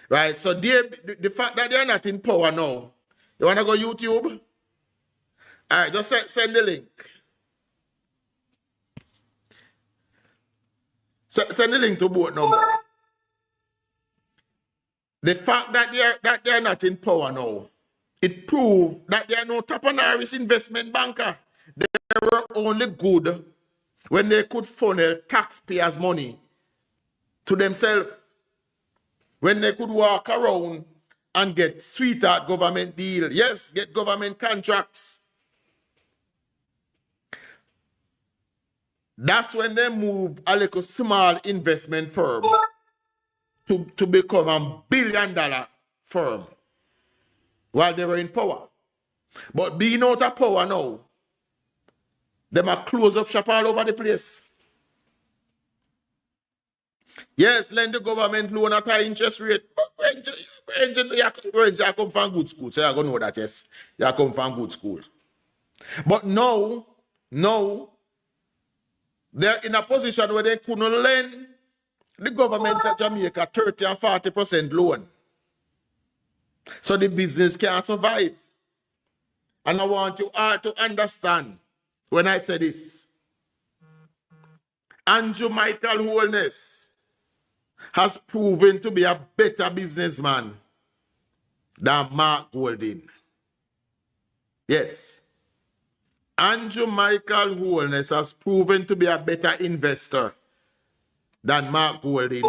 Right? So the fact that they're not in power now, you want to go YouTube? All right, just send the link. Send the link to both numbers. The fact that they're not in power now, it proves that they are no top-on-Irish investment banker. They were only good when they could funnel taxpayers' money to themselves. When they could walk around and get sweetheart government deal. Yes, get government contracts. That's when they move a little small investment firm to become a billion-dollar firm while they were in power. But being out of power now, they might close up shop all over the place. Yes, lend the government loan at high interest rate. But when you come from good school, so you're going to know that, yes. You come from good school. But now, they're in a position where they couldn't lend the government of Jamaica 30 and 40% loan. So the business can't survive. And I want you all to understand when I say this. Andrew Michael Holness has proven to be a better businessman than Mark Golding. Yes. Andrew Michael Holness has proven to be a better investor than Mark Golding.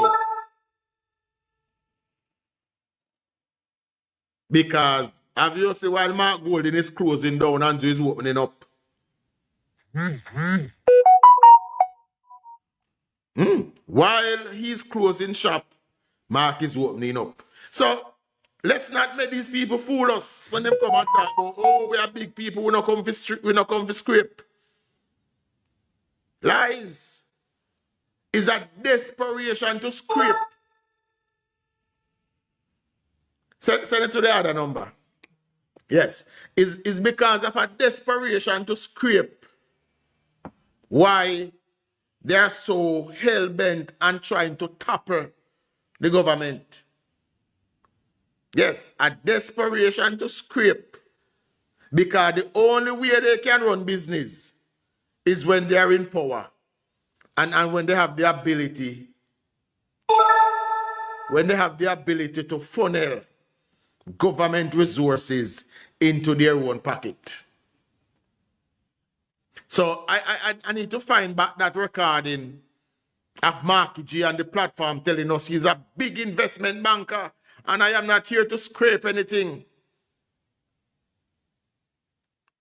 Because obviously while Mark Golding is closing down, Andrew is opening up. While he's closing shop, Mark is opening up. So let's not make these people fool us when they come and talk about, oh, we are big people, we not come for scrape. Lies. Is a desperation to scrape. Send it to the other number. Yes. It's because of a desperation to scrape why they are so hell-bent and trying to topple the government. Yes, a desperation to scrape. Because the only way they can run business is when they are in power. And when they have the ability, to funnel government resources into their own pocket. So I need to find back that recording of Marky G on the platform telling us he's a big investment banker and I am not here to scrape anything.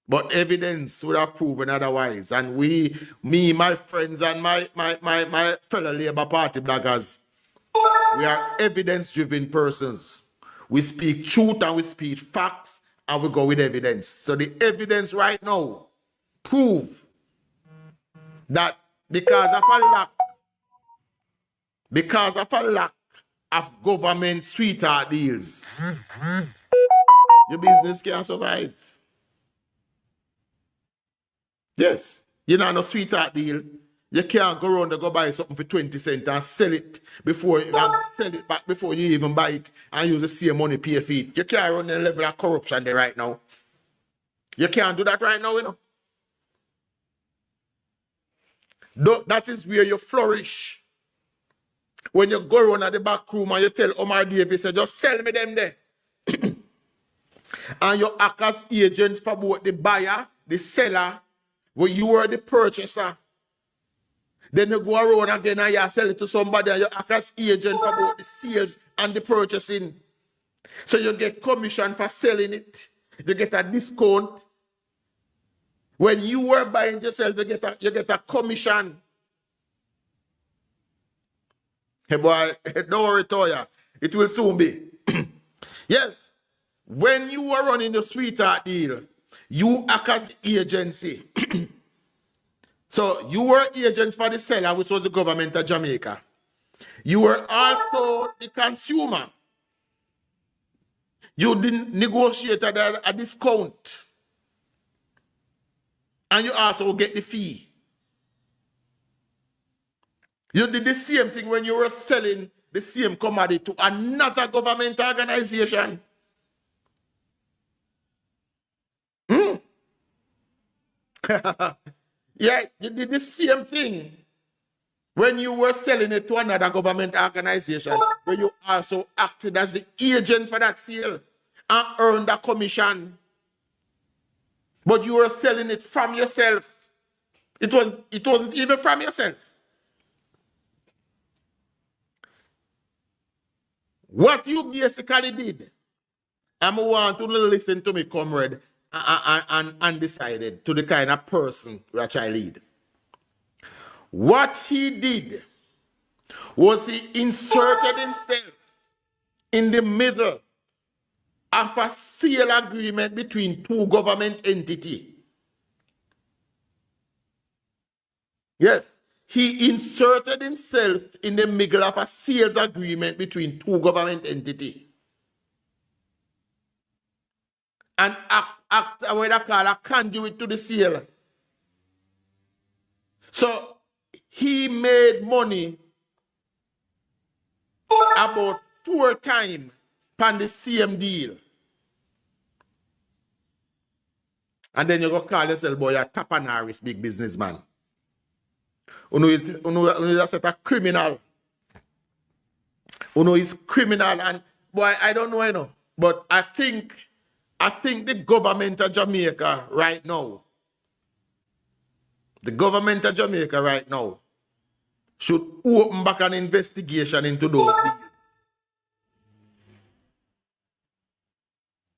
But evidence would have proven otherwise. And me, my friends, and my fellow Labour Party bloggers, we are evidence-driven persons. We speak truth and we speak facts and we go with evidence. So the evidence right now prove that because of a lack of government sweetheart deals, your business can't survive. Yes, you know, no sweetheart deal. You can't go around and go buy something for 20 cents and sell it before back before you even buy it and use the same money pay for it. You can't run the level of corruption there right now. You can't do that right now, you know. That is where you flourish. When you go around at the back room and you tell Omar Davis, just sell me them there. And you act as agent for both the buyer, the seller, where you are the purchaser. Then you go around again and you sell it to somebody and you act as agent for both the sales and the purchasing. So you get commission for selling it. You get a discount. When you were buying yourself, you get a commission. Hey boy, don't worry, Toya. It will soon be. Yes. When you were running the sweetheart deal, you act as the agency. So you were agent for the seller, which was the government of Jamaica. You were also the consumer. You didn't negotiate a discount. And you also get the fee. You did the same thing when you were selling the same commodity to another government organization. Yeah, you did the same thing when you were selling it to another government organization, where you also acted as the agent for that sale and earned a commission. But you were selling it from yourself. It wasn't even from yourself. What you basically did, I want to listen to me, comrade, and undecided, to the kind of person which I lead. What he did was he inserted himself in the middle of a sale agreement between two government entities. Yes, he inserted himself in the middle of a sales agreement between two government entities. And act what I call a conduit to the sale. So he made money about 4 times on the same deal. And then you go call yourself, boy, a tapanaris big businessman. Uno is a set of criminal. Uno is criminal, and boy, I don't know, you know, but I think the government of Jamaica right now, should open back an investigation into those deals.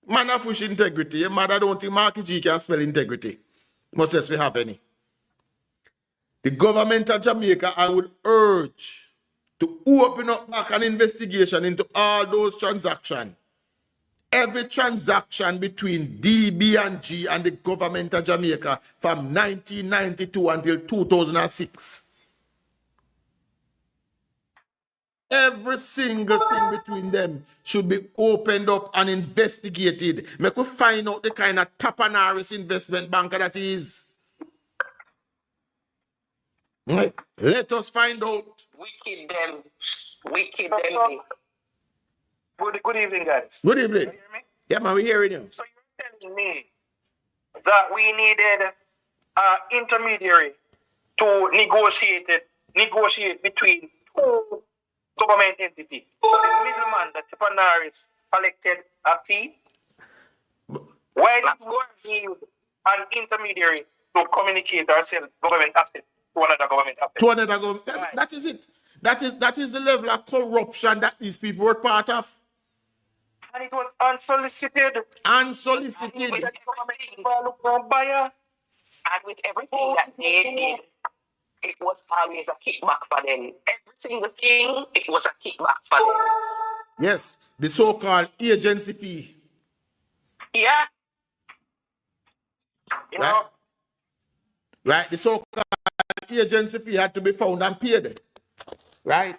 Man of wish integrity. Man, I don't think Marky G can spell integrity. Much less we have any. The government of Jamaica, I would urge to open up back an investigation into all those transactions. Every transaction between DB&G and the government of Jamaica from 1992 until 2006. Every single thing between them should be opened up and investigated. Make we find out the kind of tapanaris investment banker that is. Right. Let us find out. Wicked them. Good evening, guys. Good evening. Can you hear me? Yeah, man, we're hearing you. So you're telling me that we needed an intermediary to negotiate between two government entities. So the middleman, the Tipanaris, collected a fee. Why did we need an intermediary to communicate or sell government assets to another government asset? To another government. That is it. That is the level of corruption that these people were part of. And it was unsolicited. Unsolicited. And with everything that they did, it was always a kickback for them. Every single thing, it was a kickback for them. Yes, the so-called agency fee. Yeah. You know? Right, the so-called agency fee had to be found and paid. Right?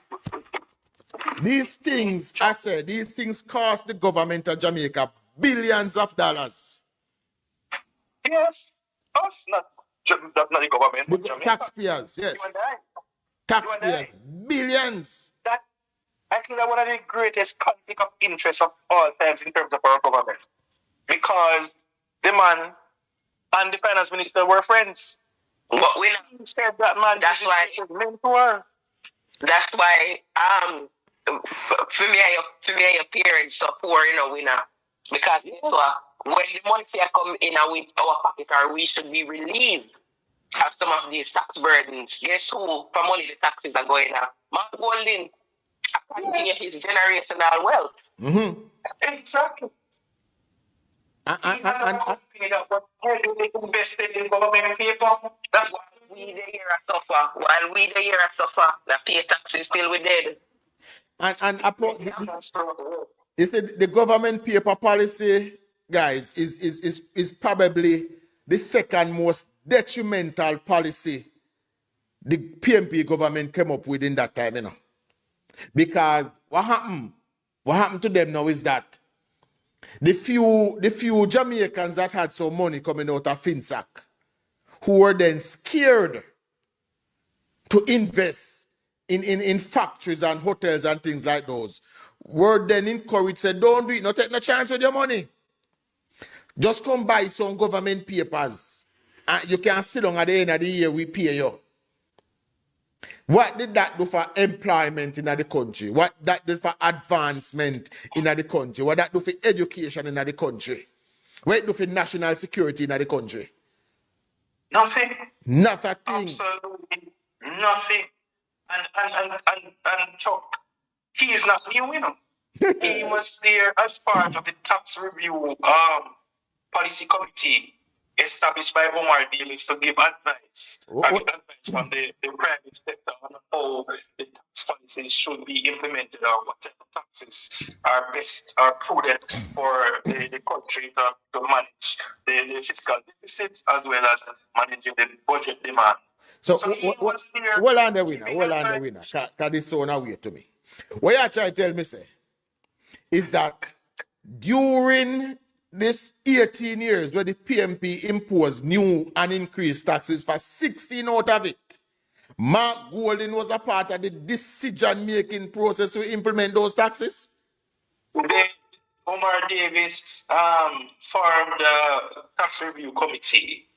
These things, I said, these things cost the government of Jamaica billions of dollars. Yes. Us, not the government. The taxpayers, yes. You and I. Taxpayers, billions. That, I think that one of the greatest conflict of interest of all times in terms of our government. Because the man and the finance minister were friends. But we said that man, that's why his mentor. That's why for me your parents support, you know, winner. Because when the money come in with our pocket, or we should be relieved of some of these tax burdens. Guess who for money the taxes are going up? Mark Golding continue his generational wealth. Mm-hmm. Exactly. Invested in government people. That's why we the year suffer. While we the year suffer, the pay taxes still we dead. The government paper policy, guys, is probably the second most detrimental policy the PMP government came up with in that time, you know. Because what happened to them now is that the few Jamaicans that had some money coming out of FinSac, who were then scared to invest in factories and hotels and things like those, were then encouraged, said, don't do it, not take no chance with your money. Just come buy some government papers. And you can sit down at the end of the year, we pay you. What did that do for employment in the country? What that do for advancement in the country? What that do for education in the country? What it do for national security in the country? Nothing. Not a thing. Absolutely nothing. And Chuck, he is not new, you know. He was there as part of the tax review policy committee established by Omar Davis to give advice, advice from the private sector on how the tax policies should be implemented or what type of taxes are best or prudent for the country to manage the fiscal deficit as well as managing the budget demand. So well on the winner, because this is so way to me. What you try to tell me, say, is that during this 18 years where the PMP imposed new and increased taxes for 16 out of it, Mark Golding was a part of the decision-making process to implement those taxes? Omar Davis formed the tax review committee.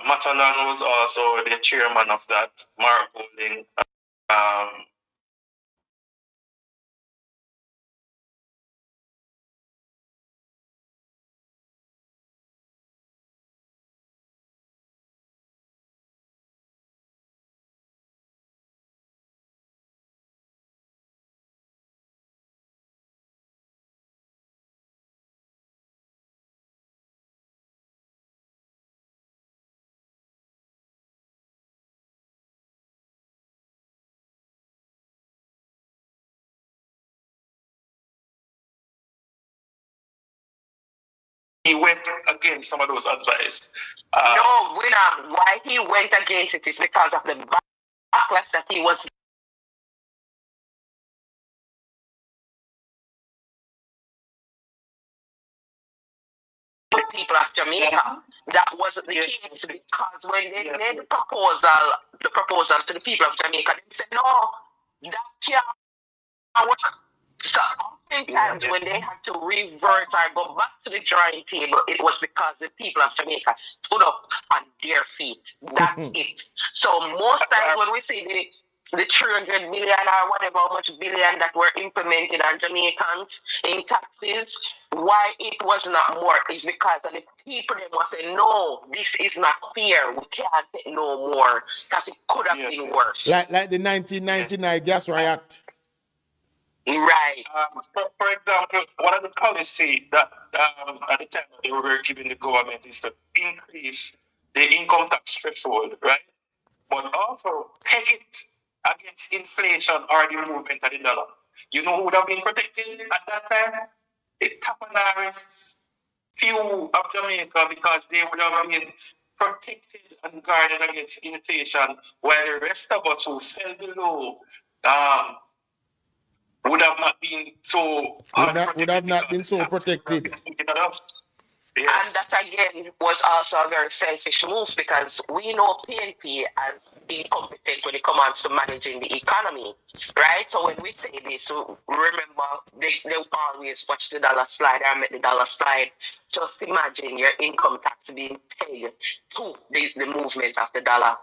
Matalan was also the chairman of that. Mark Golding. He went against some of those advice. No, winner. Why he went against it is because of the backlash that he was. The people of Jamaica. That wasn't the case because when they made the proposal to the people of Jamaica, they said, no, that can't work. So oftentimes when they had to revert or go back to the drawing table, it was because the people of Jamaica stood up on their feet. That's it. So most times when we see the 300 million or whatever much billion that were implemented on Jamaicans in taxes, why it was not more is because of the people that were saying, no, this is not fair. We can't take no more because it could have been worse. Like the 1999 gas riot. Right. For example, one of the policy that at the time they were giving the government is to increase the income tax threshold, right? But also peg it against inflation or the movement of the dollar. You know who would have been protected at that time? The top-and-arist few of Jamaica, because they would have been protected and guarded against inflation, while the rest of us who fell below would have not been so protected. Yes. And that again was also a very selfish move because we know PNP as incompetent when it comes to managing the economy, right? So when we say this, remember they always watch the dollar slide or make the dollar slide. Just imagine your income tax being paid to the movement of the dollar.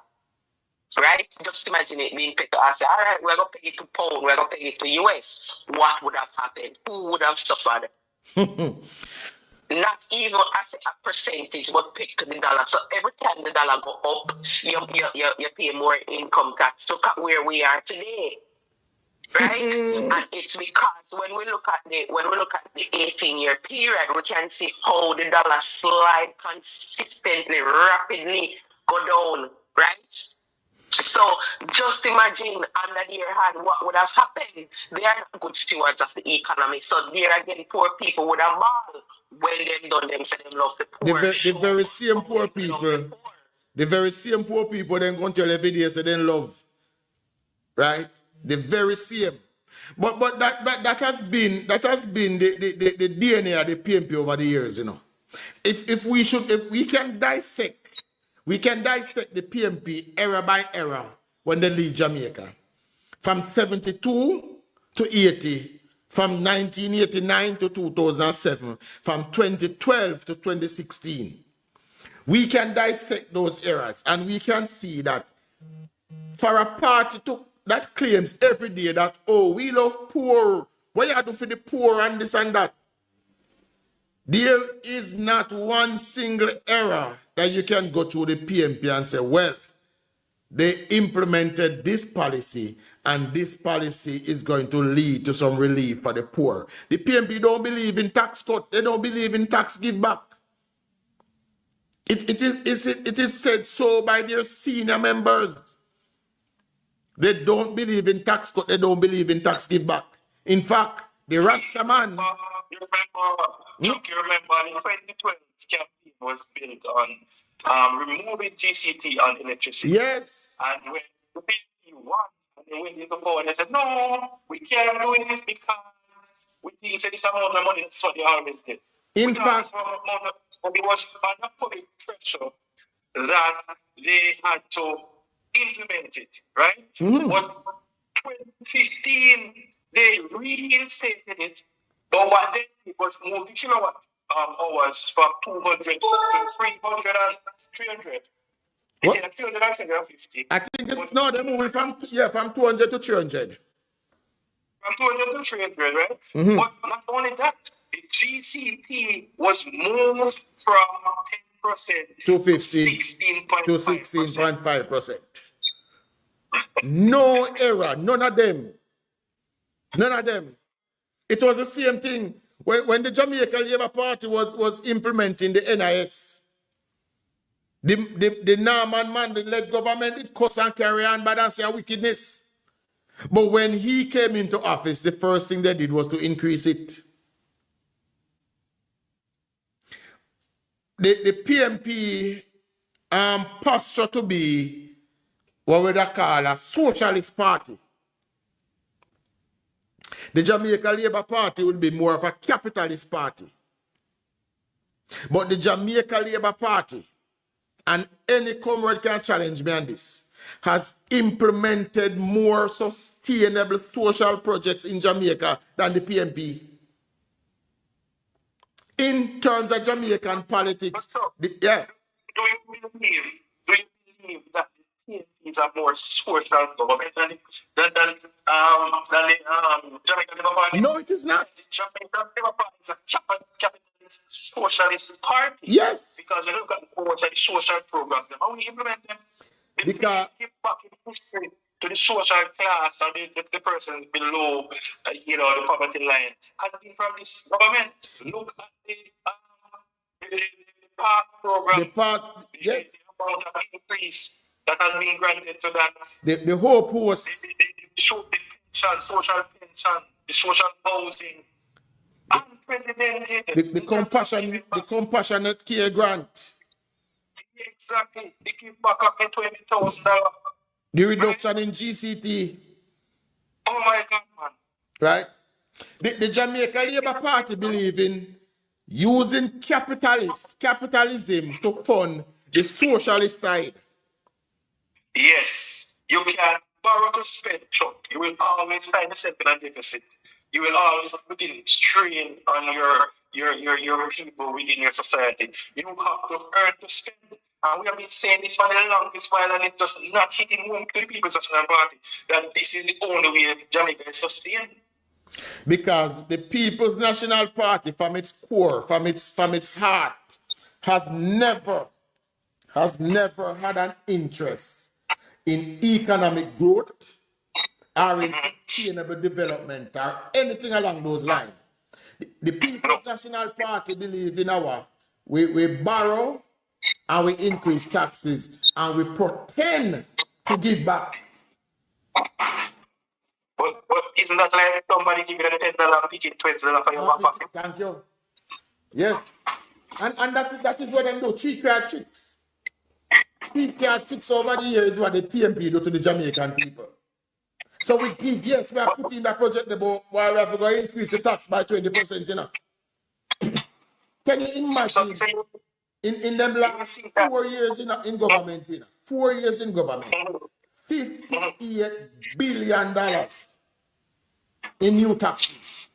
Right? Just imagine it being paid to us. All right, we're going to pay it to pound, we're going to pay it to US. What would have happened? Who would have suffered? Not even as a percentage, but pick the dollar. So every time the dollar go up, you pay more income tax. Look at where we are today. Right? And it's because when we look at the 18-year period, we can see how the dollar slide consistently, rapidly go down, right? So just imagine under their hand what would have happened. They are not good stewards of the economy. So there again, poor people would have ball when them done them say them love the poor. The very same poor people. The very same poor people then go and tell every day say they love. Right? The very same. But that has been the DNA of the PMP over the years, you know. If we can dissect the PMP era by era when they leave Jamaica. From 72 to 80, from 1989 to 2007, from 2012 to 2016. We can dissect those errors and we can see that for a party that claims every day that, oh, we love poor, what you do for the poor and this and that, there is not one single error that you can go through the PMP and say, well, they implemented this policy and this policy is going to lead to some relief for the poor. The PMP don't believe in tax cut. They don't believe in tax give back. It is said so by their senior members. They don't believe in tax cut. They don't believe in tax give back. In fact, the Rasta man. You remember in 2012, campaign was built on removing GCT on electricity. Yes. And when the PMP won, and they went into power, they said, no, we can't do it because we think it's this amount of money. That's what they always did. In fact, it was under public pressure that they had to implement it, right? But 2015, they reinstated it. But what they did was move the kilowatt hours from 200 to 300 and 300. What? Instead of 350. I think it's, no, they're moving from 200 to 300. From 200 to 300, right? But not only that, the GCT was moved from 10% to 15 16.5%. to 16.5%. No error, none of them. None of them. It was the same thing when the Jamaica Labour Party was implementing the NIS. The Norman Mandela-led government, it cuss and carry on bad and say wickedness. But when he came into office, the first thing they did was to increase it. The PMP posture to be what we call a socialist party. The Jamaica Labour Party will be more of a capitalist party. But the Jamaica Labour Party, and any comrade can challenge me on this, has implemented more sustainable social projects in Jamaica than the PMP. In terms of Jamaican politics, Do you believe that the PMP is a more social government than the Jamaican Labour Party? No, it is not. The Jamaican Labour Party is a capitalist socialist party. Yes. Because you look at the social programs, how we implement them. Because give back in history to the social class or the person below, the poverty line, has been from this government. Look at the park program. the part, yes, The amount of increase that has been granted to that. the hope was The pension, social pension, the social housing, unprecedented. the compassionate care grant, Exactly. They give back up in $20,000. the reduction in GCT, Oh my God, man. right? The Jamaica Labour Party believe in using capitalism to fund the socialist side. Yes, you can borrow to spend, Chuck. You will always find yourself in a deficit. You will always put in strain on your people within your society. You have to earn to spend. And we have been saying this for the longest while, and it does not hitting home to the People's National Party that this is the only way Jamaica is sustained. Because the People's National Party, from its core, from its heart, has never had an interest in economic growth or in sustainable development or anything along those lines. The People's National Party believe in we borrow and we increase taxes and we pretend to give back. But isn't that like somebody giving you $10 and picking $20 for your pocket? Thank you. Yes. And that is what they do. Cheap tricks. Cheap tricks over the years what the PMP do to the Jamaican people. So we give, yes, we are putting that project about why we have to go increase the tax by 20%, you know. Can you imagine in them last 4 years in government, you know, 4 years in government, $58 billion in new taxes.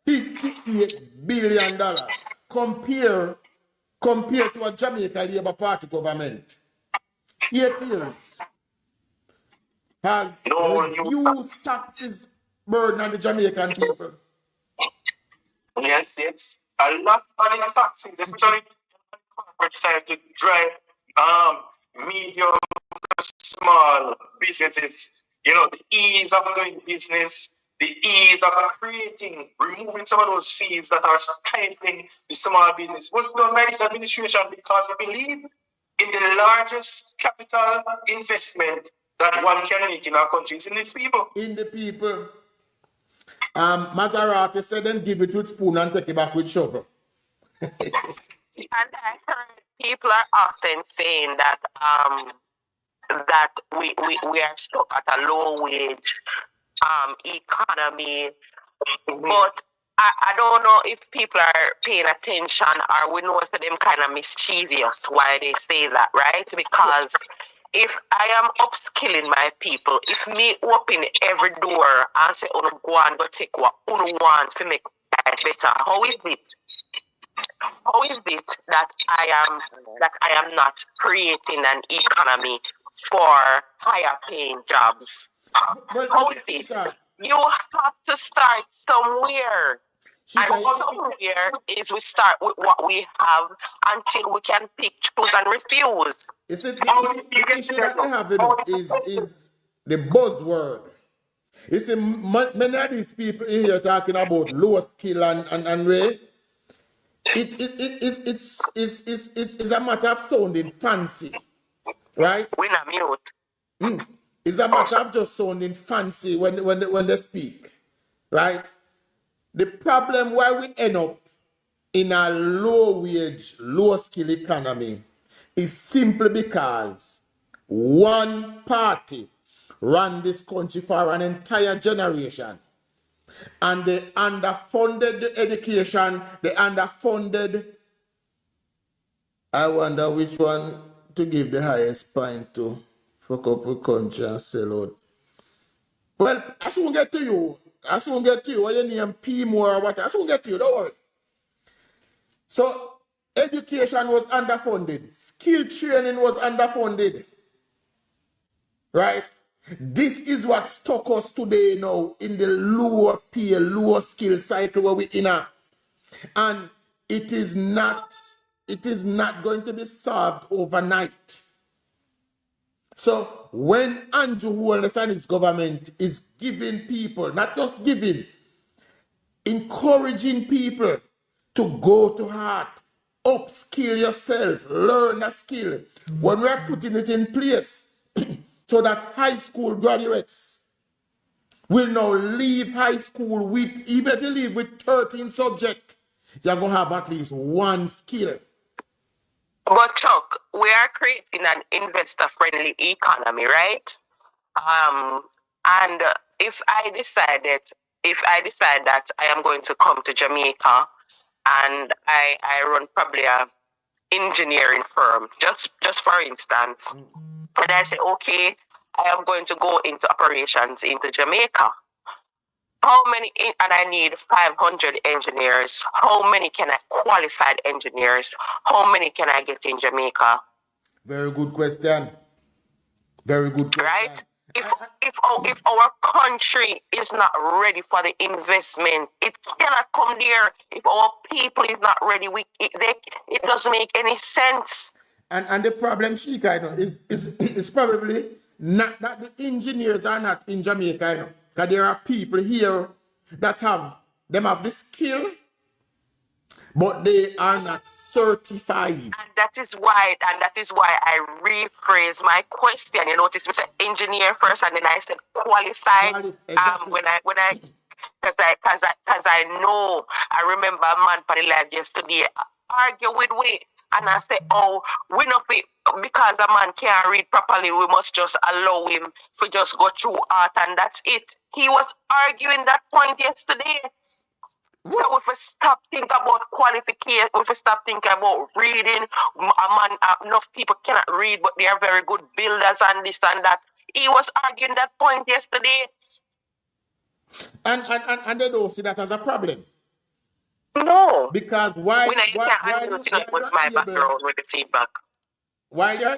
$58 billion compare to a Jamaica Labour Party government. 8 years has reduced taxes burden on the Jamaican people. Yes. A lot of the taxes, especially corporate to drive medium, small businesses. You know, the ease of doing business, the ease of creating, removing some of those fees that are stifling the small business was done by this administration because we believe in the largest capital investment that one can make in our country is in these people. In the people. Maserati said then give it with spoon and take it back with shovel. And I heard people are often saying that that we are stuck at a low wage economy, but I don't know if people are paying attention or we know that them kind of mischievous why they say that, right? Because if I am upskilling my people, if me open every door and say, oh, go and go take what you want to make life better, how is it? How is it that I am not creating an economy for higher paying jobs? How is it? You have to start somewhere. And somewhere is we start with what we have until we can pick, choose, and refuse. You see, the issue that they have is the buzzword. You see, many of these people here talking about low skill and way. It's a matter of sounding fancy, right? We're not mute. It's a matter of just sounding fancy when they speak, right? The problem why we end up in a low wage, low skill economy is simply because one party ran this country for an entire generation. And they underfunded the education, they underfunded. I wonder which one to give the highest point to. Fuck up with country and sell out. Well, I soon get to you. What your name P more or what? I soon get to you, don't worry. So, education was underfunded. Skill training was underfunded. Right? This is what stuck us today now in the lower pay, lower skill cycle where we're in a. And it is not going to be solved overnight. So when Andrew Holness and his government is giving people, not just giving, encouraging people to go to heart, upskill yourself, learn a skill, when we're putting it in place so that high school graduates will now leave high school with, even if you leave with 13 subjects, you're going to have at least one skill. But Chuck, we are creating an investor-friendly economy, right? And if I decide that I am going to come to Jamaica and I run probably a engineering firm, just for instance, and I say, okay, I am going to go into operations into Jamaica. How many, and I need 500 engineers. How many qualified engineers? How many can I get in Jamaica? Very good question. Very good question. Right? If our country is not ready for the investment, it cannot come there. If our people is not ready, it doesn't make any sense. And the problem, Shika, you know, is probably not that the engineers are not in Jamaica, you know. Because there are people here that have the skill, but they are not certified. And that is why I rephrase my question. You notice we said engineer first, and then I said qualified. Exactly. Because I know, I remember a man for the live yesterday argue with me. And I say, oh, we not be, because a man can't read properly, we must just allow him to just go through art and that's it. He was arguing that point yesterday. So if we stop thinking about qualification, if we stop thinking about reading, enough people cannot read, but they are very good builders and this and that. He was arguing that point yesterday. And they don't see that as a problem. No. Because While you're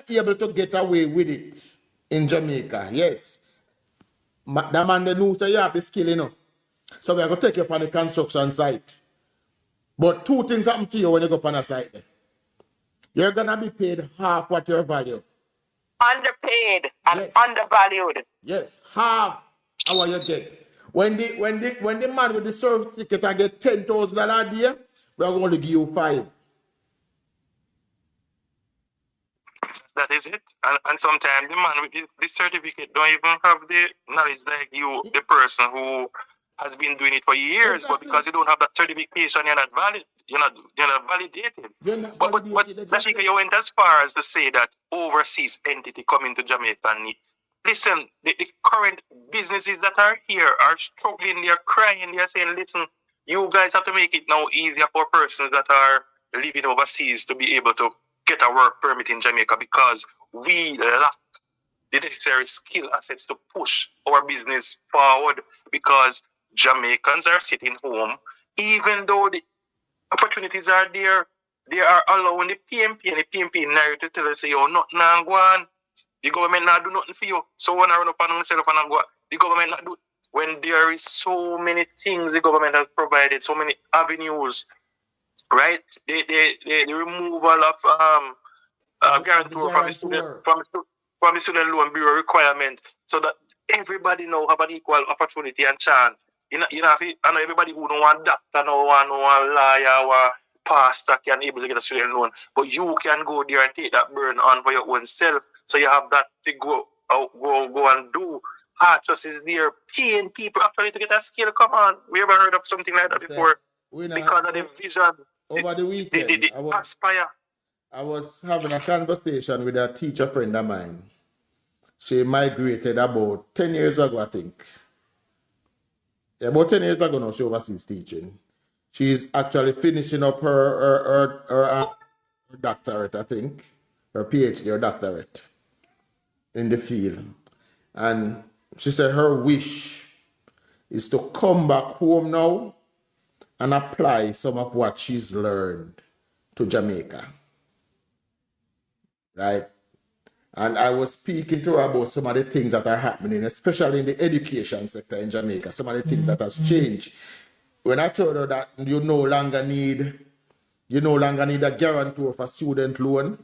able to get away with it in Jamaica, yes. That man they know so you have the skill, you know. So we're going to take you up on the construction site. But two things happen to you when you go up on a site there. You're going to be paid half what your value. Underpaid and undervalued. Yes, half of what you get. When the man with the service ticket I get $10,000 a day, we're going to give you 5. That is it. And sometimes the man with the certificate don't even have the knowledge like you, the person who has been doing it for years, exactly. But because you don't have that certification, you're not valid. You're not validated. But exactly. You went as far as to say that overseas entity coming to Jamaica need. Listen, the current businesses that are here are struggling, they're crying, they're saying, listen, you guys have to make it now easier for persons that are living overseas to be able to get a work permit in Jamaica because we lack the necessary skill assets to push our business forward because Jamaicans are sitting home, even though the opportunities are there, they are allowing the PMP and the PMP narrative to tell us, yo, nothing going on. The government not do nothing for you. So when I run up and myself and go, the government not do. When there is so many things the government has provided, so many avenues, right? The removal of guarantor from the student loan bureau requirement, so that everybody now have an equal opportunity and chance. I know everybody who don't want doctor, no one lawyer or pastor can able to get a student loan, but you can go there and take that burden on for your own self. So you have that to go and do. Just is there paying people actually to get a skill. Come on, we ever heard of something like that before? Because of the vision. Over the weekend, I was having a conversation with a teacher friend of mine. She migrated about 10 years ago, I think. Yeah, about 10 years ago now, she overseas teaching. She's actually finishing up her doctorate, I think. Her PhD or doctorate in the field. And she said her wish is to come back home now and apply some of what she's learned to Jamaica. Right? And I was speaking to her about some of the things that are happening, especially in the education sector in Jamaica, some of the things that has changed. When I told her that you no longer need a guarantor for student loan,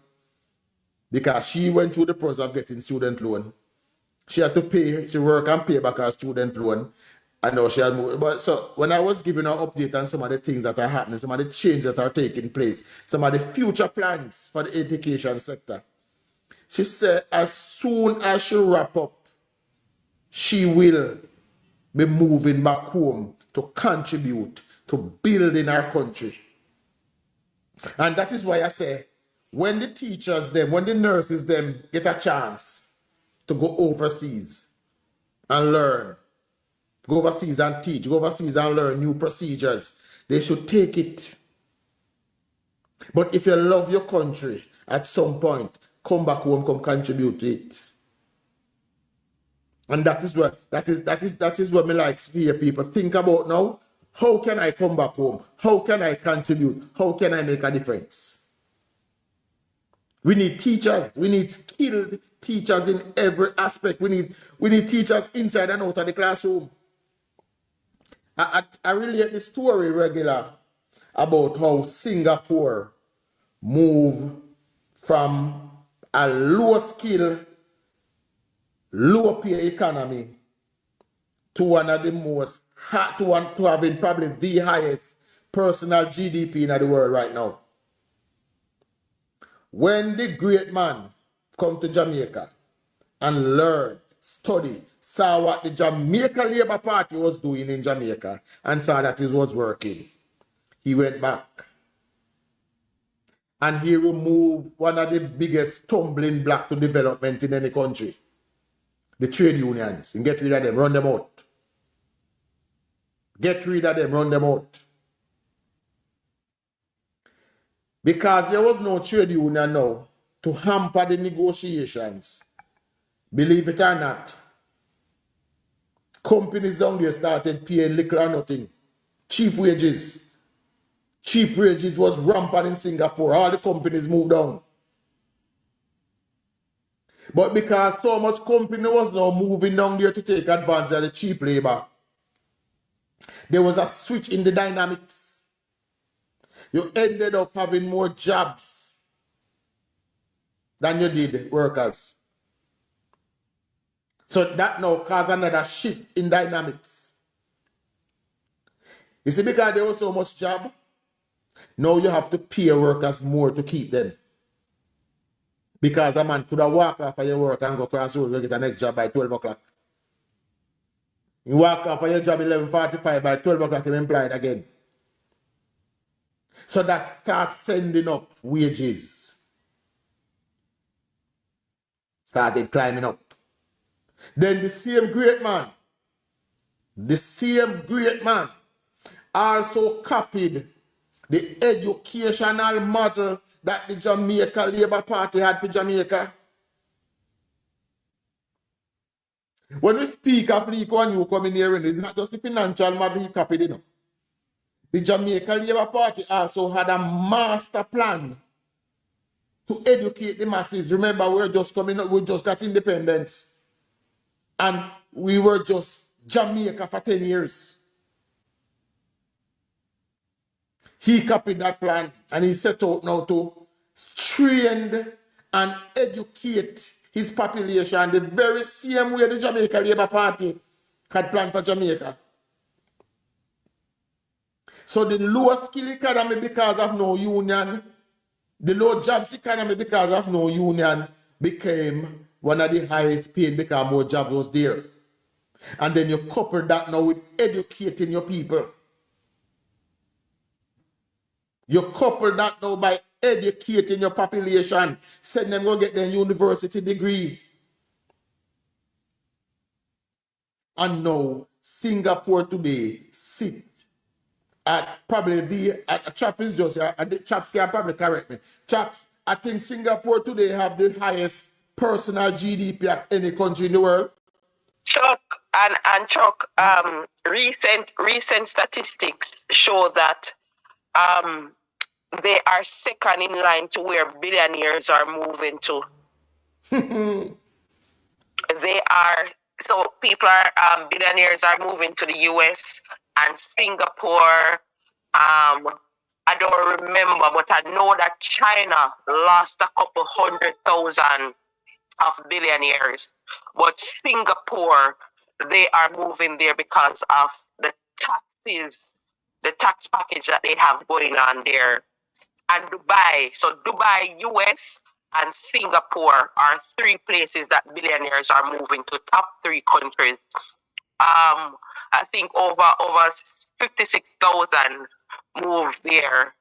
because she went through the process of getting student loan. She had to pay, she work and pay back her student loan. And now she had moved. But so when I was giving her update on some of the things that are happening, some of the changes that are taking place, some of the future plans for the education sector, she said as soon as she wrap up, she will be moving back home to contribute to building our country. And that is why I say, when the teachers them, when the nurses them get a chance to go overseas and learn, go overseas and teach, go overseas and learn new procedures, they should take it. But if you love your country, at some point, come back home, come contribute to it. And that is what me likes to hear people think about now. How can I come back home? How can I contribute? How can I make a difference? We need teachers. We need skilled teachers in every aspect. We need teachers inside and out of the classroom. I relate the story regular about how Singapore moved from a low skill, low pay economy to one of the most to having probably the highest personal GDP in the world right now. When the great man come to Jamaica and learn, study, saw what the Jamaica Labour Party was doing in Jamaica and saw that it was working, he went back. And he removed one of the biggest stumbling block to development in any country. The trade unions. And get rid of them, run them out. Get rid of them, run them out. Because there was no trade union now to hamper the negotiations. Believe it or not, companies down there started paying little or nothing. Cheap wages. Cheap wages was rampant in Singapore. All the companies moved down. But because so much company was now moving down there to take advantage of the cheap labor, there was a switch in the dynamics. You ended up having more jobs than you did workers. So that now caused another shift in dynamics. You see, because there was so much job, now you have to pay workers more to keep them. Because a man could have walked off of your work and go across the road and get the next job by 12 o'clock. You walk off of your job 11:45, by 12 o'clock you're employed again. So that starts sending up wages. Started climbing up. Then the same great man also copied the educational model that the Jamaica Labour Party had for Jamaica. When we speak of Lee Kuan Yew coming here, it's not just the financial model he copied, you know. The Jamaica Labour Party also had a master plan to educate the masses. Remember, we just got independence. And we were just Jamaica for 10 years. He copied that plan and he set out now to train and educate his population the very same way the Jamaica Labour Party had planned for Jamaica. So the low skill economy because of no union, the low jobs economy because of no union became one of the highest paid because more jobs was there. And then you couple that now with educating your people. You couple that now by educating your population, send them go get their university degree. And now Singapore today sit at probably Chaps is just, Chaps can probably correct me. Chaps, I think Singapore today have the highest personal GDP of any country in the world. Chuck, recent statistics show that they are second in line to where billionaires are moving to. Billionaires are moving to the US and Singapore. I don't remember, but I know that China lost a couple 100,000 of billionaires. But Singapore, they are moving there because of the taxes, the tax package that they have going on there. And Dubai, so Dubai, US, and Singapore are three places that billionaires are moving to, top three countries. I think over 56,000 moved there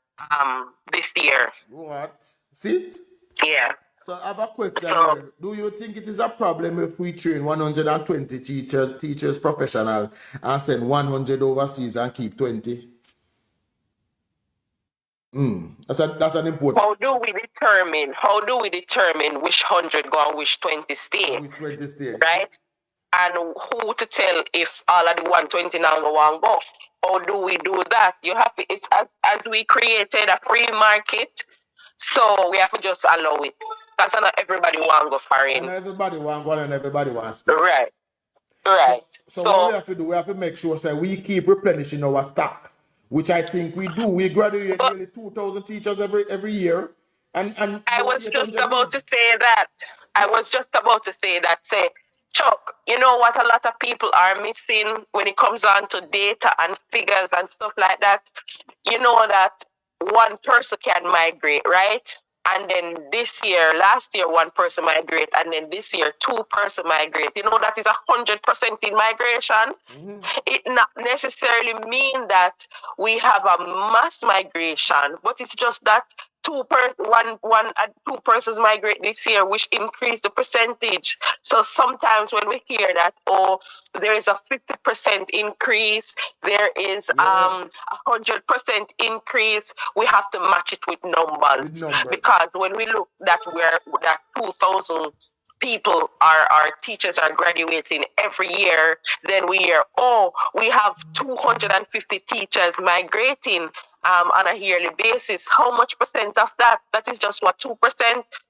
this year. What? See? Yeah. So I have a question here. Do you think it is a problem if we train 120 teachers professional and send 100 overseas and keep 20? That's an important. How do we determine which 100 go and which 20 stay? Which 20 stay? Right? And who to tell if all of the 120 now go? How do we do that? You have to, it's as we created a free market, so we have to just allow it. Because not everybody want to go foreign. And everybody want to go and everybody wants to. Right. Right. So what we have to do, we have to make sure we keep replenishing our stock, which I think we do. We graduate nearly 2,000 teachers every year. And I was just about to say that. Say, Chuck, you know what a lot of people are missing when it comes on to data and figures and stuff like that? You know that one person can migrate, right? And then last year, one person migrate, and then this year, 2 person migrate. You know, that is 100% in migration. Mm-hmm. It not necessarily mean that we have a mass migration, but it's just that two persons migrate this year, which increased the percentage. So sometimes when we hear that, oh, there is a 50% increase, there is 100% increase, we have to match it with numbers. Because when we look that 2,000 people our teachers are graduating every year, then we hear, oh, we have 250 teachers migrating on a yearly basis. How much percent of that? That is just what, 2%,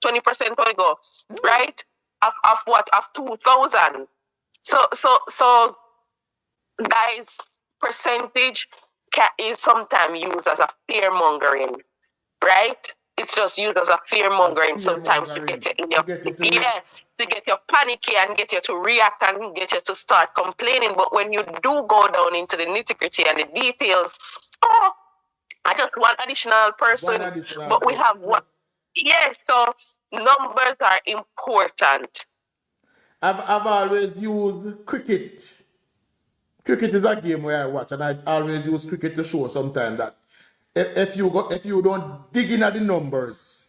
20% we go, right? Of what? Of 2,000. So guys, percentage is sometimes used as a fear mongering, right? It's just used as a fear mongering sometimes to get to get you panicky and get you to react and get you to start complaining. But when you do go down into the nitty-gritty and the details, oh, I just one additional person, but we have one. Yes, so numbers are important. I've always used cricket. Cricket is a game where I watch, and I always use cricket to show sometimes that if you don't dig in at the numbers,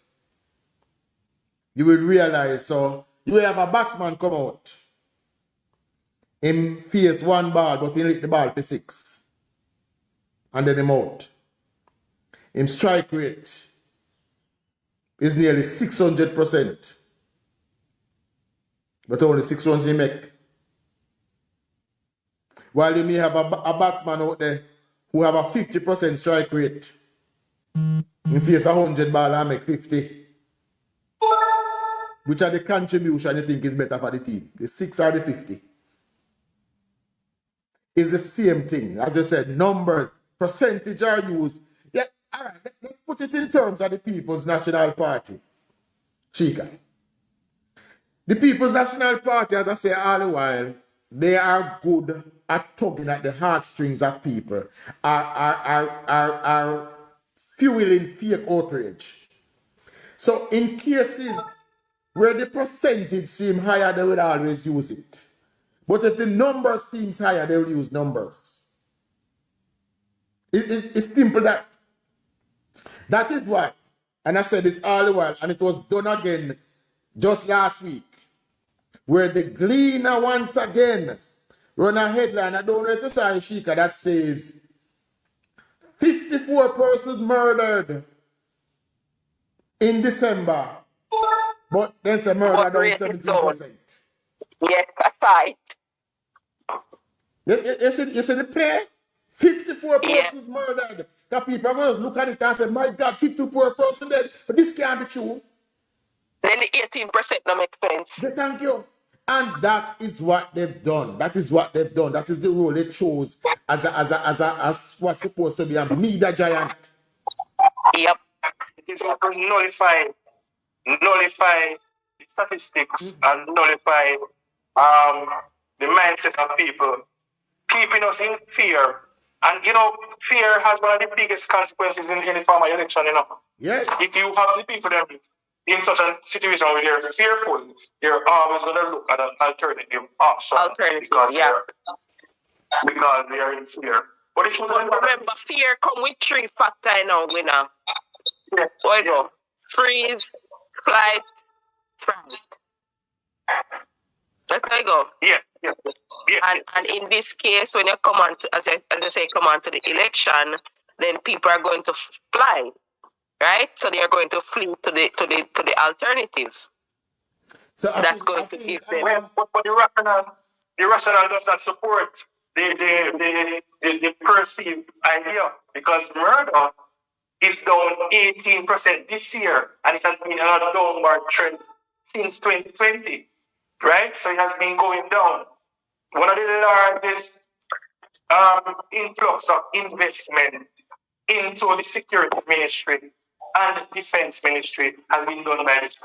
you will realize. So you will have a batsman come out. Him face one ball, but he lick the ball for 6. And then him out. Him strike rate is nearly 600%. But only 6 runs he make. While you may have a batsman out there who have a 50% strike rate. He face 100 ball and make 50. Which are the contribution you think is better for the team? The 6 or the 50? It's the same thing. As I said, numbers, percentage are used. Yeah, all right, let's put it in terms of the People's National Party. Chica. The People's National Party, as I say all the while, they are good at tugging at the heartstrings of people, are fueling fake outrage. So in cases where the percentage seem higher, they will always use it. But if the number seems higher, they will use numbers. It's simple that. That is why, and I said this all the while, and it was done again just last week, where the Gleaner once again run a headline, I don't know if you saw it, Sheikah, that says 54 persons murdered in December, but then say murder down 17%. Yes, aside. You see the play? 54 persons murdered. The people are going to look at it and say, my God, 54 persons dead, but this can't be true. Then the 18% don't make sense. Thank you. And that is what they've done. That is what they've done. That is the role they chose as what's supposed to be a media giant. Yep. It is going to nullify the statistics and nullify the mindset of people, keeping us in fear. And, fear has one of the biggest consequences in any form of election, Yes. If you have the people that in such a situation where they're fearful, you're always going to look at an alternative option. Because they are in fear. But it should remember, fear come with 3 factors now, winner. Yeah. Where you go? Freeze, flight, fright. That's how you go. Yeah. And in this case, when you come on to, as I say, come on to the election, then people are going to fly, right? So they are going to flee to the alternatives. So that's going to give them. But the rationale does not support the perceived idea, because murder is down 18% this year, and it has been on a downward trend since 2020, right? So it has been going down. One of the largest influx of investment into the security ministry and the defense ministry has been done by this.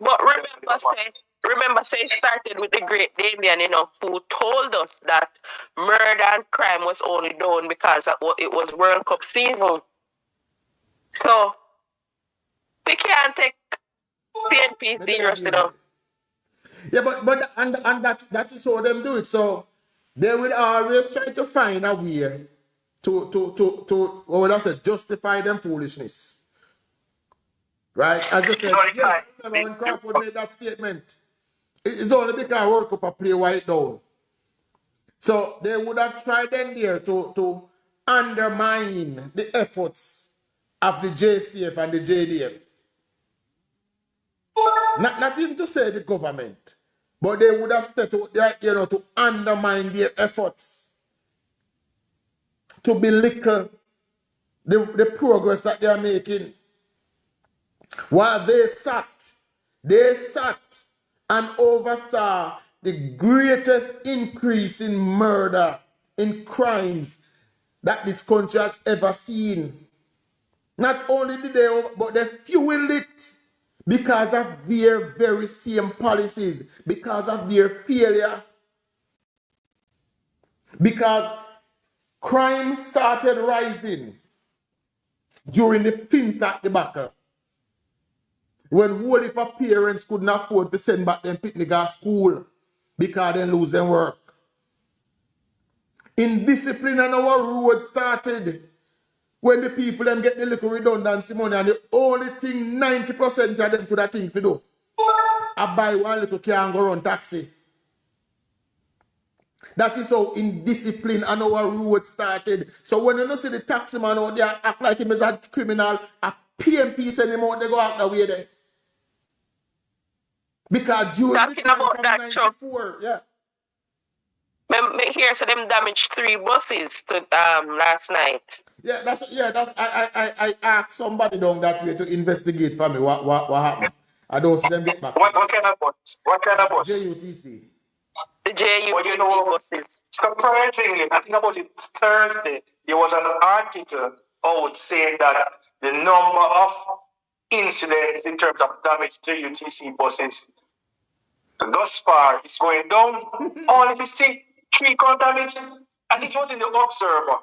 But remember, it started with the great Damien, who told us that murder and crime was only done because it was World Cup season. So we can't take PNP serious, Yeah, but that is how them do it. So they will always try to find a way to what would I say, justify them foolishness. Right? As you You said, know, the yes, kind. I remember when Crawford made that statement. It's only because World Cup a play white down. So they would have tried then there to undermine the efforts of the JCF and the JDF. Not even to say the government, but they would have set out there, to undermine their efforts, to belittle the progress that they are making. While they sat and oversaw the greatest increase in murder, in crimes that this country has ever seen. Not only did they, but they fueled it because of their very same policies, because of their failure. Because crime started rising during the Finsack debacle, when whole heap of parents couldn't afford to send back them picnic to school because they lose their work. Indiscipline on our road started when the people them get the little redundancy money, and the only thing 90% of them could have think to do, I buy one little car and go run taxi. That is how indiscipline on our road started. So when you don't see the taxi man out there act like him is a criminal, a PMP send him out, they go out the way there. Because during Talking the time about from that, 94, yeah. Me hear so them damaged 3 buses to last night. I asked somebody down that way to investigate for me what happened. I don't see them get back. What kind of bus? What kind of bus? JUTC. The JUTC buses. Surprisingly, I think about it Thursday, there was an article out saying that the number of incidents in terms of damage to UTC buses thus far is going down. Only if you see 3 car damage, I think it was in the Observer.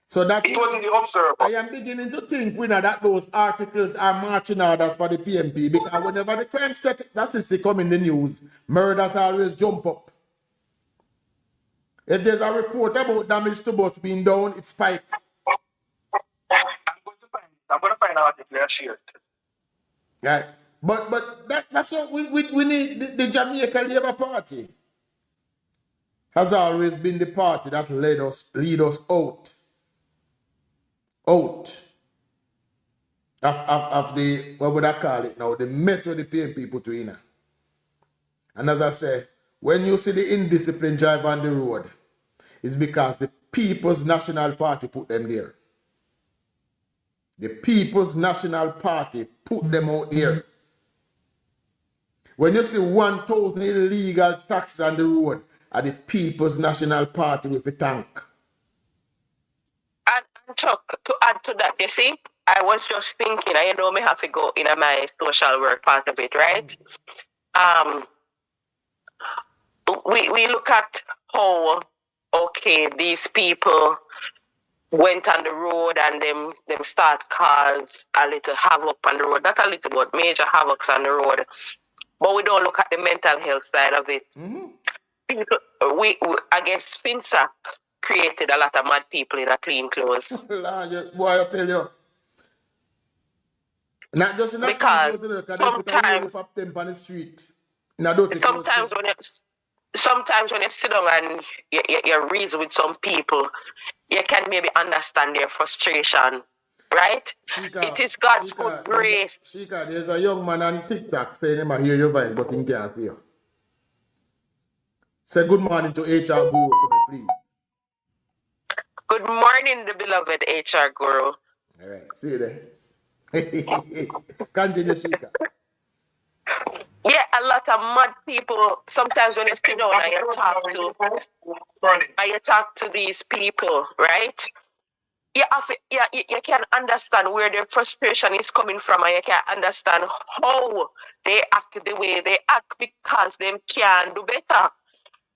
So that It was in the Observer. I am beginning to think, that those articles are marching orders for the PMP, because whenever the crime statistic come in the news, murders always jump up. If there's a report about damage to bus being down, it spikes. I'm going to find an article and share it. Right. But that's what we need. The Jamaica Labour Party has always been the party that lead us out of the, what would I call it now, the mess with the PMP put in. And as I say, when you see the indiscipline drive on the road, it's because the People's National Party put them there. The People's National Party put them out there. When you see 1,000 illegal taxis on the road, at the People's National Party with a tank. And Chuck, to add to that, you see, I was just thinking, I know me have to go in my social work part of it, right? We look at how, okay, these people went on the road and them start cause a little havoc on the road. Not a little, but major havocs on the road. But we don't look at the mental health side of it. Mm-hmm. We I guess Finsack created a lot of mad people in a clean clothes. Boy, I tell you. Not just in a because clean clothes, they put a whole heap of them on the street. Sometimes when you sit down and you reason with some people, you can maybe understand their frustration, right? It is God's good grace. Shika, there's a young man on TikTok saying he might hear your voice, but he can't see you. Say good morning to HR Guru for me, please. Good morning, the beloved HR Guru. All right, see you there. Continue, Shika. Yeah, a lot of mad people. Sometimes when you sit down and you talk to these people, right? You can understand where their frustration is coming from, and you can understand how they act the way they act because they can do better.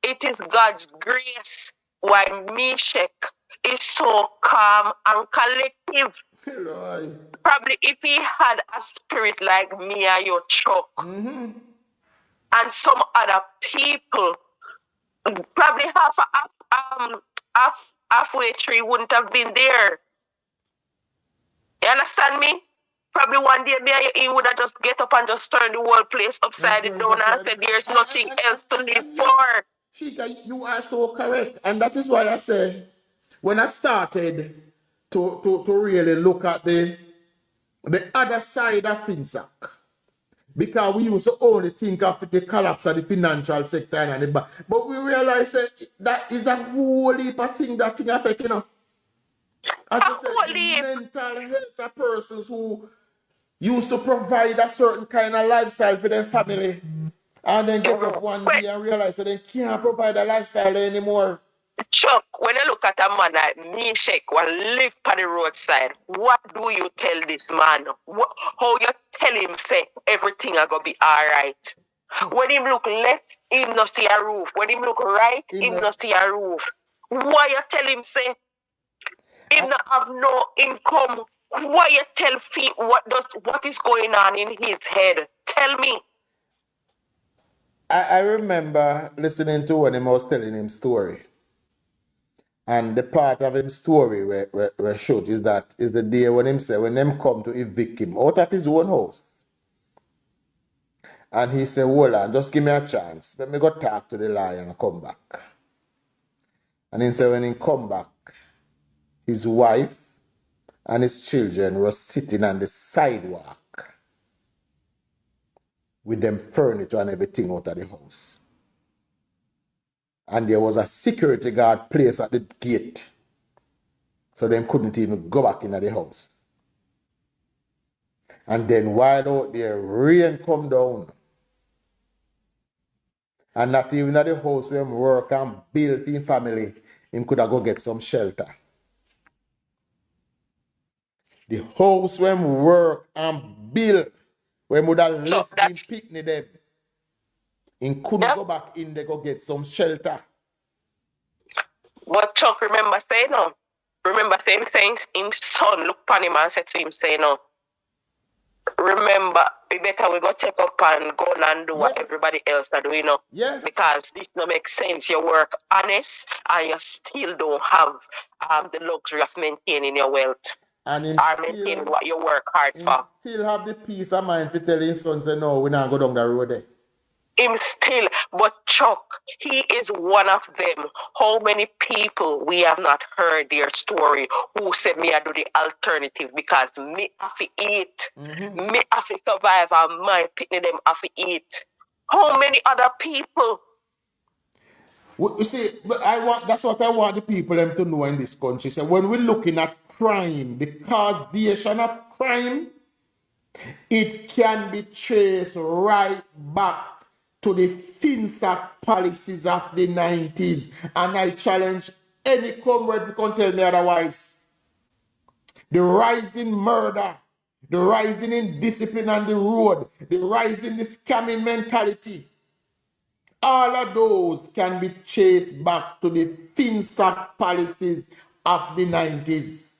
It is God's grace why Meshach is so calm and collective. Probably if he had a spirit like me and your Chuck, and some other people, probably halfway through wouldn't have been there. You understand me? Probably one day he would have just get up and just turn the whole place upside down and said there's nothing else to live for. Shika, you are so correct. And that is why I say, when I started to really look at the other side of FinSac, because we used to only think of the collapse of the financial sector and the back. But we realize that is a whole heap of thing that thing affect, you know. As I said, the mental health of persons who used to provide a certain kind of lifestyle for their family and then get up one day and realize that they can't provide a lifestyle anymore. Chuck, when I look at a man like me, shake, will live on the roadside, what do you tell this man? How you tell him, say, everything is going to be all right? When him look left, him not see a roof. When him look right, him not see a roof. Why you tell him, say, him not have no income? Why you tell Fee what is going on in his head? Tell me. I remember listening to when he was telling him story. And the part of his story where showed is the day when him say when them come to evict him out of his own house. And he said, hold on, just give me a chance. Let me go talk to the lawyer and come back. And he said when he come back, his wife and his children were sitting on the sidewalk with them furniture and everything out of the house. And there was a security guard placed at the gate. So they couldn't even go back into the house. And then while out there, rain come down. And not even at the house where him work and build in family, him could have go get some shelter. The house where him work and build, where him would have left him picnic them, him couldn't go back in there go get some shelter. But Chuck, remember saying no. Remember saying his son look upon him and said to him, say no. Remember, we better we go check up and go and do what everybody else are doing now. Yes. Because this no make sense. You work honest and you still don't have the luxury of maintaining your wealth. And or maintaining what you work hard for. Still have the peace of mind to tell his son, say no, we not go down the road there. Him still, but Chuck, he is one of them. How many people we have not heard their story who said me I do the alternative because me have to eat, me have to survive, and my picnic them have to eat. How many other people? You see, but that's what I want the people them to know in this country. So when we're looking at crime, the causation of crime, it can be traced right back to the FinSac policies of the 90s. And I challenge any comrade who can tell me otherwise. The rise in murder, the rise in indiscipline on the road, the rise in the scamming mentality, all of those can be traced back to the FinSac policies of the 90s.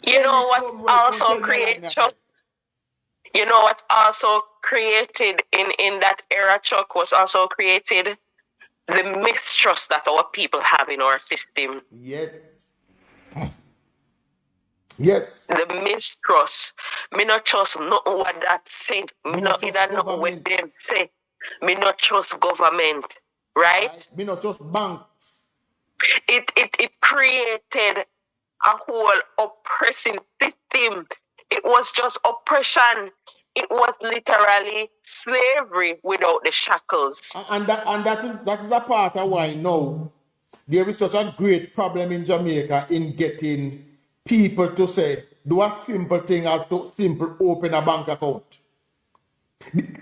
You know what also created, Chuck? You know what also created in that era, Chuck, was also created the mistrust that our people have in our system. Yes. Yes. The mistrust. Me not trust nothing what that say. Me not either nothing what them say. Me not trust government. Right? Me not trust banks. It created a whole oppressive system. It was just oppression. It was literally slavery without the shackles. And that is a part of why now there is such a great problem in Jamaica in getting people to say, do a simple thing as to simple open a bank account.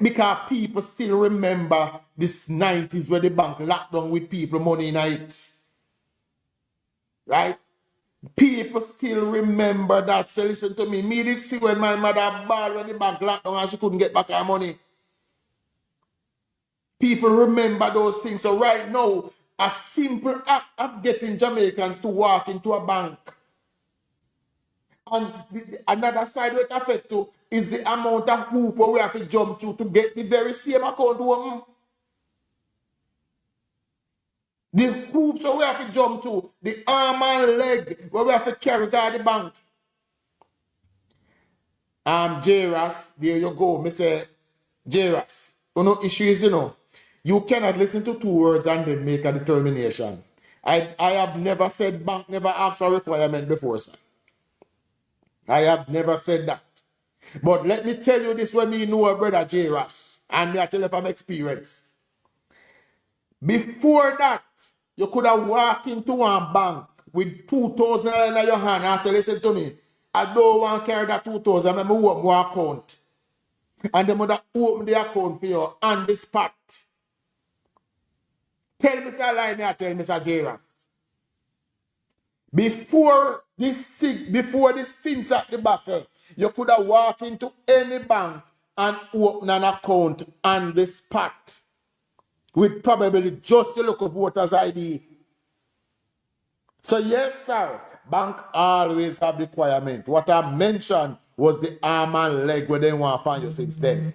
Because people still remember this 90s where the bank locked down with people money in it. Right? People still remember that. So listen to me. Me did see when my mother bawled when the bank locked down and she couldn't get back her money. People remember those things. So right now, a simple act of getting Jamaicans to walk into a bank. And another side which affect too is the amount of hoop we have to jump to get the very same account open. The hoops we have to jump to, the arm and leg where we have to carry to the bank. JRAS, there you go. Me say, JRAS, no issues, You cannot listen to 2 words and then make a determination. I have never said bank never asked for requirement before, sir. I have never said that. But let me tell you this when me know a brother JRAS, and me I tell you from experience. Before that, you could have walked into one bank with 2,000 in your hand and say, listen to me, I don't want to carry that 2,000, let me open my account. And they would have opened the account for you on the spot. Tell me, Sir Line, tell me, Sir JRAS. Before this fence at the back, you could have walked into any bank and open an account on the spot with probably just a look of voter's ID. So yes, sir, bank always have requirement. What I mentioned was the arm and leg where they want to find you since then.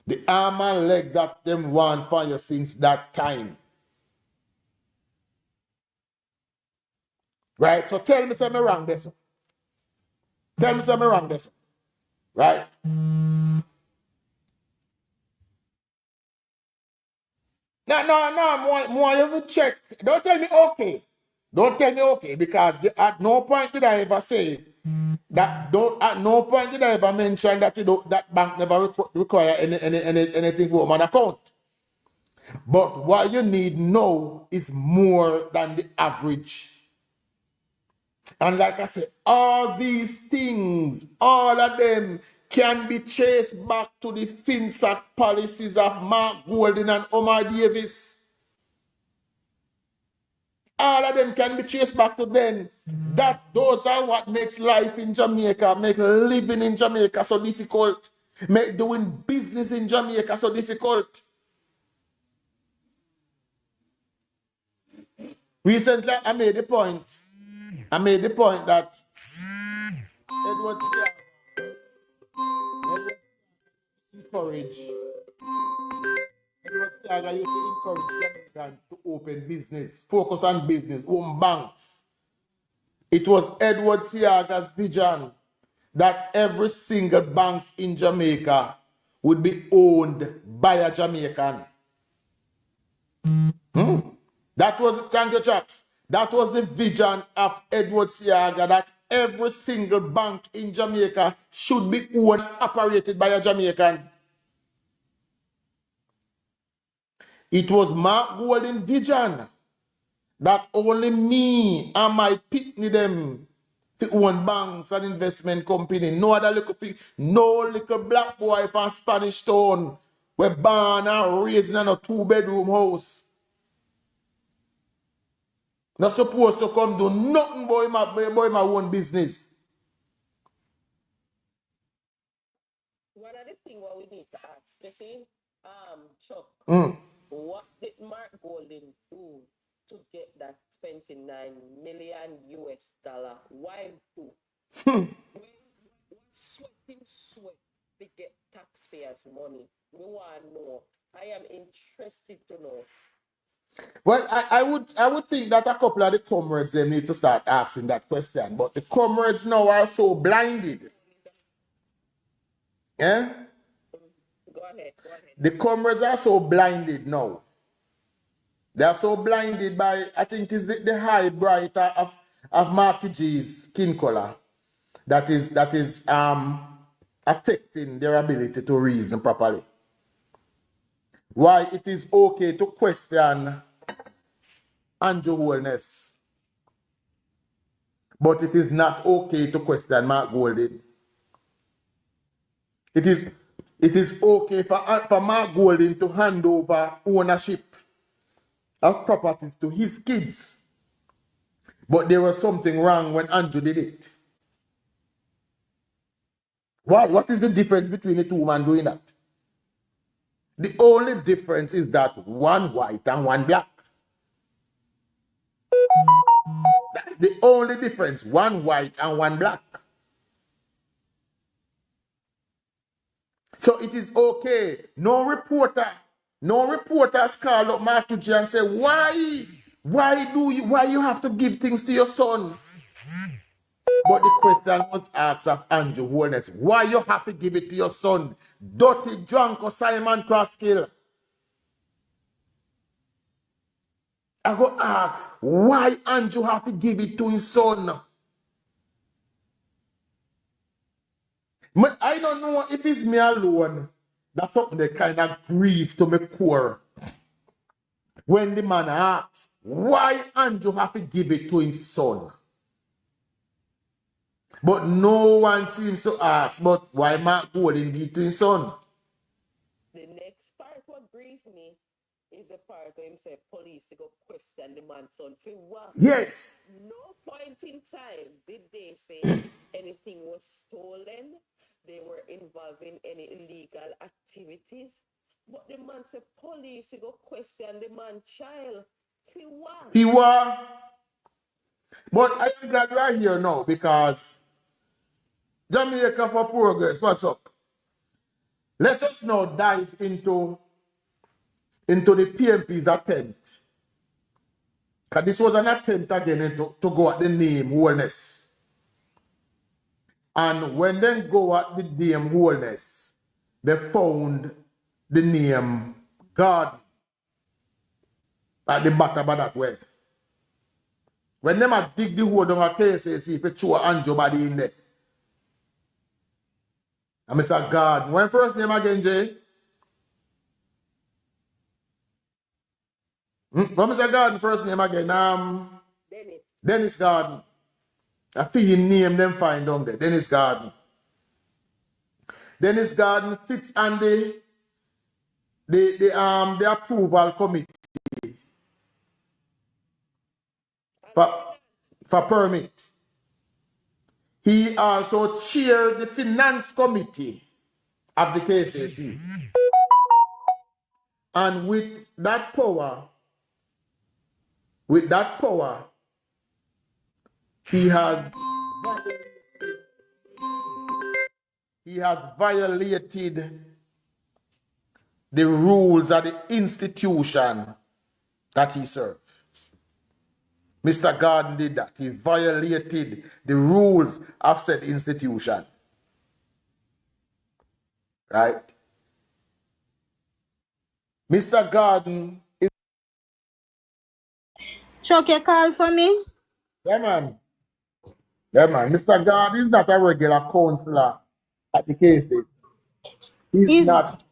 The arm and leg that them want to find you since that time. Right? So tell me say me wrong this. Tell me say me wrong this. Right? No, more you will check. Don't tell me okay. Don't tell me okay, because at no point did I ever say that. At no point did I ever mention that that bank never require anything for an account. But what you need now is more than the average. And like I said, all these things, all of them can be traced back to the FinSAC policies of Mark Golding and Omar Davis. All of them can be traced back to them. Those are what makes life in Jamaica, make living in Jamaica so difficult, make doing business in Jamaica so difficult. Recently, I made the point that Edward Siaga used to encourage Jamaicans to open business, focus on business, own banks. It was Edward Siaga's vision that every single bank in Jamaica would be owned by a Jamaican. That was, thank you, chaps. That was the vision of Edward Siaga, that every single bank in Jamaica should be owned and operated by a Jamaican. It was Mark Golding's vision that only me and my pitney them to own banks and investment company. No other little black boy from Spanish Town were born and raised in a 2-bedroom house. Not supposed to come do nothing boy my own business. One of the things what we need to ask, you see, Chuck, what did Mark Golding do to get that $29 million US? Why do? We sweating sweat to get taxpayers' money. We want to know. I am interested to know. Well, I would think that a couple of the comrades they need to start asking that question, but the comrades now are so blinded. Yeah? Go ahead. The comrades are so blinded now. They are so blinded by, I think it's the high bright of Marky G's skin color that is affecting their ability to reason properly. Why it is okay to question Andrew Holness, but it is not okay to question Mark Golding. It is okay for Mark Golding to hand over ownership of properties to his kids, but there was something wrong when Andrew did it. Why? What is the difference between the two men doing that? The only difference is that one white and one black. That's the only difference, one white and one black. So it is okay. No reporters call up Marky G and say, why you have to give things to your son? But the question was asked of Andrew Holness, why you have to give it to your son? Dirty, drunk, or Simon Crosskill? I go ask, why Andrew have to give it to his son? I don't know if it's me alone. That's something that kind of grieve to my core. When the man asks, why Andrew have to give it to his son? But no one seems to ask, but why Mark Golden give it to his son? The next part what grieves me is the part where him say police to go question the man's son for what? Yes. No point in time did they say anything was stolen, they were involved in any illegal activities. But the man said police to go question the man's child for what? He was. But I am glad you are here now because Jamaica for Progress, what's up? Let us now dive into the PMP's attempt. Because this was an attempt again to go at the name wholeness. And when they go at the name wholeness, they found the name God at the bottom of that well. When them a dig the hole down a KSAC, if you throw Andrew body in there. And Mr. God, when first name again, Jay? What Mr. Garden first name again? Dennis Garden. I feel him name them find down there. Dennis Garden. Dennis Garden sits on the approval committee for permit. He also chaired the finance committee of the KSAC. And with that power, he has violated the rules of the institution that he served. Mr. Garden did that. He violated the rules of said institution. Right? Mr. Garden is... Chuck, you call for me? Yeah, man. Yeah, man. Mr. Garden is not a regular councillor at the KSAC. He's not.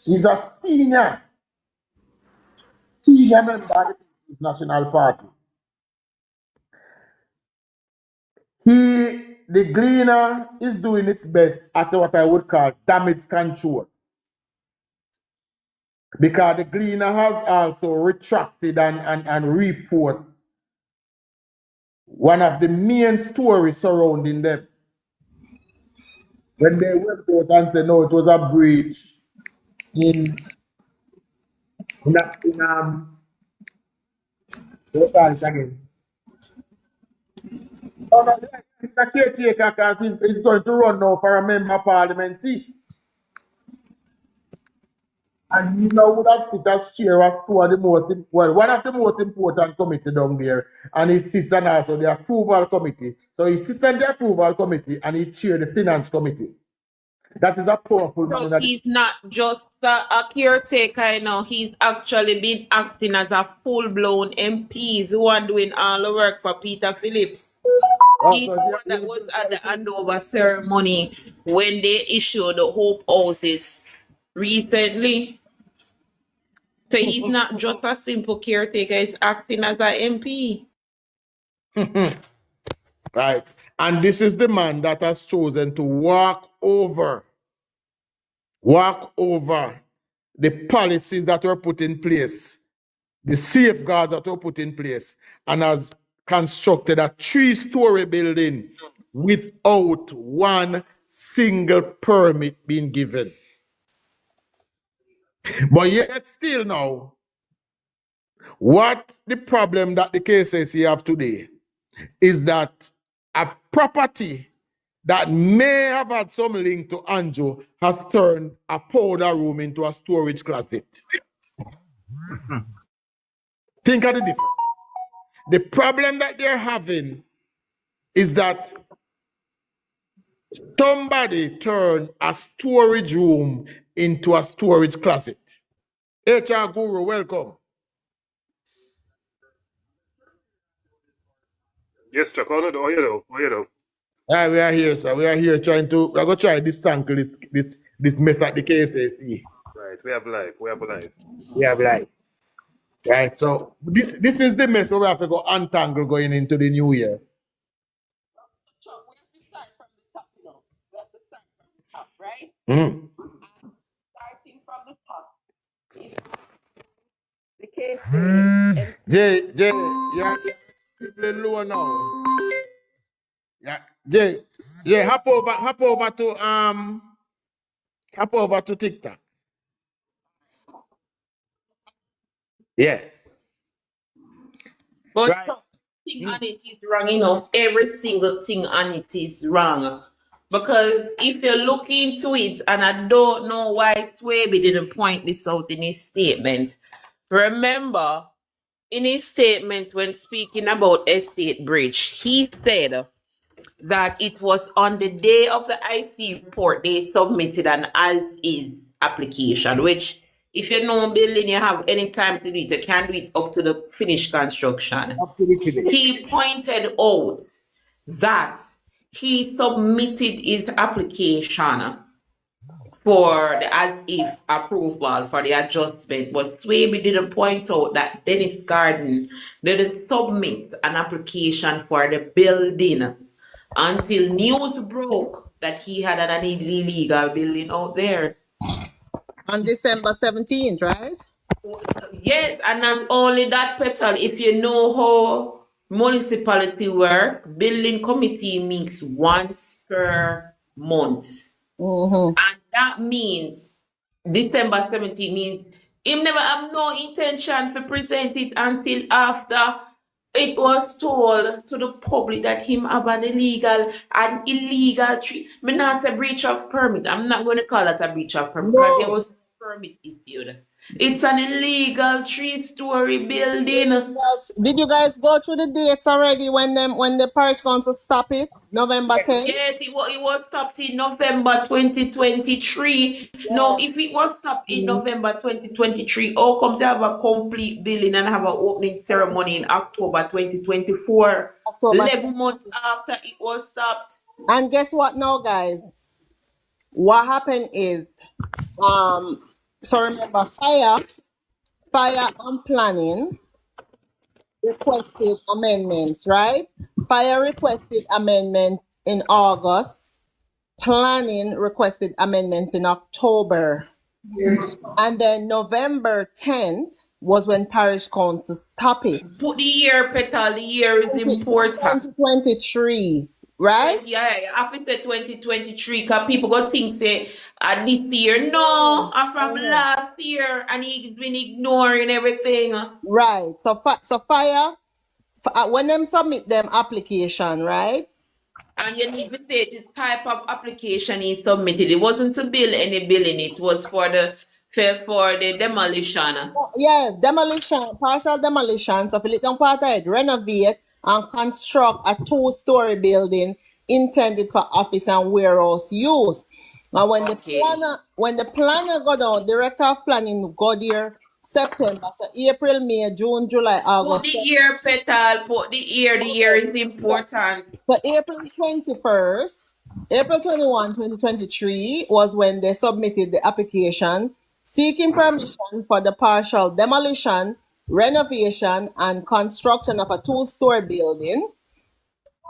He's a senior member of the People's National Party. The Gleaner is doing its best at what I would call damage control. Because the Gleaner has also retracted and reposted one of the main stories surrounding them. When they went out and said, no, it was a breach in what was it again? Oh, no, he's a caretaker because he's going to run now for a member of parliament seat. And you know would have sit as chair of one of the most important committee down there. And he sits on also the approval committee. So he sits on the approval committee and he chairs the finance committee. That is a powerful man. So he's not just a caretaker, you know, he's actually been acting as a full-blown MP. He's the one doing all the work for Peter Phillips. He's the one that was at the handover ceremony when they issued the Hope Houses recently. So he's not just a simple caretaker, he's acting as an MP. Right. And this is the man that has chosen to walk over the policies that were put in place, the safeguards that were put in place, and has constructed a 3-story building without one single permit being given. But yet still now, what the problem that the KSAC have today is that a property that may have had some link to Andrew has turned a powder room into a storage closet. Think of the difference. The problem that they're having is that somebody turned a storage room into a storage closet. HR Guru, welcome. Yes, Chuck. How you do? How you do? We are here, sir. We are here trying to. We are going to try dismantle this mess at the KSAC. Right. We have live. We have live. We have live. Right. So this is the mess where we have to go untangle going into the new year. Right? Mm. Starting from the top is the KSAMC. Jay, you're people low now. Yeah, Jay, hop over to TikTok. Yeah. But Right. something on it is wrong, you know. Every single thing on it is wrong. Because if you look into it, and I don't know why Swaby didn't point this out in his statement. Remember, in his statement when speaking about Estate Bridge, he said that it was on the day of the IC report they submitted an as-is application, which if you know building, you have any time to do it, you can do it up to the finished construction. He pointed out that he submitted his application for the as-if approval for the adjustment, but Swaby didn't point out that Dennis Garden didn't submit an application for the building until news broke that he had an illegal building out there. On December 17th, right? Yes, and not only that, Petal, if you know how municipality work, building committee meets once per month. Mm-hmm. And that means December 17th means him never have no intention to present it until after it was told to the public that him have an illegal tree. Me not say breach of permit. I'm not going to call it a breach of permit because there was no permit issued. It's an illegal 3-story building. Did you guys go through the dates already when the parish council stop it? November 10th? Yes, it was stopped in November 2023. Yeah. No, if it was stopped in November 2023, how comes they have a complete building and have an opening ceremony in October 2024? October. 11 months after it was stopped. And guess what now, guys? What happened is, so remember, fire and planning requested amendments, right? Fire requested amendments in August. Planning requested amendments in October. Yes. And then November 10th was when parish council stopped it. Put the year, Petal, the year is important. 2023, right? Yeah, after 2023, because people go think say this year. No, from last year, and he's been ignoring everything. Right. So fire, when them submit them application, right? And you need to say the type of application he submitted. It wasn't to build any building, it was for the demolition. Yeah, demolition, partial demolition. So Philip don't part of it, renovate and construct a 2-story building intended for office and warehouse use. Now when the planner go down, director of planning go there September, so April, May, June, July, August. Put the year, Petal, put the year is important. So April 21st, April 21, 2023 was when they submitted the application seeking permission for the partial demolition, renovation, and construction of a 2-story building.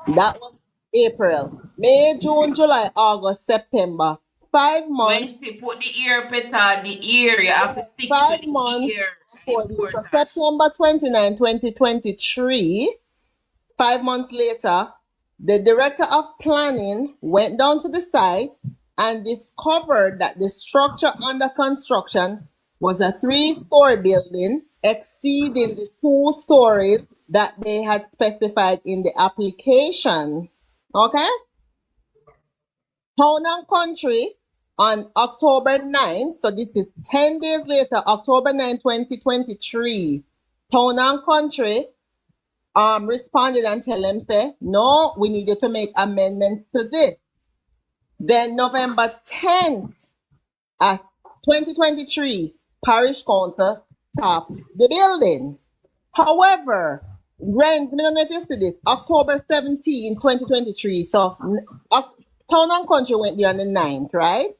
That was April. May, June, July, August, September. 5 months. When you put the year, Petal, the year, you have to stick 5 to the months year. before this. So September 29, 2023, 5 months later, the director of planning went down to the site and discovered that the structure under construction was a 3-story building exceeding the 2 stories that they had specified in the application. Okay? Town and Country on October 9th, so this is 10 days later, October 9, 2023, Town and Country responded and tell them, say, no, we needed to make amendments to this. Then November 10th, as 2023, Parish Council stopped the building. However, rent, I don't know if you see this, October 17, 2023. So Town and Country went there on the 9th, right?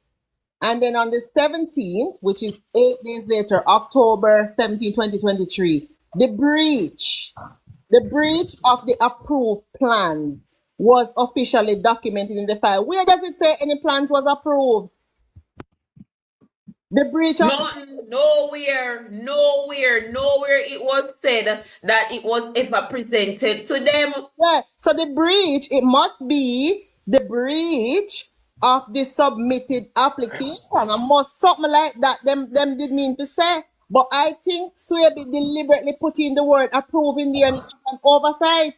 And then on the 17th, which is 8 days later, October 17, 2023, the breach of the approved plans was officially documented in the file. Where does it say any plans was approved? The breach of Nowhere it was said that it was ever presented to them. yeah. So the breach, it must be the breach of the submitted application. And must something like that them did mean to say. But I think Swaby deliberately put in the word approve in there and it's an oversight.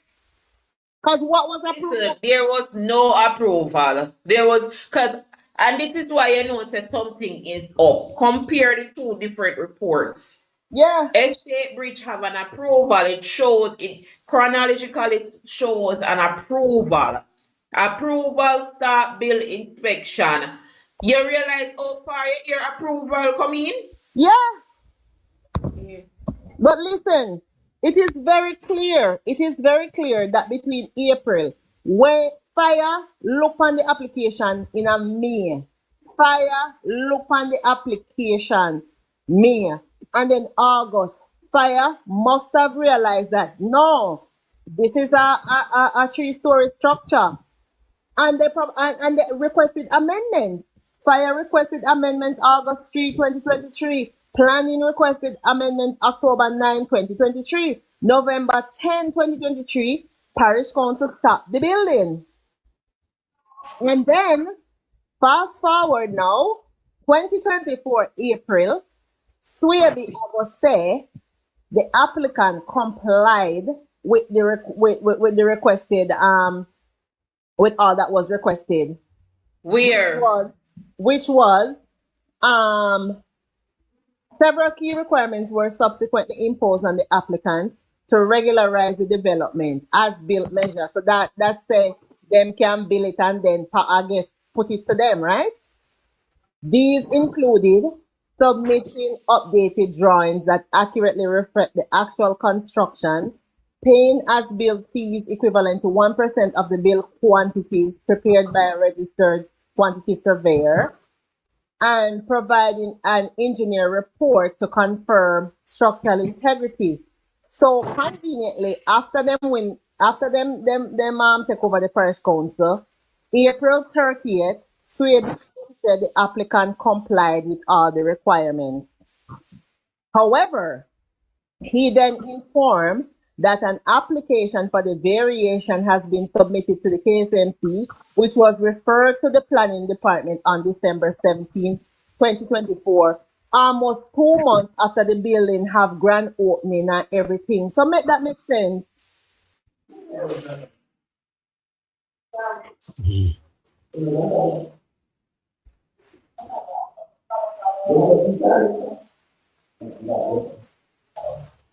Because what was approved? There was no approval. And this is why you know that something is up. Compare the two different reports. Yeah. Estate breach have an approval. It shows it chronologically shows an approval. Approval start bill inspection. You realize how far your approval come in? Yeah. But listen, it is very clear. It is very clear that between April, when Fire look on the application in a May, Fire look on the application May, and then August, Fire must have realized that no, this is a three-story structure, and they requested amendments. Fire requested amendments August 3, 2023. Planning requested amendments October 9, 2023. November 10, 2023, Parish Council stopped the building. And then, fast forward now, 2024 April, Swaby will say the applicant complied with the requested with all that was requested. Where? Which was several key requirements were subsequently imposed on the applicant to regularize the development as built measure. So that say them can build it and then I guess put it to them, right? These included submitting updated drawings that accurately reflect the actual construction, paying as built fees equivalent to 1% of the built quantities prepared by a registered quantity surveyor, and providing an engineer report to confirm structural integrity. So conveniently, after them take over the parish council, April 30th, Swaby said the applicant complied with all the requirements. However, he then informed that an application for the variation has been submitted to the KSAMC, which was referred to the planning department on December 17, 2024, almost 2 months after the building have grand opening and everything. So make that make sense.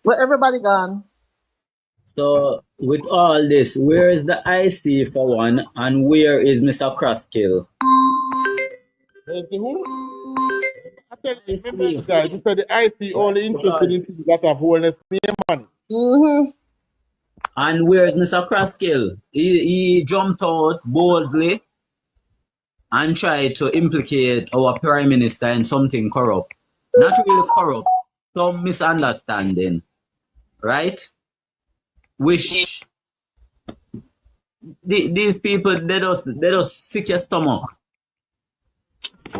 Well, everybody gone. So, with all this, where is the IC for one, and where is Mr. Crosskill? There's the who? I tell you, remember, guys, you said the IC only interested in things that have wholeness name money. Mm-hmm. And where is Mr. Crosskill? He jumped out boldly and tried to implicate our Prime Minister in something corrupt. Not really corrupt, some misunderstanding, right? Which these people, they just sick your stomach.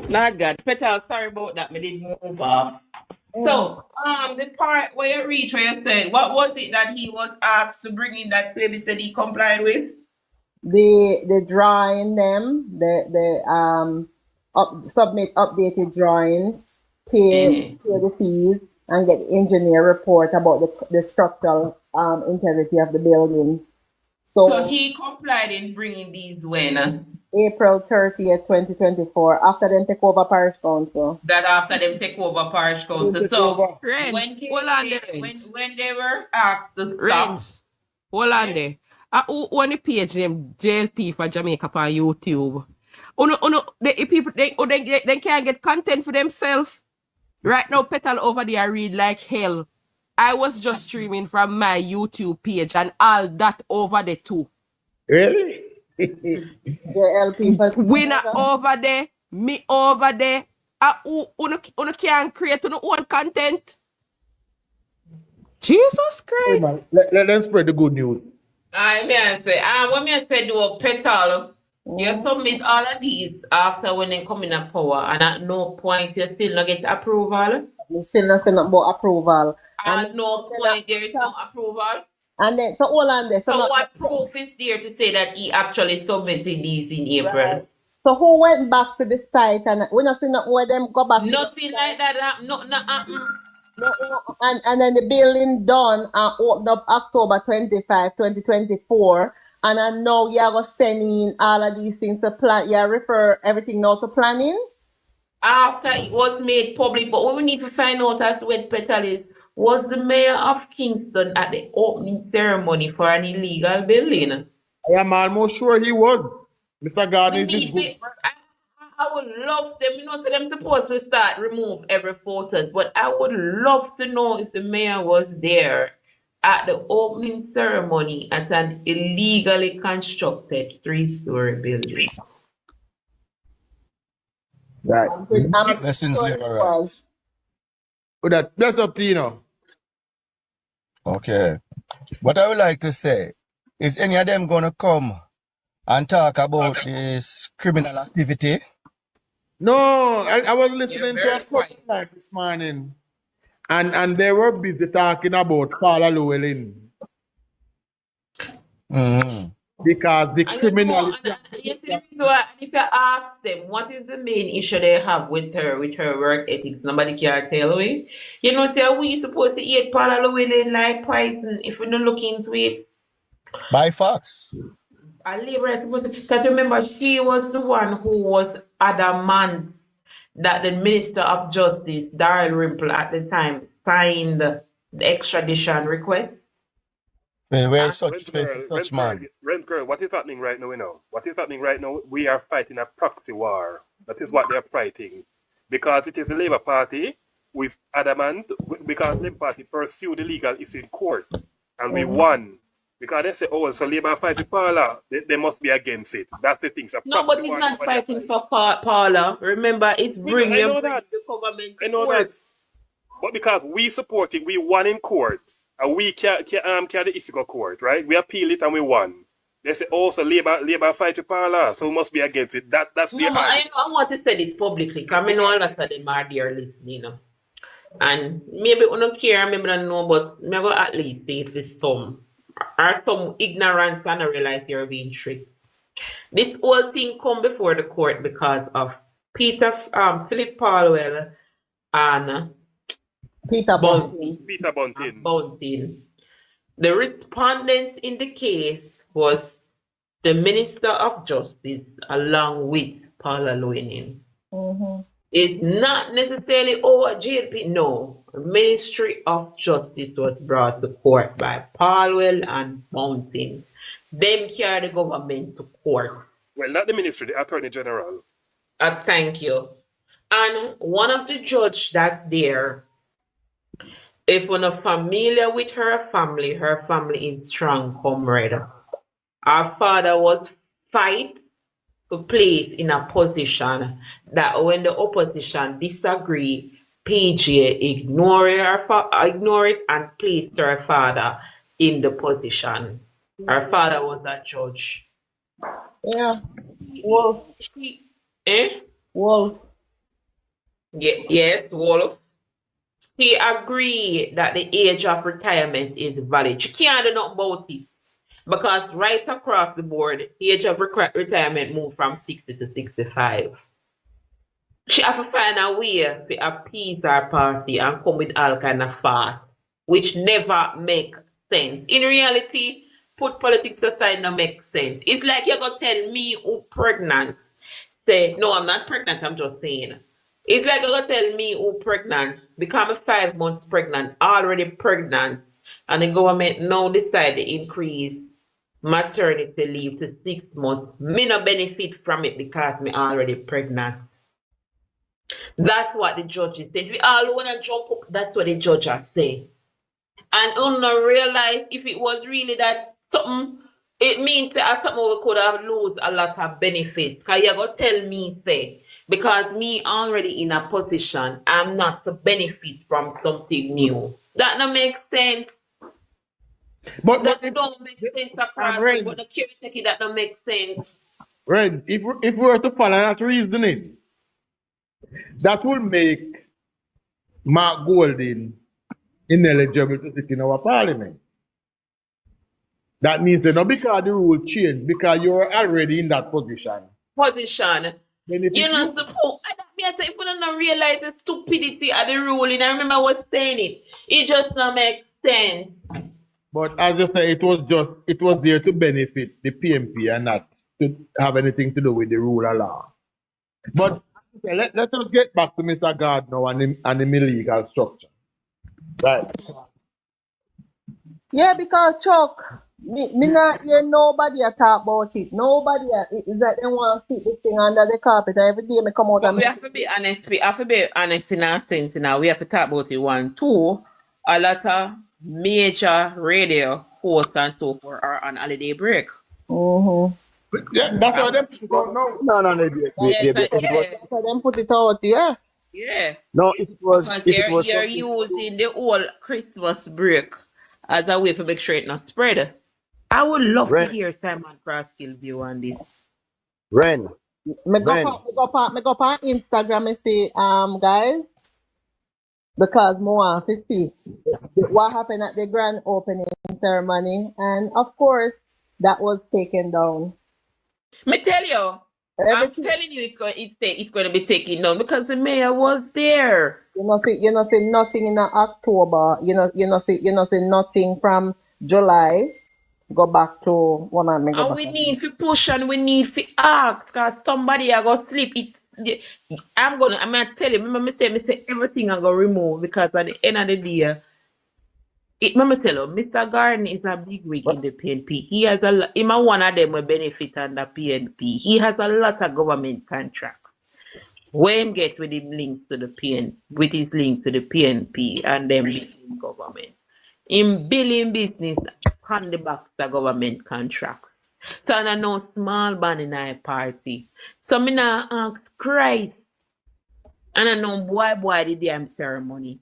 Not God. Petal, sorry about that. Me did move off. So, the part where you reach where you said, what was it that he was asked to bring in that Swaby said he complied with? The drawing them, submit updated drawings, pay the fees, and get the engineer report about the structural integrity of the building. So he complied in bringing these when? April 30th, 2024, after them take over parish council. That after them take over parish council. So when they were asked to stop, Hold on there. On the page named JLP for Jamaica on YouTube. The people they can't get content for themselves. Right now, Petal over there read like hell. I was just streaming from my YouTube page and all that over there too. Really? JLP for Winner over there, me over there. Uno can't create your own content. Jesus Hey, Christ. man, let them spread the good news. I may say, when me say do a Petal, you submit all of these after when they come in a power, and at no point you still not get approval. We still not saying about approval. At no point there is no approval. And then, so hold on there. So not- what proof is there to say that he actually submitted these in April? Right. So who went back to the site and we not see nothing where them go back? Nothing like that happened. Nothing happened. And then the building done and opened up October 25, 2024. And I know you are going to send in all of these things to plan. You refer everything now to planning? After it was made public, but what we need to find out as what Petal is, was the mayor of Kingston at the opening ceremony for an illegal building? I am almost sure he was. Mr. Gardner is good. I would love them, so them supposed to start remove every photos, but I would love to know if the mayor was there at the opening ceremony at an illegally constructed 3-story building. Right. Lessons sure never it right. was. That's up to you now. Okay. What I would like to say is any of them gonna come and talk about this criminal activity? No, I was listening to very a couple quiet. like this morning, and they were busy talking about Paula Llewellyn Mm-hmm. because the And criminality. if you ask them what is the main issue they have with her work ethics, nobody can tell you. Say we supposed to eat Paula Llewellyn like poison if we don't look into it. By facts. A Labour is supposed to, because remember, she was the one who was adamant that the Minister of Justice, Darrell Rimple, at the time, signed the extradition request. Where such man? Rent girl, what is happening right now, What is happening right now? We are fighting a proxy war. That is what they are fighting. Because it is the Labour Party who is adamant, because the Labour Party pursued the legal issue in court. And we won. Because they say, so Labour fight with Paula, they must be against it. That's the thing. No, but he's not fighting for Paula. Remember, it's bringing I know that. the government to I know court. that. But because we support it, we won in court. And we carry the issue to court, right? We appeal it and we won. They say, so Labour fight with Paula, so we must be against it. That's No, the but argument. I want to say this publicly, because I know a lot of them are there listening. And maybe we don't care, maybe I don't know, but maybe at least say if there's some ignorance and I realize you're being tricked. This whole thing come before the court because of Philip Palwell and Peter Bunting. Peter Bunting. Bunting. The respondents in the case was the Minister of Justice along with Paula Llewellyn. It's not necessarily JLP. No, Ministry of Justice was brought to court by Palwell and Bunting. Them carry the government to court. Well, not the ministry, the Attorney General. Thank you. And one of the judges that's there, if you're not familiar with her family is strong comrade. Our father was fight to place in a position that when the opposition disagree, PJ ignore it and placed her father in the position. Her father was a judge. Yeah. Wolf. Wolf. Yes, Wolf. She agreed that the age of retirement is valid. She can't do nothing about it. Because right across the board, age of retirement moved from 60 to 65. She have to find a way to appease her party and come with all kind of fast, which never make sense. In reality, put politics aside, no make sense. It's like you're going to tell me who pregnant. Say, no, I'm not pregnant, I'm just saying. It's like you're going to tell me who pregnant, become 5 months pregnant, already pregnant, And the government now decide to increase maternity leave to 6 months. Me no benefit from it because me already pregnant. That's what the judges say. We all want to jump up. That's what the judges say. And I don't realize if it was really that something, it means that something we could have lose a lot of benefits. Because you're going to tell me, say, because me already in a position, I'm not to benefit from something new. That don't make sense. But That don't make sense across, Red, but the caretaker, that don't make sense. Red, if we were to follow that reasoning, that will make Mark Golding ineligible to sit in our parliament. That means that not because the rule changed, because you're already in that position. You know, suppose I say if we don't realize the stupidity of the ruling, I remember I was saying it. It just don't make sense. But as I say, it was there to benefit the PMP and not to have anything to do with the rule of law. But let us get back to Mr. Gardner and the legal structure. Right. Yeah, because Chuck, me not hear nobody talk about it. Nobody is that they want to sit this thing under the carpet. Every day me come out But and we have to be honest. We have to be honest in our sense now. We have to talk about it. 1, 2, a lot of major radio hosts and so forth are on holiday break. Yeah, that's what them people don't know. No. that's why them put it out, yeah. Yeah. No, if it was Because you're something, using the whole Christmas break as a way to make sure it not spread. I would love to hear Simon Crosskill's view on this. Ren, Me go on Instagram and say, guys, because me want to see what happened at the grand opening ceremony, and of course that was taken down. Me tell you, I'm telling you, it's going to be taken down because the mayor was there. You know, say nothing in October. You know, say nothing from July. Go back to one man. And we need to push and we need to ask because somebody are going to sleep. I'm going to tell you, remember me say everything I'm going to remove because at the end of the day, remember tell you, Mr. Garden is a big wig in the PNP. He has one of them will benefit under PNP. He has a lot of government contracts. When get with his links to the PNP and them in government. In billion business on the back of government contracts. So I know small band in our party. So I now ask Christ. And I know boy the damn ceremony.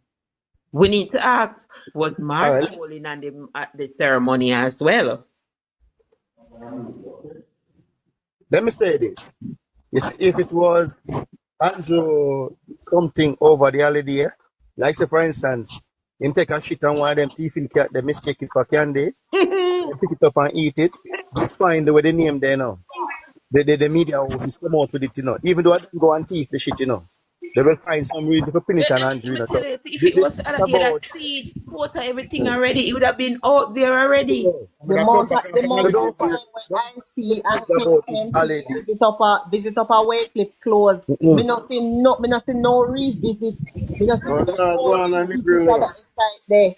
We need to ask, was Mark holding at the ceremony as well? let me say this. You see, if it was Andrew something over the holiday, like say for instance, him take a shit on one of them teeth cat, they mistake it for candy, they pick it up and eat it, it's fine the way the name there now. The media office come out with it, you know. Even though I didn't go and teeth the shit, you know. They will find some reason to pin it on Andrew, you know. So if it was that seed, photo, everything already, it would have been out there already. The month I see and visit up a Wycliffe close. Me not see no revisit. Me not see no there.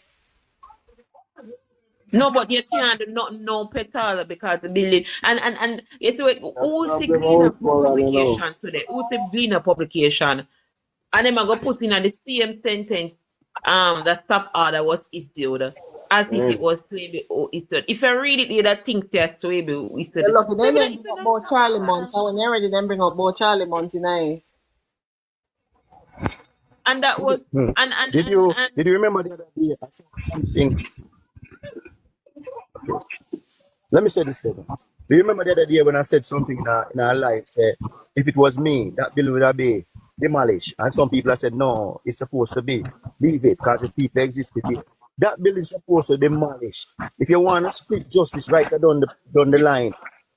No, but you can't do nothing no petal because the building and it's like who's the cleaner publication today? Who's the cleaner publication? And then I go put in the same sentence the stop order was issued as if it was to be issued. If I read it the other things there to be issued. Look, they bring up about Charlie Mount, and when you're ready, then bring up about Charlie Mount in And that was did you remember the other day I said something? Okay. Let me say this thing. Do you remember the other day when I said something in our life? Say, if it was me, that bill would have been demolished. And some people have said, no, it's supposed to be. Leave it, because the people existed here. That bill is supposed to demolish. If you want to split justice right down the line,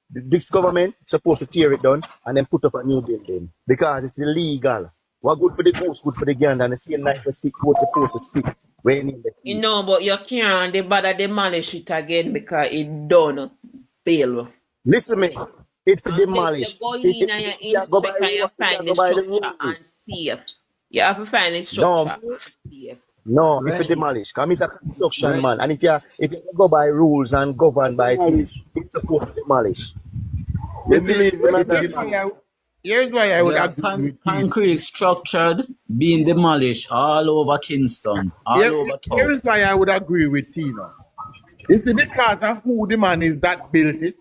this government is supposed to tear it down and then put up a new building. Because it's illegal. What good for the goose, good for the gander, and the same knife stick was supposed to stick. You know, but you can't demolish it again because it done fail. Listen me, it's to demolish. You go in and you inspect and you find the structure unsafe. You have to find the structure unsafe. No, if you Right. demolish, because it's a construction Right. man. And if you go by rules and govern by things, it's supposed to demolish. We You see, believe in here's that. why I would Yeah, agree with Tina. concrete structured being demolished all over Kingston, all over town. Here's why I would agree with Tina. You see, because of who the man is that built it,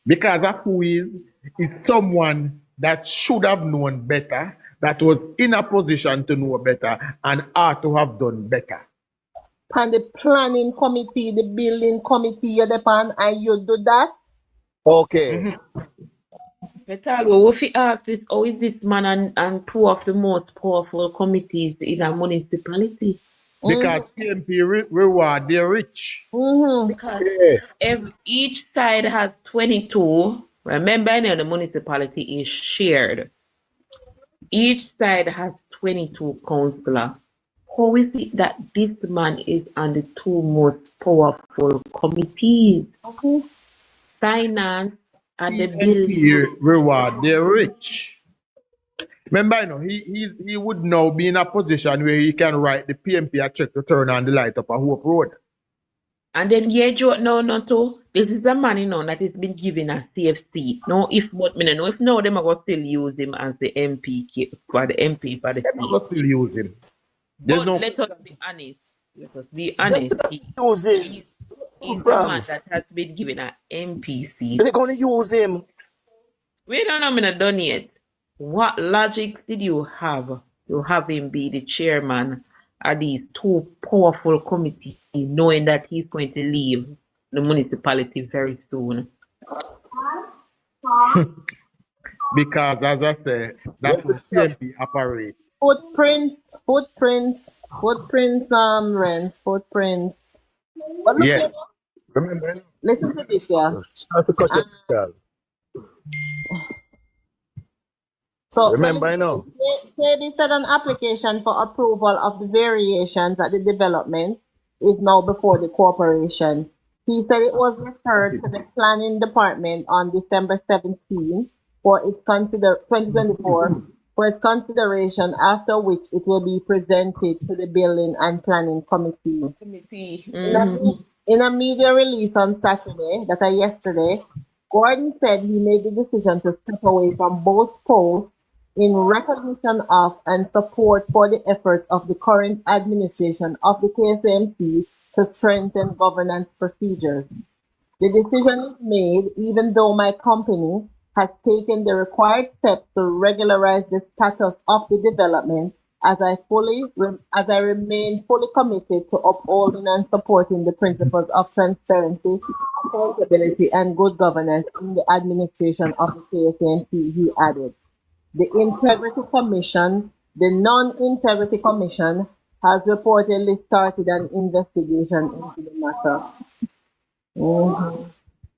because of who is someone that should have known better, that was in a position to know better, and ought to have done better. And the planning committee, the building committee, you're the pan, and you do that. Okay. Petal, if you ask this, how is this man and two of the most powerful committees in a municipality? Because PMP reward the rich. Because Yeah. each side has 22. Remember, the municipality is shared. Each side has 22 councillors. How is it that this man is on the two most powerful committees? Finance and the building. PMP reward the rich. Remember, he would now be in a position where he can write the PMP a check to turn on the light up a Hope Road. And then no, this is a man that has been given a CFC. No, if no, them are going to still use him as the MP for the MP for the They're not gonna still use him. There's But no let us be honest. Let us be honest. Use him. He's a man France. that has been given an MPC. They're going to use him. We don't know him not done yet. What logic did you have to have him be the chairman of these two powerful committees, knowing that he's going to leave the municipality very soon? because as I said, that's how PMP operate. Footprints, rents, footprints. But look Yes. at, Remember? listen to this, yeah. Start to cut your picture. So Remember, I know. They said an application for approval of the variations at the development is now before the corporation. He said it was referred to the planning department on December 17 for its 2024 for its consideration, after which it will be presented to the building and planning committee. In a media release on Saturday, that is yesterday, Gordon said he made the decision to step away from both posts in recognition of and support for the efforts of the current administration of the KSAMC to strengthen governance procedures. The decision is made even though my company has taken the required steps to regularize the status of the development, as I remain fully committed to upholding and supporting the principles of transparency, accountability, and good governance in the administration of the KSAMC, he added. The Non-Integrity Commission has reportedly started an investigation into the matter.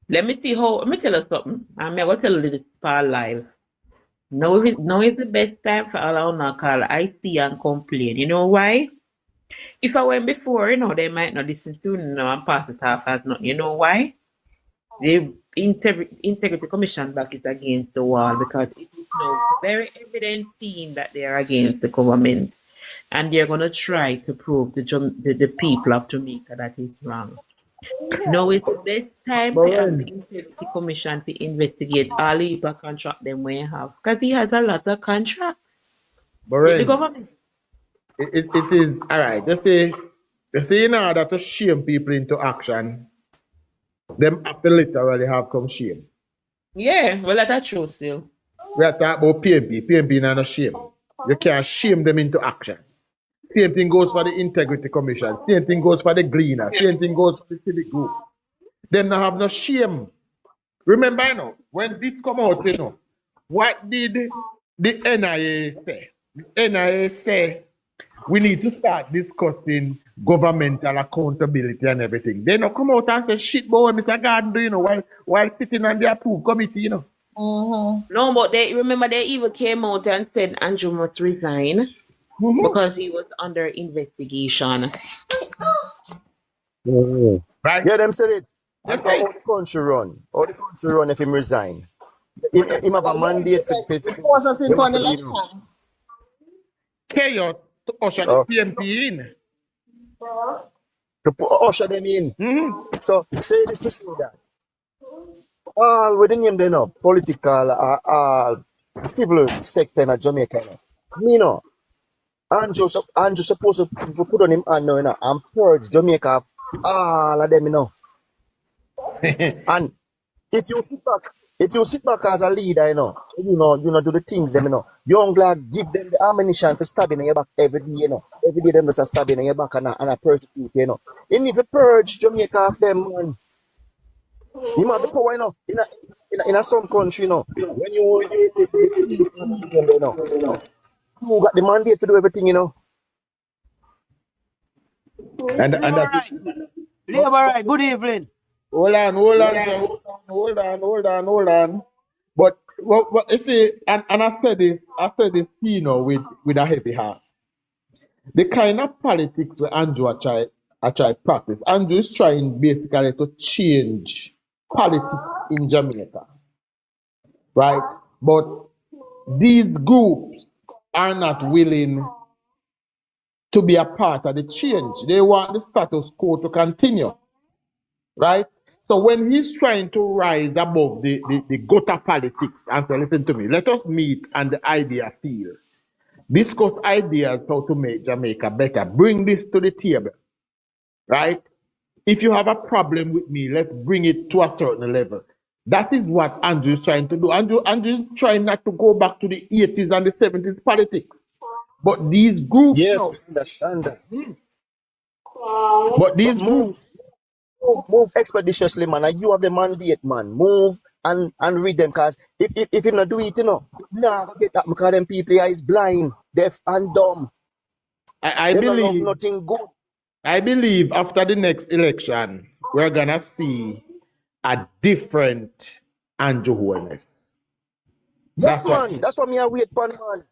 Let me tell you something. I'm going to tell you this part live. Now is the best time for all our call IC and complain. You know why? If I went before, they might not listen to and pass it off as nothing. You know why? The Integrity Commission back is against the wall because it is now very evident seen that they are against the government, and they're going to try to prove the people of Jamaica that is wrong. Now is the best time for the Integrity Commission to investigate all the contract them we have, because he has a lot of contracts with the government. It is all right. They say in order to shame people into action, them have to literally have some shame. Yeah, well, that's true still. We are talking about PMP. PMP not a shame. You can't shame them into action. Same thing goes for the Integrity Commission. Same thing goes for the Gleaner. Same thing goes for the civic group. Them not have no shame. Remember, when this come out, what did the NIA say? The NIA say we need to start discussing governmental accountability and everything. They not come out and say shit, boy, Mr. Garden do, while sitting on the approved committee, No, but they even came out and said Andrew must resign because he was under investigation. Right? Yeah, them said it. That's How right. the country run? How the country run if him resign? Him have a mandate for Force us into an election. Chaos to usher the Oh, PMP in. to usher them in. Mm-hmm. So say this to say that all with the name they know, political, civil sector in Jamaica. Me know. Andrew supposed to put on him hand now, and purge Jamaica of all of them, And if you sit back as a leader, do the things them, young lad give them the ammunition for stabbing in your back every day, Every day them just stabbing in your back and persecute, You need to purge Jamaica of them, man. You have the power, in some country, when you got the mandate to do everything, And that's Right. Labor right. Good evening. hold on, sir. Hold on. But you see, and I said this, with a heavy heart. The kind of politics where Andrew I try practice. Andrew is trying basically to change politics in Jamaica, right? But these groups are not willing to be a part of the change. They want the status quo to continue, right? So when he's trying to rise above the gutter politics and say, listen to me, let us meet and the idea field. Discuss ideas how to make Jamaica better. Bring this to the table, right? If you have a problem with me, let's bring it to a certain level. That is what Andrew is trying to do. Andrew is trying not to go back to the 80s and the 70s politics. But these groups yes, now, I understand that. but these But groups, move expeditiously, man. And you have the mandate, man. Move and read them, cause if you not do it, nah, get that because them people is blind, deaf, and dumb. I They don't know believe, nothing good. I believe after the next election, we're gonna see a different Andrew Holness. Yes, That's what, man. That's what me I wait for, man.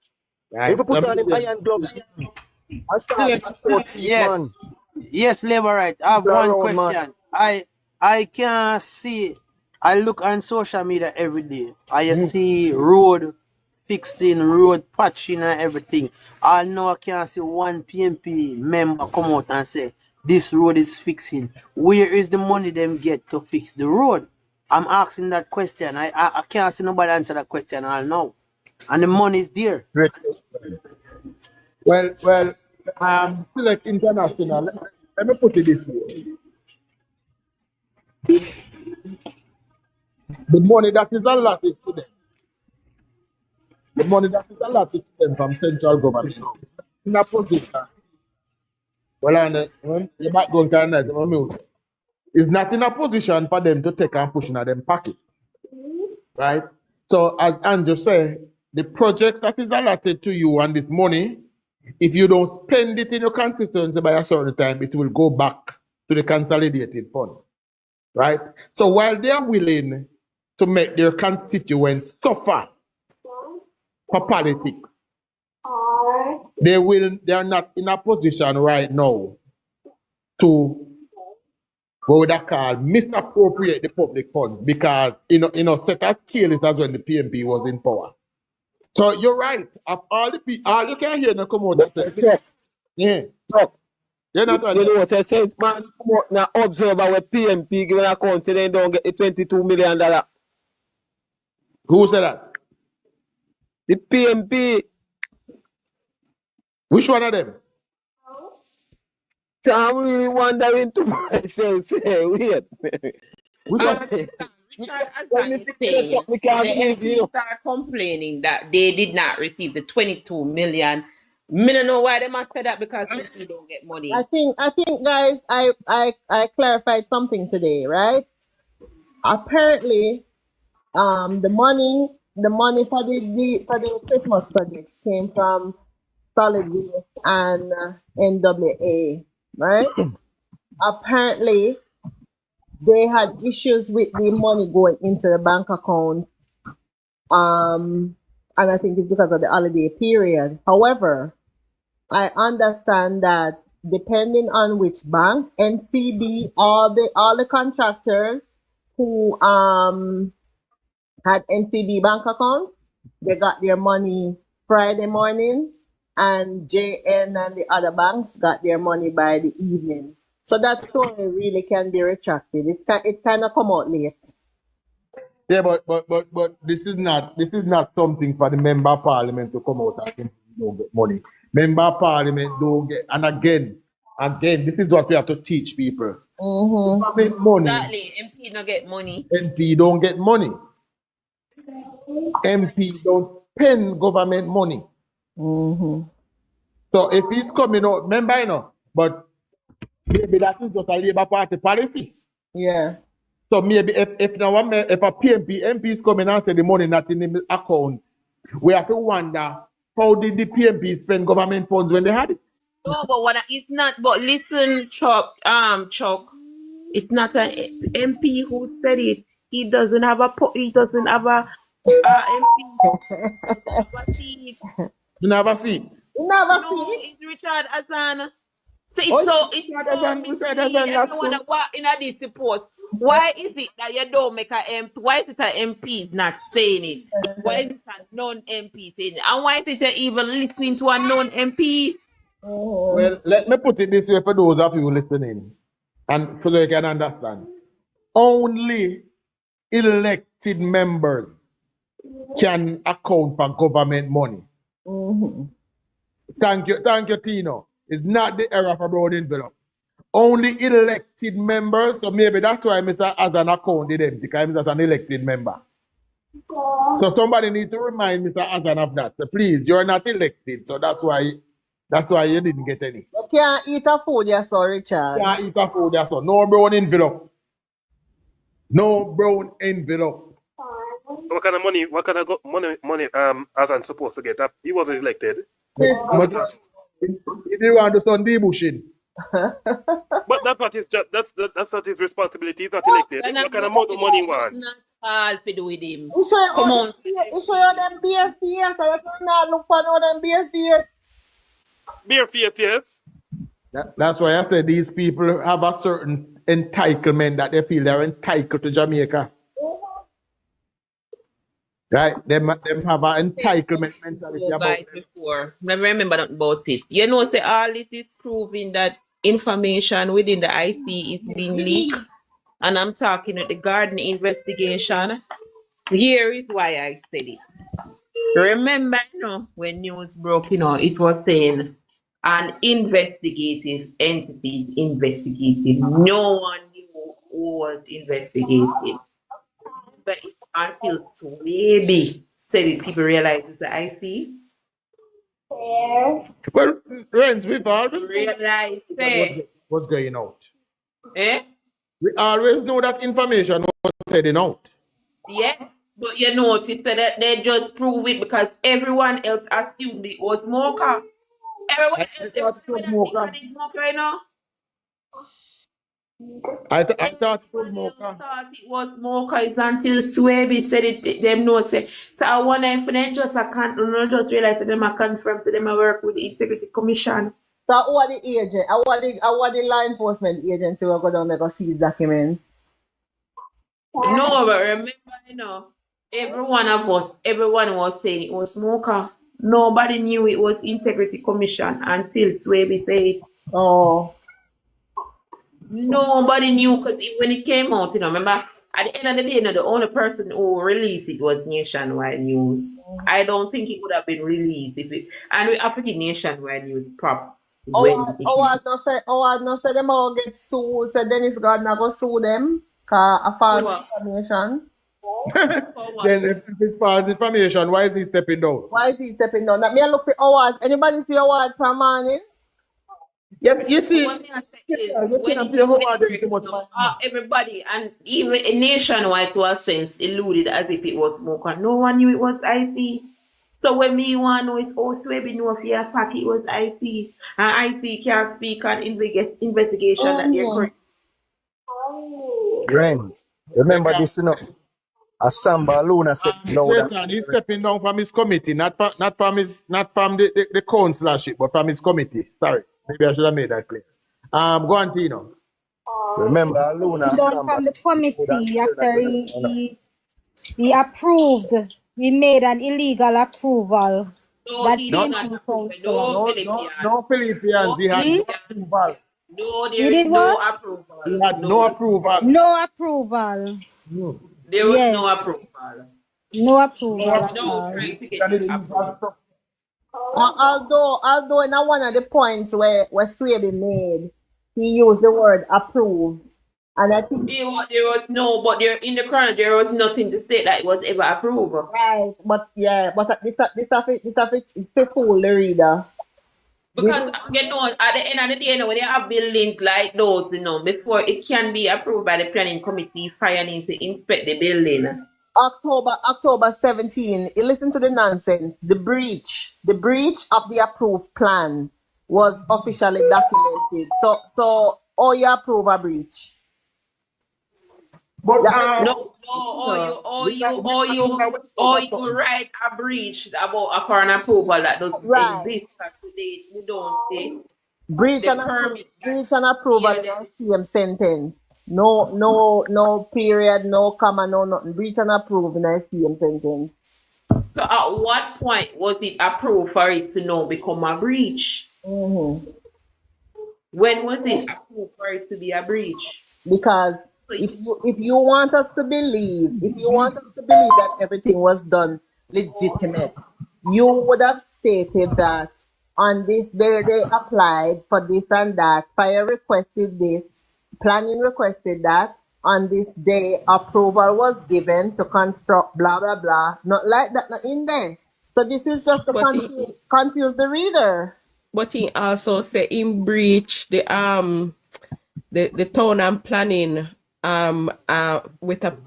right? If you put on them iron gloves and start at 14, Yeah. man. Yes, labor right. I have People one around, man. question. I can see. I look on social media every day. I see road fixing, road patching, and everything. I know I can't see one PMP member come out and say this road is fixing. Where is the money them get to fix the road? I'm asking that question. I can't see nobody answer that question all now. And the money is there. Great. Well, Select International, let me put it this way. The money that is allotted to them, from central government, in a position, you might go and is not in a position for them to take and push in them pocket, right? So as Andrew said, the project that is allotted to you and this money, if you don't spend it in your constituency by a certain time, it will go back to the consolidated fund, right? So while they are willing to make their constituents suffer for politics, they are not in a position right now to what would I call misappropriate the public funds because set a scale is as when the PMP was in power. So you're right. Of all the people, all you can hear now come out and say, yeah. You're not You know what I said, man, come out now observe our PMP giving a count they don't get the $22 million. Who said that? The PMP. Which one of them? I'm really wondering to myself, say, wait. Which one? Richard Anthony is saying the MPs are complaining that they did not receive the 22 million. Me don't know why they must say that because they don't get money. I think guys, I clarified something today, right? Apparently, the money for the Christmas projects came from Solid Waste and NWA, right? Apparently, they had issues with the money going into the bank account, and I think it's because of the holiday period. However, I understand that depending on which bank, NCB, all the contractors who had NCB bank accounts, they got their money Friday morning, and JN and the other banks got their money by the evening. So that story really can be retracted. It kind of come out late. Yeah, but this is not something for the member of parliament to come out and say you don't get money. Member of parliament don't get, and again, this is what we have to teach people. Government money, Exactly. MP not get money. MP don't get money. MP don't spend government money. So if he's coming out, remember, you know, but maybe that is just a Labour Party policy. Yeah. So maybe if a MP is coming and say the money not in the account, we have to wonder how did the PMP spend government funds when they had it? No, but it's not. But listen, Chuck. It's not an MP who said it. He doesn't have a. He doesn't have a MP. Seat. You never see it. You never see No, it? it's Richard Azan. So it's in a this post. Why is it that you don't make a MP? Why is it an MP is not saying it? Why is it a non-MP saying it? And why is it you're even listening to a non-MP? Well, let me put it this way for those of you listening, and so they can understand. Only elected members can account for government money. Thank you, Tino. It's not the era for brown envelope. Only elected members, so maybe that's why Mr. has an account with them, because he's an elected member. So somebody needs to remind Mr. Azan of that. So please, you're not elected, so that's why you didn't get any. You can't eat a food, yes, so Richard. You can't eat a food, yes, so no brown envelope. No brown envelope. What kind of money Azan supposed to get up? He wasn't elected. But he didn't want to do some debushing. But that's not his job. That's not his responsibility. He's not elected. What kind of amount of money he wants? It's not all to do with him. Come on. You show you them bare face, or you not look for no them bare face. Bare face, yes. That's why I said these people have a certain entitlement that they feel they're entitled to Jamaica. Right? Them have an entitlement mentality about it. Before. I remember nothing about it. You know, say all this is proving that information within the IC is being leaked. And I'm talking at the garden investigation. Here is why I said it. Remember, when news broke, it was saying an investigative entity is investigating. No one knew who was investigating. But it's until maybe said it, people realize it's the IC. Well, friends, we've always realized what's going out. We always know that information was heading out. Yeah, but you notice that they just prove it because everyone else assumed it was Mocha. Everyone else think it Mocha, I thought it was Mocha. It was Mocha. It's until Swaby said it. Them know say. So I wonder if they just just realize that them confirm to them work with the Integrity Commission. So who are the agent? Who are the law enforcement agents who are going to make us seize documents? No, but remember, everyone was saying it was Mocha. Nobody knew it was Integrity Commission until Swaby said it. Oh. Nobody knew because when it came out, remember, at the end of the day, the only person who released it was Nationwide News. I don't think it would have been released and we have to give Nationwide News props. I not say them all get sued. Say Dennis Gardner go sue them because of false information. Then if it's false information, why is he stepping down? That me I look for Howard. Anybody see Howard from morning? Yeah, you see, everybody and even Nationwide to a sense eluded as if it was Mocha. No one knew it was IC. So when me want know is Swaby know if you fact it was IC and IC can't speak on investigation that they're correct. Friends, remember this, a Samba Luna said he's stepping down from his committee, not from the councillorship, but from his committee. Sorry. Maybe I should have made that clear. Go on, Tino. Remember, Luna down from the committee after he approved. He made an illegal approval No, That he No, did not PMP approve it. councillor. No, no, Philippian. no Philippians. No, He had no Philippian. approval. No, He there is did no what? approval. He had no No, approval. No approval. No. there was Yes. no approval. No approval No at No, approval. all. trying to get And it it is approved. just stuff. Although in one of the points where Swaby made, he used the word approve. And I think There was no, but there in the corner there was nothing to say that it was ever approved. right, but it's to fool the reader. Because you know, at the end of the day, you know, when you have buildings like those, you know, before it can be approved by the planning committee, fire needs to inspect the building. October 17, you listen to the nonsense. The breach of the approved plan was officially documented. So all you approve a breach. But No, you write a breach about for an approval that doesn't Right. exist today. You don't say Breach the and permit. approval in the same sentence. No period, no comma, no nothing. Breach and approve in the same sentence. So at what point was it approved for it to now become a breach? Mm-hmm. When was it approved for it to be a breach? Because if you want us to believe that everything was done legitimate, you would have stated that on this day they applied for this and that, fire requested this, planning requested that, on this day approval was given to construct blah blah blah. Not like that, not in there. So this is just to confuse the reader. But he also said in breach the town and planning with a,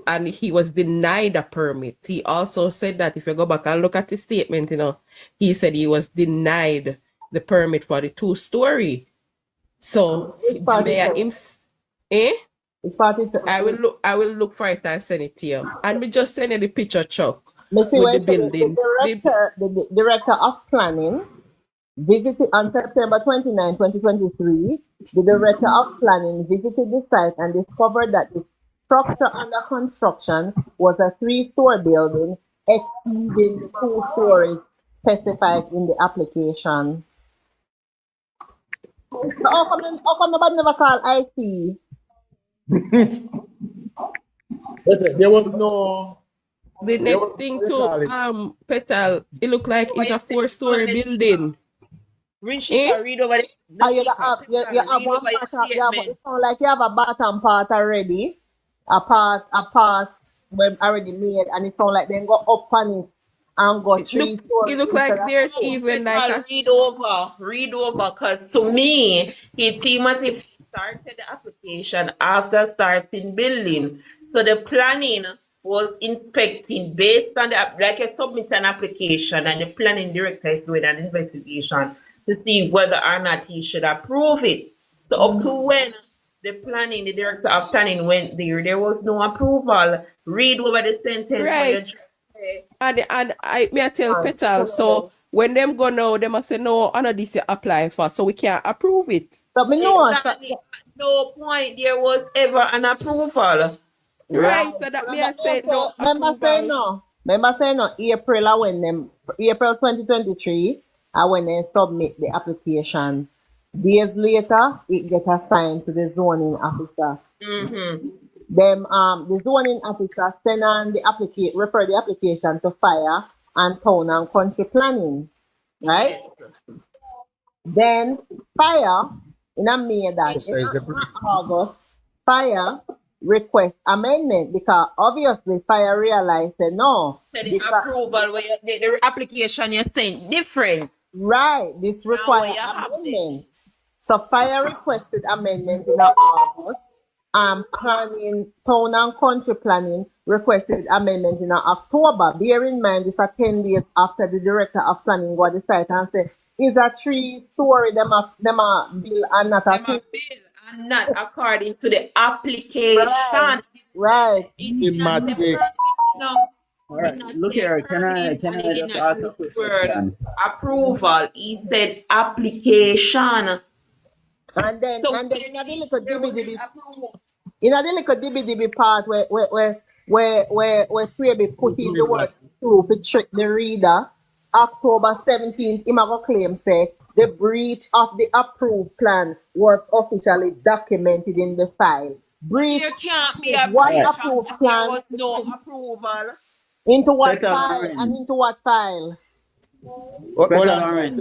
and he was denied a permit. He also said that if you go back and look at the statement, you know, he said he was denied the permit for the two-storey. So the mayor I will look for it and send it to you. And we just send you the picture, Chuck, with the building. The director of planning visited on September 29, 2023. The director of planning visited the site and discovered that the structure under construction was a three-story building, exceeding the 2 stories specified in the application. So how come nobody never called IC? there was no. The next thing to Petal, it looked like it's a 4-story building. Read over it. You have one part. It sounds like you have a bottom part already. A part when already made, and it sounds like then go up on it and go 3 stories. It look like there's even like a read over, because to me, it seems as if he started the application after starting building. So the planning was inspecting based on the, like you submit an application and the planning director is doing an investigation to see whether or not he should approve it. So up to when the director of planning went there was no approval. Read over the sentence. Right. And I tell Petal, so when them go now, they must say no, I know this you apply for, so we can't approve it. But me know exactly. At no point there was ever an approval. Right. So that me I say no. Remember say no. April 2023, when they submit the application. Days later, it gets assigned to the zoning officer. Mm-hmm. The zoning officer send on refer the application to fire and town and country planning, right? Yes. Then fire in a May August, fire request amendment because obviously fire realized that no. The approval where the application you sent different. Right, this requires amendment. So fire requested amendment in August. Planning, town and country planning requested amendment in October. Bear in mind, this is 10 days after the director of planning go to the site and say, is a 3-story them a bill and not a bill and not according to the application. Right. No. All right. Look here, can I just ask a question? Approval. He said application. And then in the little dibby part where Swaby put in the word to trick the reader, October 17th, him a go claim say the breach of the approved plan was officially documented in the file. Breach There can't be of a what breach approved until there plan? was no approval. Into what Petal file and Orange. into what file? Hold Petal on. Orange.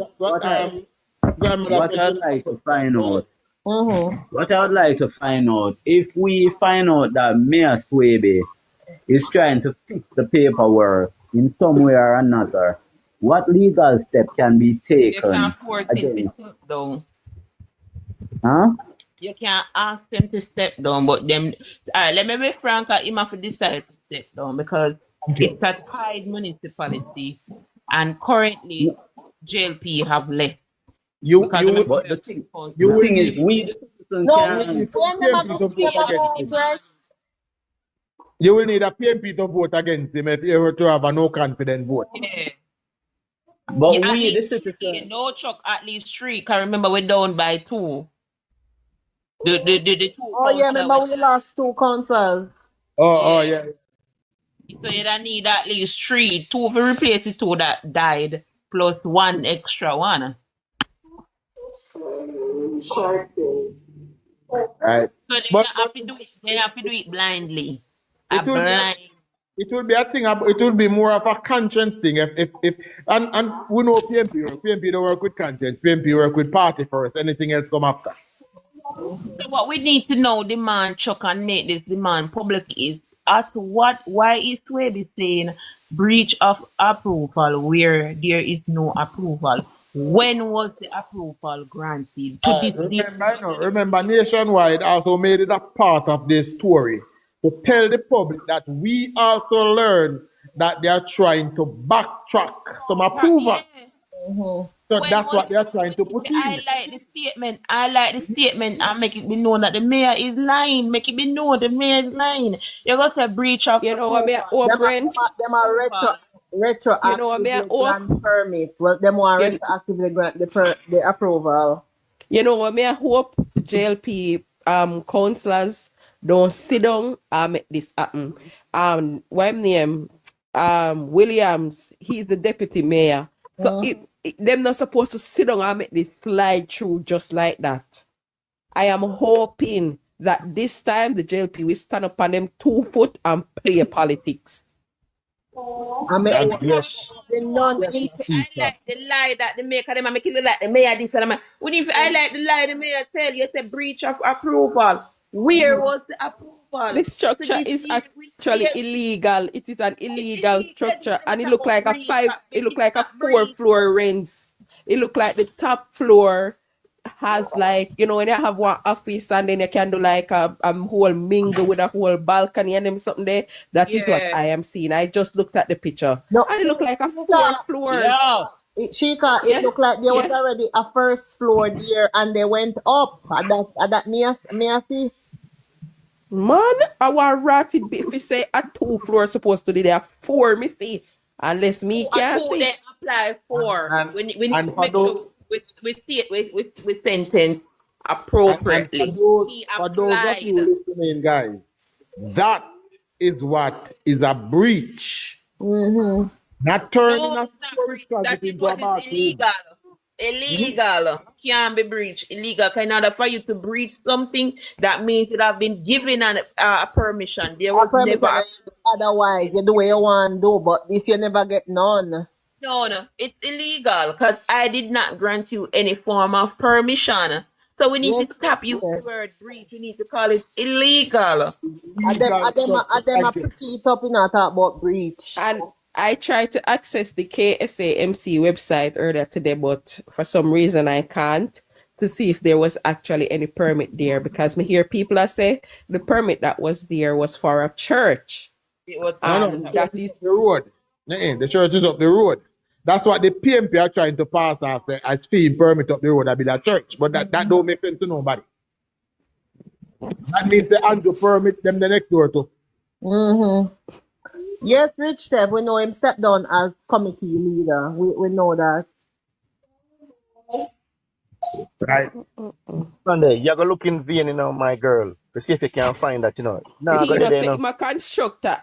Grandmother What said I'd like to find out. Mm-hmm. What I would like to find out, if we find out that Mayor Swebe is trying to fix the paperwork in some way or another, what legal step can be You taken can't force him to against? step down. Huh? You can't ask them to step down, but them. Let me be frank. Him have to decide to step down because it's a tied municipality, and currently JLP have less. Because you remember, But we the have thing, two you the will thing councils. is, we the citizens No, can. when them a go PMP to claim vote against about him. right? You will need a PMP to vote against him if you were to have a no confident vote. Yeah. But Yeah, at we, the least three. citizens, No truck, at least three. Can remember we're down by two. The two Oh yeah, councillor remember went. we lost 2 councils. Oh Yeah. yeah. So you don't need at least three. Two to replace the two that died, plus one extra one. Right. So they But not have to do it. They have to do it blindly. it will be Blind. it will be a thing. It will be more of a conscience thing. If and we know PMP work. PMP don't work with conscience. PMP work with party first. Anything else come after. So what we need to know, demand Chuck and make this demand public is as to why is Swebe saying breach of approval where there is no approval? When was the approval granted? To this day. Remember, Nationwide also made it a part of their story to tell the public that we also learned that they are trying to backtrack some approval. Yeah. So When that's was what they are trying to put I in. like the statement. I like the statement and make it be known that the mayor is lying. Make it be known the mayor is lying. You're going to say breach of You know what me approval. hope, Brent? Them are You know what me retroactively hope? grant permit. Well, them want You, retroactively grant the approval. you know what me hope? JLP councillors don't sit down and make this happen. What him name? Williams, he's the deputy mayor. So them not supposed to sit down and make this slide through just like that. I am hoping that this time the JLP will stand up on them 2 foot and play politics. I mean, Yes. the non I like the lie that the mayor, them make it look like the mayor this and that. What if I like the lie the mayor tell you it's a breach of approval? Where was the approval? The structure is actually illegal. It is an illegal structure, and it look like a it look like a 4-floor rents. It look like the top floor has like, you know, when you have one office and then you can do like a whole mingle with a whole balcony and them something there. That is what I am seeing. I just looked at the picture. No, and it look like a 4 floors. yeah. It looked like there was already a first floor there and they went up. At that may I see? Man, our ratted if you say a 2 floor supposed to be there 4, me see. Unless me can't see. They apply for And we need and to for make those- sure we see it we sentence appropriately. And for He those of applied. you listening, guys, that is what is a breach. Not turning No, a it's not storage breach. That closet is into a what is bathroom. illegal. Illegal. Can't be breached. Illegal. In order for you to breach something, that means it have been given a permission. There was never Otherwise, you do what you want to do, but this you never get none. no. It's illegal because I did not grant you any form of permission. So we need to stop using the word breach. We need to call it illegal. Them a pretty it up in a talk about breach. And I tried to access the KSAMC website earlier today, but for some reason I can't, to see if there was actually any permit there, because me hear people are say the permit that was there was for a church. It was That is the road. The church is up the road. That's what the PMP are trying to pass after as fee permit up the road. That be that church, but that don't make sense to nobody. That means the Andrew permit them the next door too. Yes, Rich Step, we know him step down as committee leader. We know that. Right. Sunday, you go look in vain, my girl, to see if you can find that, Nah, go there, my constructor,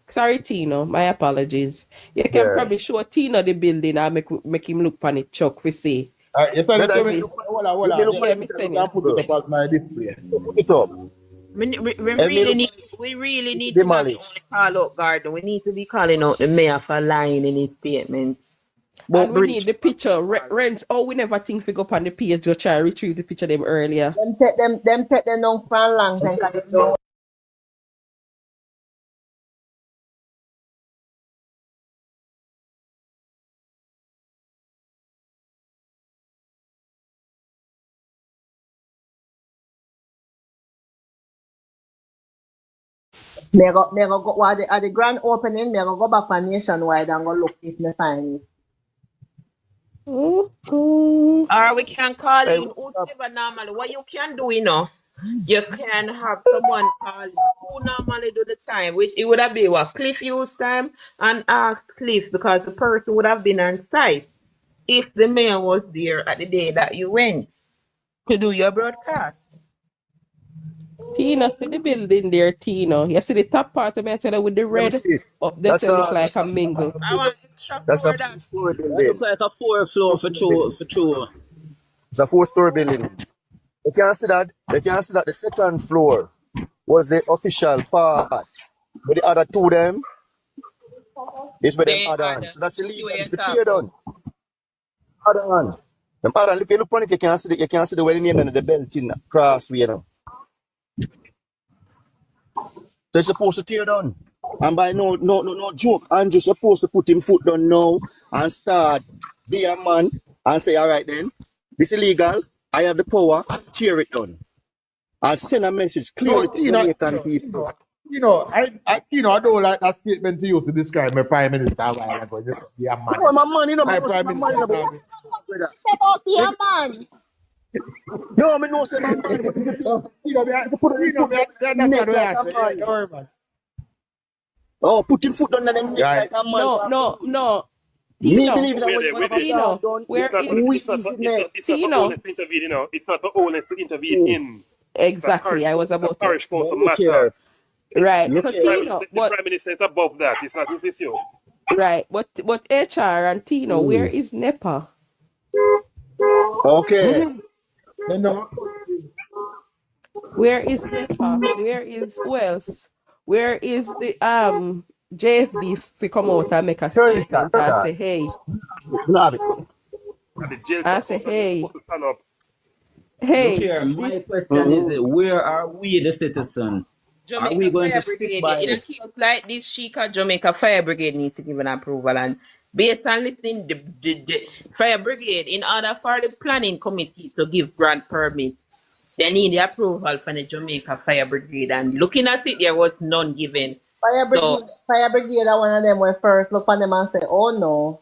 Sorry, Tino. My apologies. You can Yeah. probably show Tino the building and make him look on it, Chuck, for see. You send it Better to me. if It's, Hold on, hold you on. look yeah, at me it, You send can you. put it up as my display. put it up. We really need to not Demolish. only call out Garden. We need to be calling out the mayor for lying in his statements. And But we bridge. need the picture. Rents. Oh, we never think we go up on the page. Go try and retrieve the picture them earlier. Them take them down for a long time 'cause they know. Me go go at the grand opening. Me go back for Nationwide and go look if me find it. Or we can call Hey, in whoever normally. What you can do, you know, you can have someone call in who normally do the time, which it would have been what Cliff used time, and ask Cliff because the person would have been on site if the mayor was there at the day that you went to do your broadcast. Tino, see the building there, Tino. You see the top part of me, I tell you, with the let me red see. up there, That's so look a like a mingle. I want extra that's a for that. 4-story That look building. like a 4th floor for true. It's a 4-story building. You can see that. You can see that the second floor was the official part. But the other two them is where them They add are on. the So that's see illegal. what you're It's for talking tear about. down. Add on. Them add on. If you look on it, you can see the way the name and the belt in crossway, you know. So it's supposed to tear down. And by no joke, Andrew's supposed to put him foot down now and start be a man and say, all right then, this is illegal. I have the power, tear it down. And send a message No, clearly to Jamaican people. I don't like that statement you used to describe my prime minister a while ago. Just be a man. No, my money, no, My my prime money, minister. no, Set up be a man. no, me no say my money, but if you put it in foot neck like a man. Don't worry, man. Oh, put him foot down the neck Right. like a man. No. Me Tino, believe that Wait, whatever wait, God done, where It's not is for Tino? owners to intervene, you know. It's not for owners to intervene in. Exactly, I was It's a about to. parish council Look matter. here. Right, Look so here. Tino, The but Prime Minister is above that. It's not his issue. right, but HR and Tino, where is NEPA? Okay. No. Where is NEPA? Where is who else? Where is the JFB if we come out and make a statement and say, hey, Love it. And the jail I say, council is hey, supposed to stand up. Look hey, here. My this question is, where are we, the citizen? Are we Jamaica going Fire to stick Brigade, by in a it? case like this, Sheikah Jamaica Fire Brigade needs to give an approval. And based on listening, the Fire Brigade, in order for the planning committee to give grant permit, they need the approval from the Jamaica Fire Brigade. And looking at it, there was none given. Fire Brigade are one of them where first look on them and say, oh no.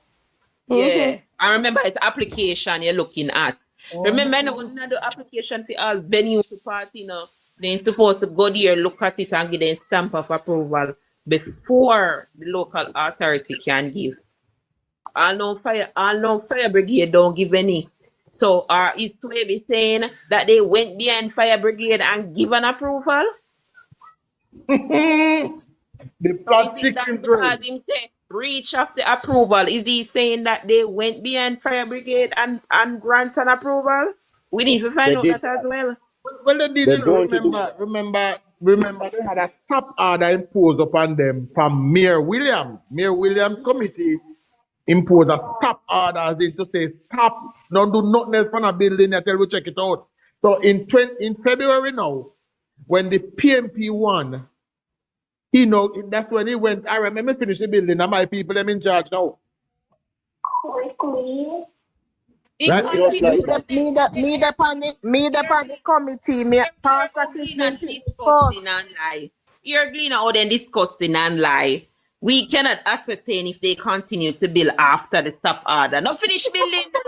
Yeah, I remember it's application you're looking at. Remember, no, the application for all venue to party, you know, they're supposed to go there, look at it, and give them stamp of approval before the local authority can give. I know fire brigade don't give any. So, is Swebe saying that they went behind fire brigade and give an approval? The Is plastic it that is because real. him say breach of the approval? Is he saying that they went behind fire brigade and grants an approval? We need to find They out did that as well. Well, they did, They're you know, going to do remember they had a top order imposed upon them from Mayor Williams. Mayor Williams committee imposed a top order as in to say, stop, don't do nothing else on a building until we check it out. So in February now, when the PMP won, that's when he went, I remember finish the building, and my people them in charge now. It Right? just continue like to that. Me the on the committee, me Pastor Glina Christine discussing and lie. You're Glina out then discussing and lie. We cannot ascertain if they continue to build after the stop order. Not finish building that.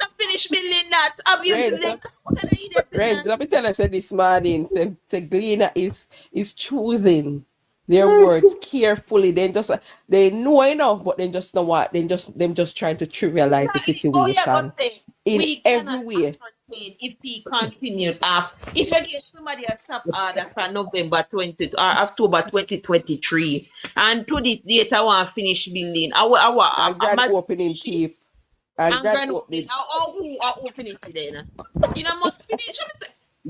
Not finish building that. Obviously, Friends, let me tell us this morning, the Glina is choosing their words carefully. They know enough, but they just know what them just trying to trivialize the situation in every way. saying if he continued after, if you get somebody a stop order for November 20 or October 2023, and to this date I want to finish building, And grand opening keep. And grand grand opening. opening. Who are opening today? You know, must finish.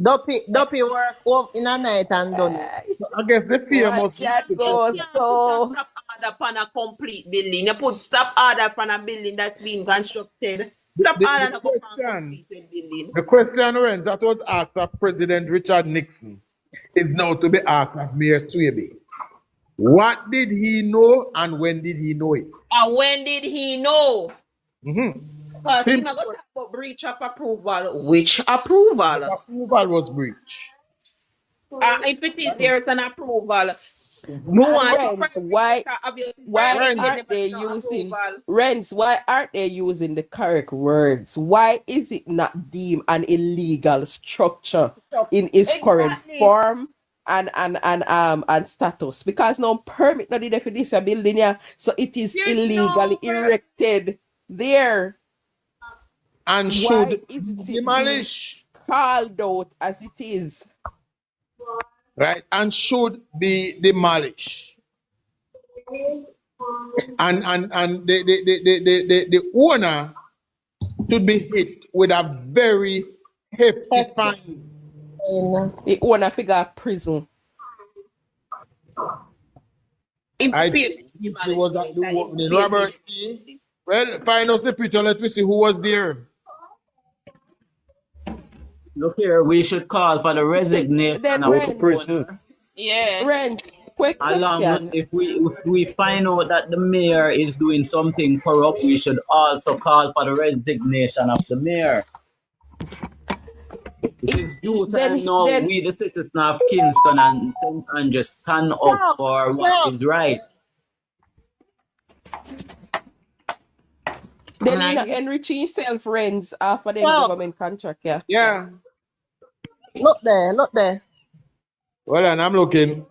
Dopey work up in a night and done. I guess the fear What must that be goes You so. stop order upon a complete building. You put stop order upon a building that's being constructed. Stop order the upon a question, completed building. the question, Renz, that was asked of President Richard Nixon is now to be asked of Mayor Swaby. What did he know and when did he know it? And when did he know? Mm-hmm. Because he's not going to talk about breach of approval. Which approval? Approval was breached. If it is there is an approval. No one Rents, why aren't they using Rents? Why aren't they using the correct words? Why is it not deemed an illegal structure in its current form and status? Because no permit not the for this building, yeah. So it is illegally erected there. And Why should is it demolish, called out as it is? right? And should be demolished. And the owner should be hit with a very hefty fine. The owner figure prison. It was at the opening. Robert C. Well, find us the picture. Let me see who was there. Look here, we should call for the resignation Then of Rent, the prison. Yeah. Rent, quick Along question. with, if we find out that the mayor is doing something corrupt, we should also call for the resignation of the mayor. It is due time now we, the citizens of Kingston and St. Andrews, stand up for what is right. Then you know, enriching self rents after the government contract, yeah. Yeah. Look there, look there. Well, and I'm looking.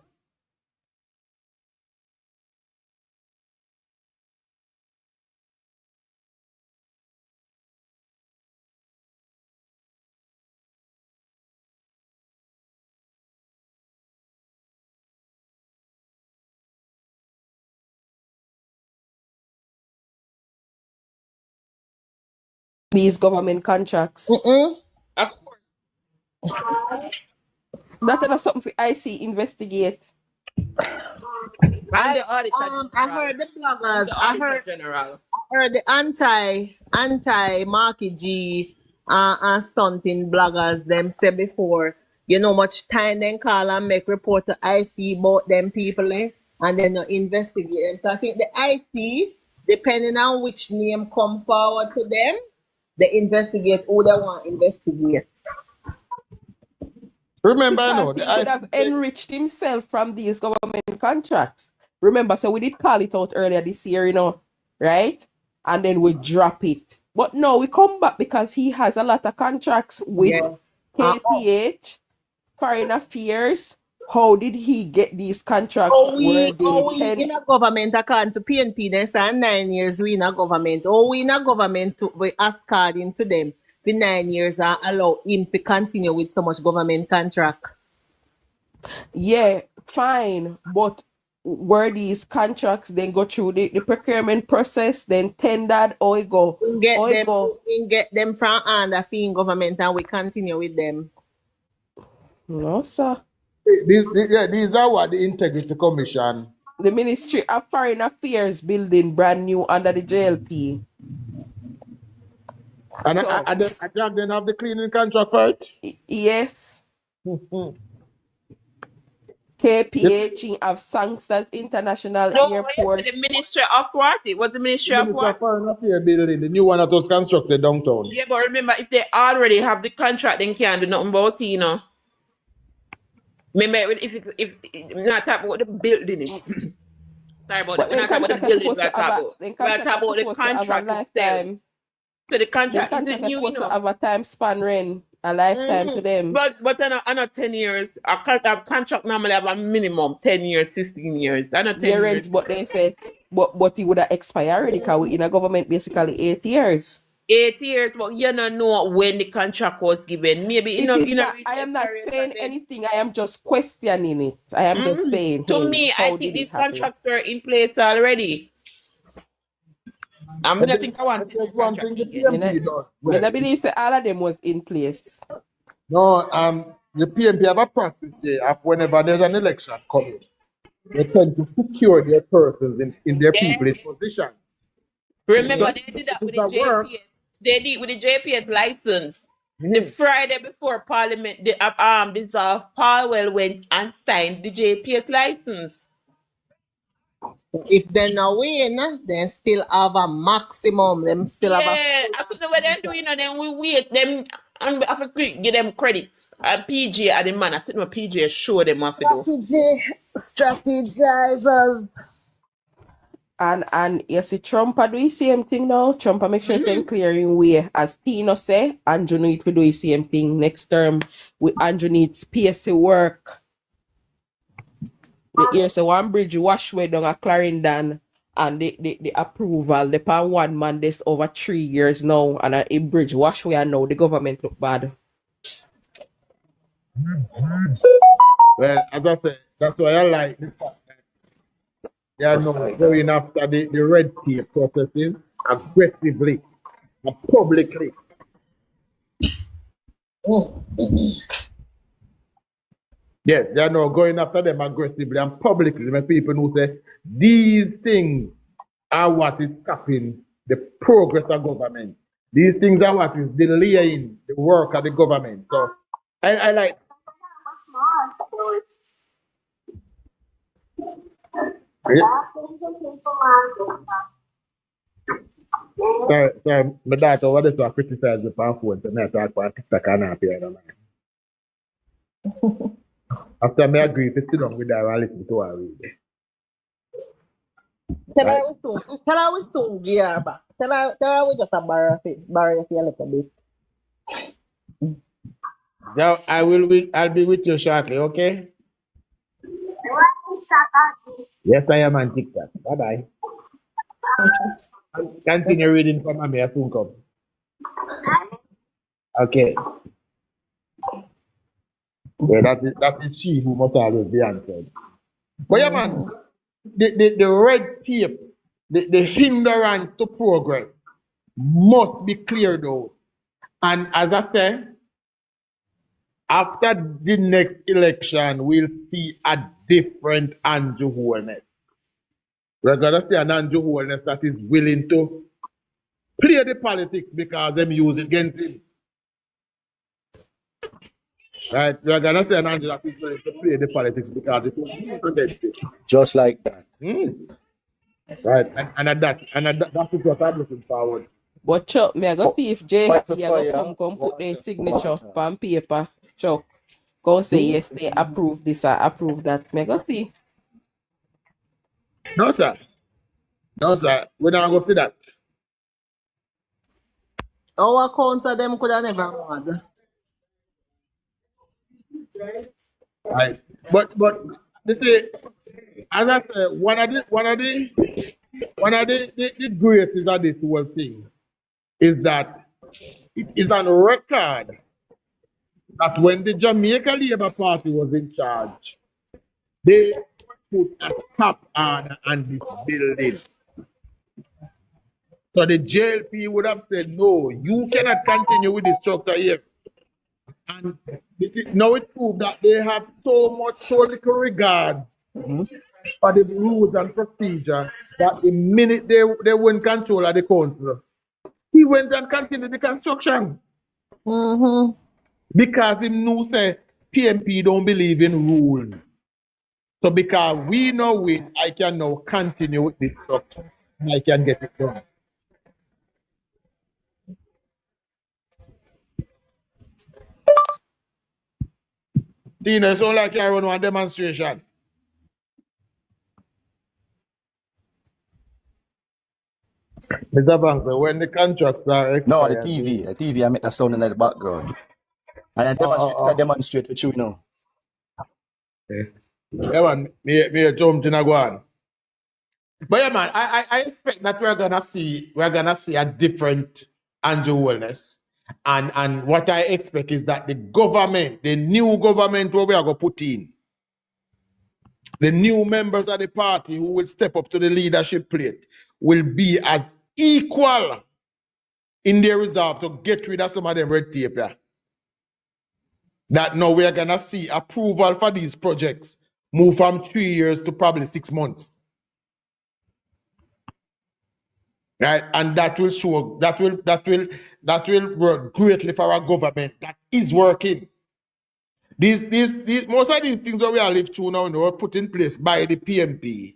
These government contracts. Of course. That is something for IC investigate. I heard the bloggers. I heard the anti Marky G and stunting bloggers them say before. You know much time then call and make report to IC about them people, and then investigate them. So I think the IC, depending on which name come forward to them, they investigate who they want to investigate. Remember, because I know he would have enriched himself from these government contracts. Remember, so we did call it out earlier this year, you know, right? And then we drop it. But no, we come back because he has a lot of contracts with KPH, Foreign Affairs. How did he get these contracts? We in a government according to PNP, they say 9 years we in a government. We in a government we according to them for 9 years and allow him to continue with so much government contract. Yeah, fine. But were these contracts then go through the procurement process, then tendered, or it go? Get them from under in government and we continue with them. No, sir. These are what the Integrity Commission. The Ministry of Foreign Affairs building brand new under the JLP. And I JACDEN have the cleaning contract for it? Yes. KPH of Sangsters International Airport. The Ministry of what? It was the Ministry of what? Foreign Affairs building, the new one that was constructed downtown. Yeah, but remember, if they already have the contract, then can't do nothing about it, you know. Remember, if not talk about the building, sorry about that. We're not talking about the building. We're talking about the contract itself. So the contract is new, supposed to have a time span, Ren, a lifetime to them. But I know 10 years. A contract normally have a minimum 10 years, 15 years. I know 10 years. But they say, but it would have expired already because we in a government basically 8 years. 8 years, but you don't know when the contract was given. Maybe It is not, I am not saying anything. I am just questioning it. I am just saying, To hey, me, I how think did these it happen? contracts were in place already. I mean, I think I want There's one thing the Me not, PMP does me well. not believe say all of them was in place. No, the PMP have a practice there of whenever there's an election coming, they tend to secure their persons in their Yeah. people in position. Remember, So they did that it with is the a work. JPS. They did with the JPS license. The Mhm. Friday before Parliament, the dissolved, Paul went and signed the JPS license. If they not win, then still have a maximum. Them still have a Yeah, I think the way they do, then we wait them and we have to give them credit. And PJ are the man. I said, no, PJ show them what to do. strategizers. And you see Trump do the same thing now. Trump make sure it's clearing way. As Tino say, Andrew need to do the same thing next term. Andrew needs PSC work. Here's one bridge wash way down at Clarendon, and the approval, the pan one man this over 3 years now, and a bridge wash way and now the government look bad. Well, as I said, that's why I like the fact that they are now going after the red tape processing aggressively and publicly. Yes, they are now going after them aggressively and publicly. When people who say these things are what is stopping the progress of government. These things are what is delaying the work of the government. So I like. Yeah. Sorry, my daughter, what is to criticize the phone, so I talk about TikTok and not here. After I agree, if you sit down with her and listen to her read. Tell her we soon gear her back. Tell her we just a borrow a little bit. Now I'll be with you shortly, okay? Yes, I am on TikTok. Bye bye. Continue reading from me. I soon come. Okay. Yeah, that is she who must always be answered. But yeah, man, the red tape, the hindrance to progress must be cleared out. And as I said, after the next election, we'll see a different Andrew Holness. We're going to see an Andrew Holness that is willing to play the politics because them use it against him. Right? We're going to see an Andrew that is willing to play the politics because it was used against him. Just like that. Right? And that's what I'm looking forward. But Chuck, me I go see if Fight for JP fire, come put their water, signature water. on paper. Chuck, go say yes, they approve this or approve that. Me I go see. No, sir. No, sir. We're not going to see that. Our accounts of them could have never won. Right. But you see, as I said, one of the graces of this whole thing is that it is on record that when the Jamaica Labour Party was in charge, they put a stop on this building. So the JLP would have said, no, you cannot continue with this structure here. And now it proved that they have so little regard for the rules and procedure that the minute they were in control of the council, he went and continued the construction. Because he knew say PMP don't believe in rules. So because we know it, I can now continue with this structure and I can get it done. Tina, it's all like you run one demonstration. Mr. Banks, when the contracts are expired, No, the TV, I make a sound in the background. And I demonstrate with you now. Yeah, man, me jump in a go on. But yeah, man, I expect that we're gonna see a different Andrew Wellness. And what I expect is that the government, the new government where we are going to put in, the new members of the party who will step up to the leadership plate will be as equal in their resolve to get rid of some of them red tape. Yeah. That now we are going to see approval for these projects move from 3 years to probably 6 months. Right? And that will show, that will work greatly for our government. That is working. These most of these things that we are living through now were put in place by the PMP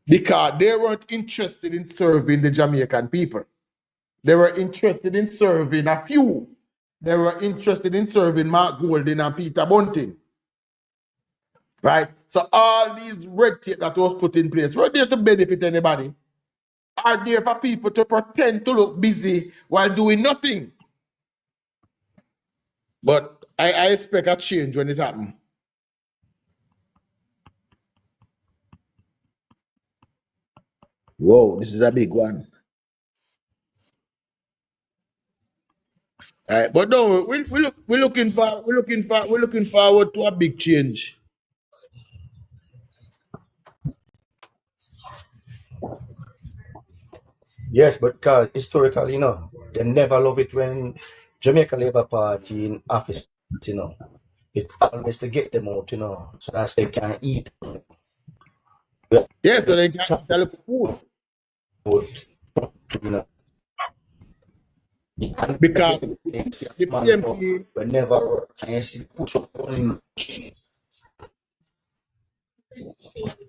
because they weren't interested in serving the Jamaican people. They were interested in serving a few. They were interested in serving Mark Golding and Peter Bunting. Right? So all these red tape that was put in place were there to benefit anybody. Are there for people to pretend to look busy while doing nothing. But I expect a change when it happens. Whoa, this is a big one. All right, but no, we're looking forward to a big change. Yes, but Carl, historically, they never love it when Jamaica Labour Party in office, It's always to get them out, so that they can eat. Yes, so they can eat food. Because the PMP whenever I see push up on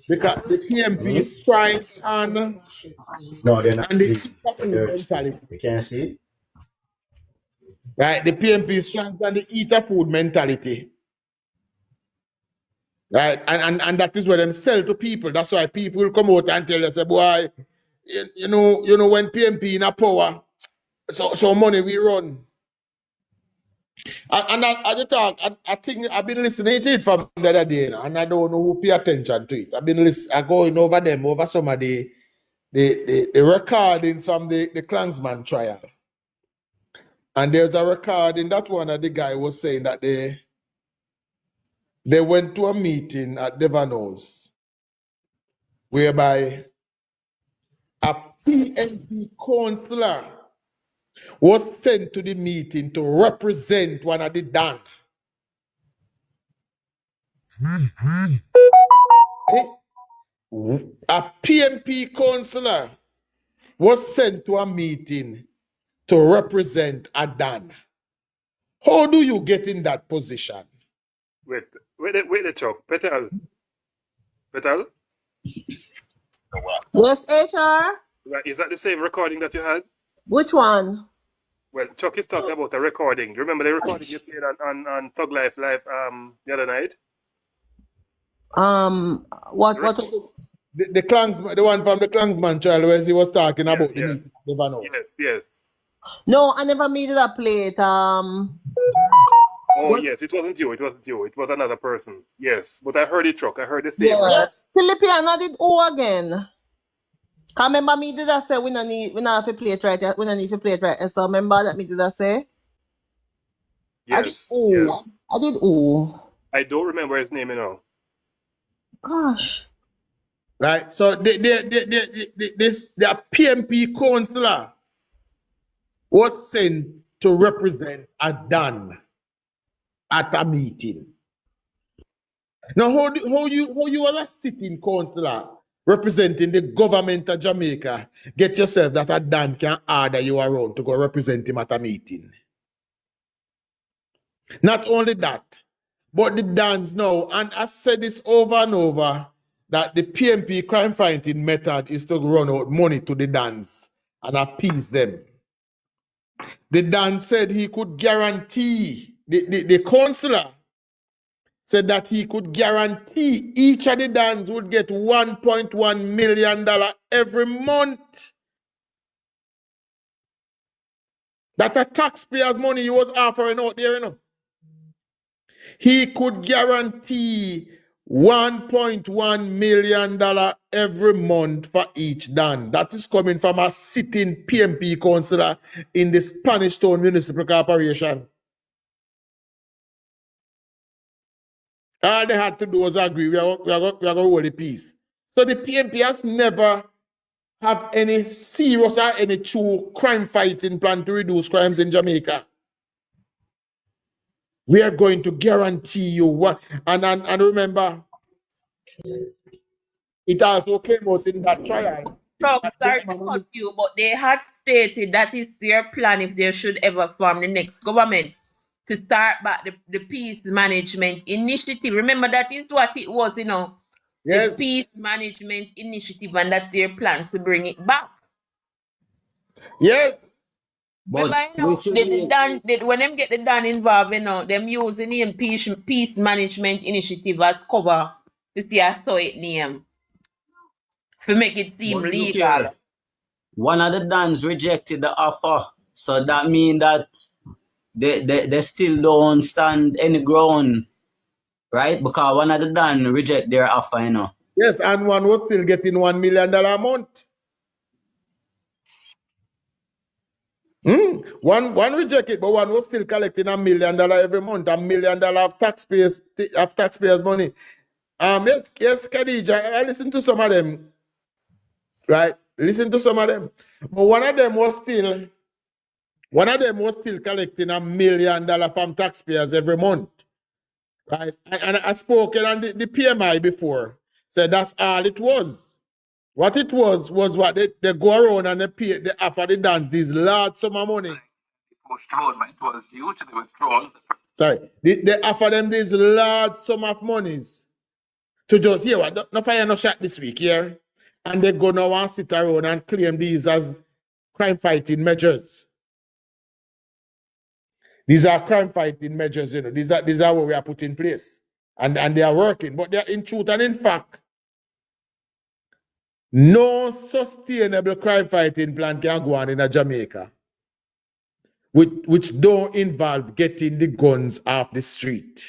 because the PMP is trying on no, they're not. and the mentality. They can't see it. Right, the PMP is trying on the eater food mentality. Right, and that is what them sell to people. That's why people will come out and tell us, boy, you know when PMP in a power, so money we run. And I just talk, I think I've been listening to it from the other day, and I don't know who pay attention to it. I've been going over some of the recordings from the Klansman trial. And there's a recording that one of the guy was saying that they went to a meeting at Devon House whereby a PNP councillor was sent to the meeting to represent one of the Dan. A PNP councillor was sent to a meeting to represent a Dan. How do you get in that position? Wait the Chuck. Petal. Yes, HR. Right, is that the same recording that you had? Which one? Well, Chuck is talking about a recording. Do you remember the recording you played on Thug Life Live the other night? What was it? The Klansman, the one from the Klansman trial where he was talking about the meeting. Yes. No, I never made it a plate. Oh, yes, it wasn't you. It was another person. Yes, but I heard it, Chuck. I heard the same. Yeah. Philippiana did O again. Can remember me did I say we not have to play it right. We don't need to play it right. So remember that me did I say? Yes. I did O. I don't remember his name now. Gosh. Right. So the PMP councillor was sent to represent a Dan at a meeting. Now, how you as a sitting councillor representing the government of Jamaica get yourself that a Dan can order you around to go represent him at a meeting? Not only that, but the Dans now, and I said this over and over, that the PMP crime fighting method is to run out money to the Dans and appease them. The Dan said he could guarantee, the councillor said that he could guarantee each of the Dans would get $1.1 million every month. That a taxpayer's money he was offering out there, He could guarantee $1.1 million every month for each Dan. That is coming from a sitting PMP councillor in the Spanish Town Municipal Corporation. All they had to do was agree. We are going to hold the peace. So the PMP has never have any serious or any true crime fighting plan to reduce crimes in Jamaica. We are going to guarantee you what, and remember, it also came out in that trial. So, sorry to cut you, but they had stated that is their plan if they should ever form the next government to start back the peace management initiative. Remember, that is what it was, you know, Yes. the peace management initiative, and that's their plan to bring it back. Yes. But Remember, you know, we should when them get the Dan involved, you know, them using the peace management initiative as cover to see a so it name to make it seem but look legal. here. One of the Dans rejected the offer. So that means that they still don't stand any ground, right? Because one of the Dan reject their offer, you know. Yes, and one was still getting $1 million a month. One rejected, but one was still collecting $1 million every month, $1 million of taxpayers money. Yes, Khadija, I listened to some of them, right? Listen to some of them, but one of them was still collecting $1 million from taxpayers every month, right? And I spoke on the PMI before, said that's all it was. What it was what they go around and they offer the dance these large sum of money. It was thrown, but it was hugely withdrawn. Sorry, they offer them these large sum of monies to just here. What? No fire, no shot this week here, and they go now and sit around and claim these as crime fighting measures. These are crime fighting measures, you know. These are what we are put in place, and they are working. But they are in truth and in fact, no sustainable crime fighting plan can go on in Jamaica, which don't involve getting the guns off the street.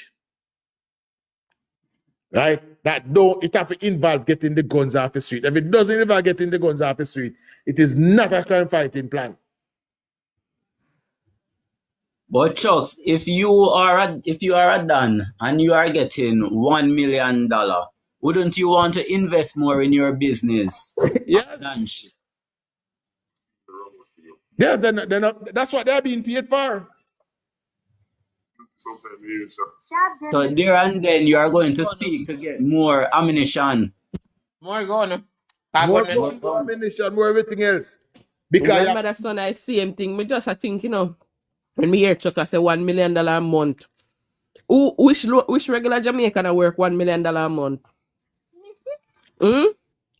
Right? It have to involve getting the guns off the street. If it doesn't involve getting the guns off the street, it is not a crime fighting plan. But Chucks, if you are a Dan and you are getting $1 million, wouldn't you want to invest more in your business? Yes. Yeah, that's what they're being paid for. So there and then you are going to speak to get more ammunition. More gun. More ammunition, more everything else. Because remember that son, I same thing. Me just I think, you know, when me hear Chuck I say $1 million a month. Which regular Jamaican work $1 million a month?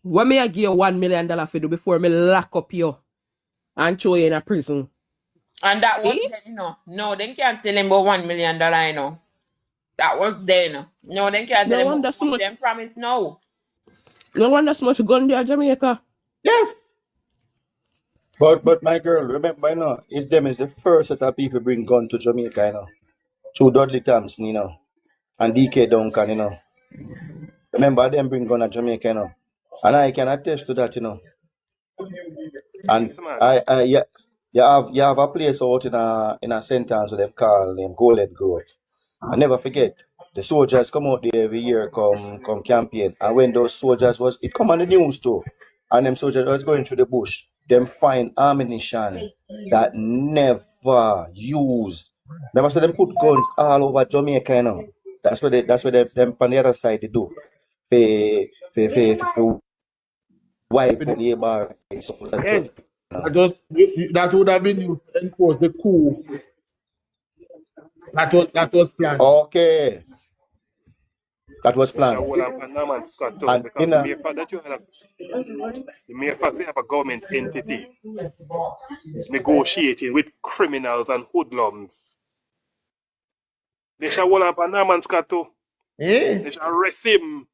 What may I give you $1 million for do before me lock up you and throw you in a prison? And that was then, you know. No, they can't tell him about $1 million, you know. That was then. No, they can't tell him about so much. Them promise no. No wonder so much gun there, Jamaica. Yes. But my girl, remember, you know, it's them is the first set of people bring gun to Jamaica, you know. Through Dudley Thompson, you know. And DK Duncan, you know. Remember them bring gun to Jamaica, you know. And I can attest to that, you know. And you have a place out in a sentence that they call them Golden Grove. I never forget. The soldiers come out there every year, come campaign. And when those soldiers it come on the news too. And them soldiers was going through the bush. Them find ammunition that never used. Remember, so them put guns all over Jamaica, you know. That's what them on the other side they do. Wipe the labor. That would have been used to enforce the coup. That was planned. Okay. That was planned. And the mere fact they have a government entity negotiating with criminals and hoodlums. They shall hold up a Naman Scotto. They shall arrest him.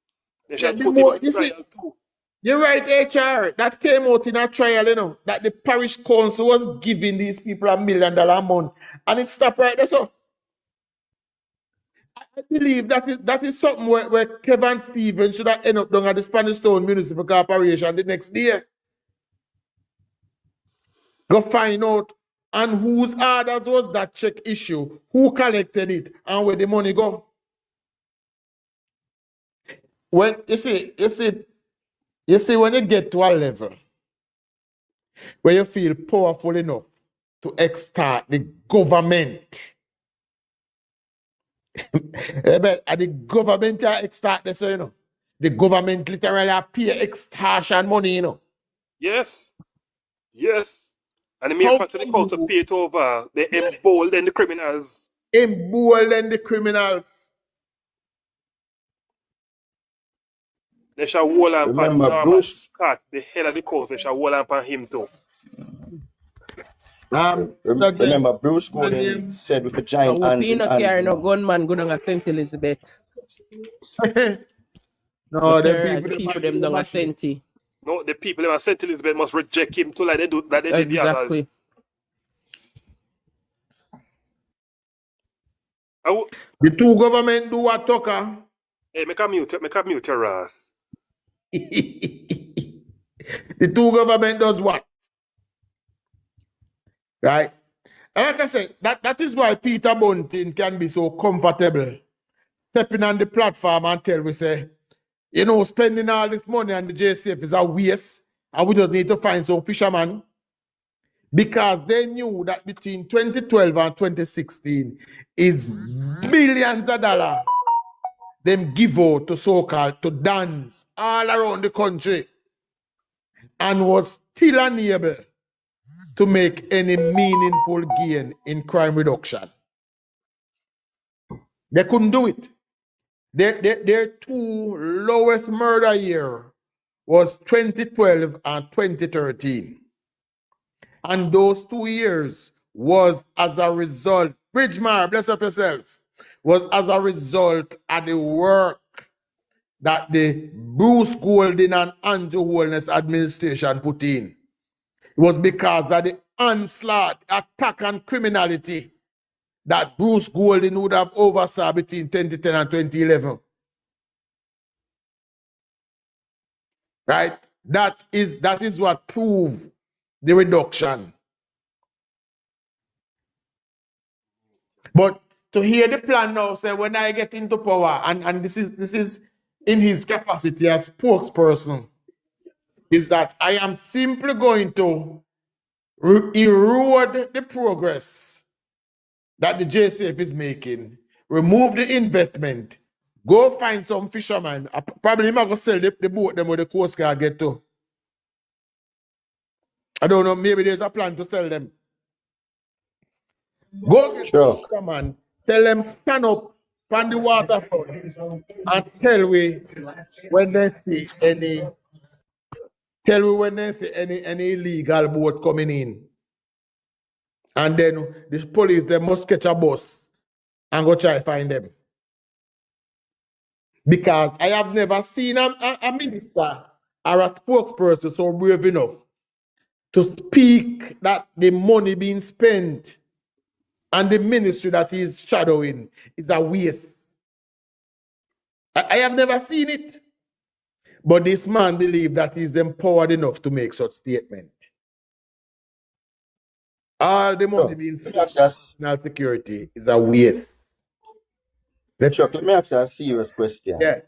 They shall put him on trial too. You're right, HR. That came out in a trial, you know, that the parish council was giving these people $1 million a month. And it stopped right there, so. I believe that is something where Kevin Stevens should have ended up down at the Spanish Town Municipal Corporation the next day. Go find out on whose orders was that check issue, who collected it, and where the money go. When you see when you get to a level where you feel powerful enough to extort the government. But the government extort this, you know. The government literally pay extortion money, you know. Yes. Yes. And the mere fact of the council pay it over, they embolden the criminals. Embolden the criminals. They shall hold on upon Remember, Norman Bruce, Scott, the head of the council, they shall hold on upon him too. remember Bruce Gordon said with a I giant hope hands he in not hands. carry You no know. gunman go down at St. Elizabeth. No, the Terrorize people, people them down at St. No, the people of St. Elizabeth must reject him too, like they do, like they did the others. Exactly. the two government do what Tucker. Hey, make a mute your ass. The two government does what? Right? And like I said, that is why Peter Bunting can be so comfortable stepping on the platform and tell we say, you know, spending all this money on the JCF is a waste and we just need to find some fishermen. Because they knew that between 2012 and 2016 is billions of dollars them give out to so-called to dance all around the country and was still unable to make any meaningful gain in crime reduction. They couldn't do it. Their two lowest murder year was 2012 and 2013. And those 2 years was as a result, Bridgemar, bless up yourself, was as a result of the work that the Bruce Golding and Andrew Holness administration put in. It was because of the onslaught, attack on criminality that Bruce Golding would have oversaw between 2010 and 2011. Right? That is what proved the reduction. But to hear the plan now, say when I get into power, and this is in his capacity as spokesperson, is that I am simply going to erode the progress that the JCF is making, remove the investment, go find some fishermen. Probably I'm going to sell the boat them where the Coast Guard get to. I don't know, maybe there's a plan to sell them. Go get the fishermen, tell them stand up on the waterfront and tell me when they see any illegal boat coming in. And then the police, they must catch a bus and go try to find them. Because I have never seen a minister or a spokesperson so brave enough to speak that the money being spent and the ministry that he is shadowing is a waste. I have never seen it. But this man believes that he's empowered enough to make such statement. All the money being spent on national security is a waste. Chuck, let me ask you a serious question. Yeah.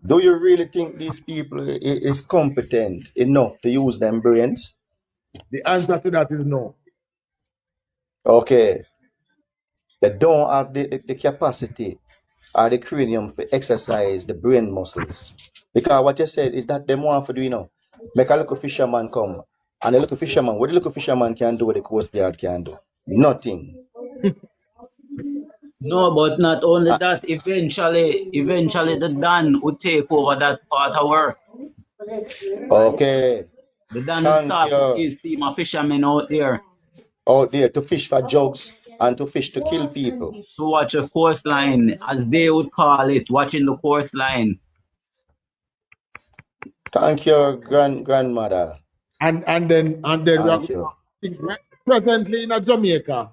Do you really think these people is competent enough to use them brains? The answer to that is no. Okay. They don't have the capacity or the cranium to exercise the brain muscles. Because what you said is that they want to do, you know, make a little fisherman come. And the little fisherman, what the little fisherman can do, what the Coast Guard can do? Nothing. No, but not only that, eventually the Dan would take over that part of work. Okay. The Dan would start with his team of fishermen out there to fish for jugs and to fish to kill people. to watch a coastline, as they would call it, watching the coastline. Thank you, grandmother. And then Thank you. presently in Jamaica,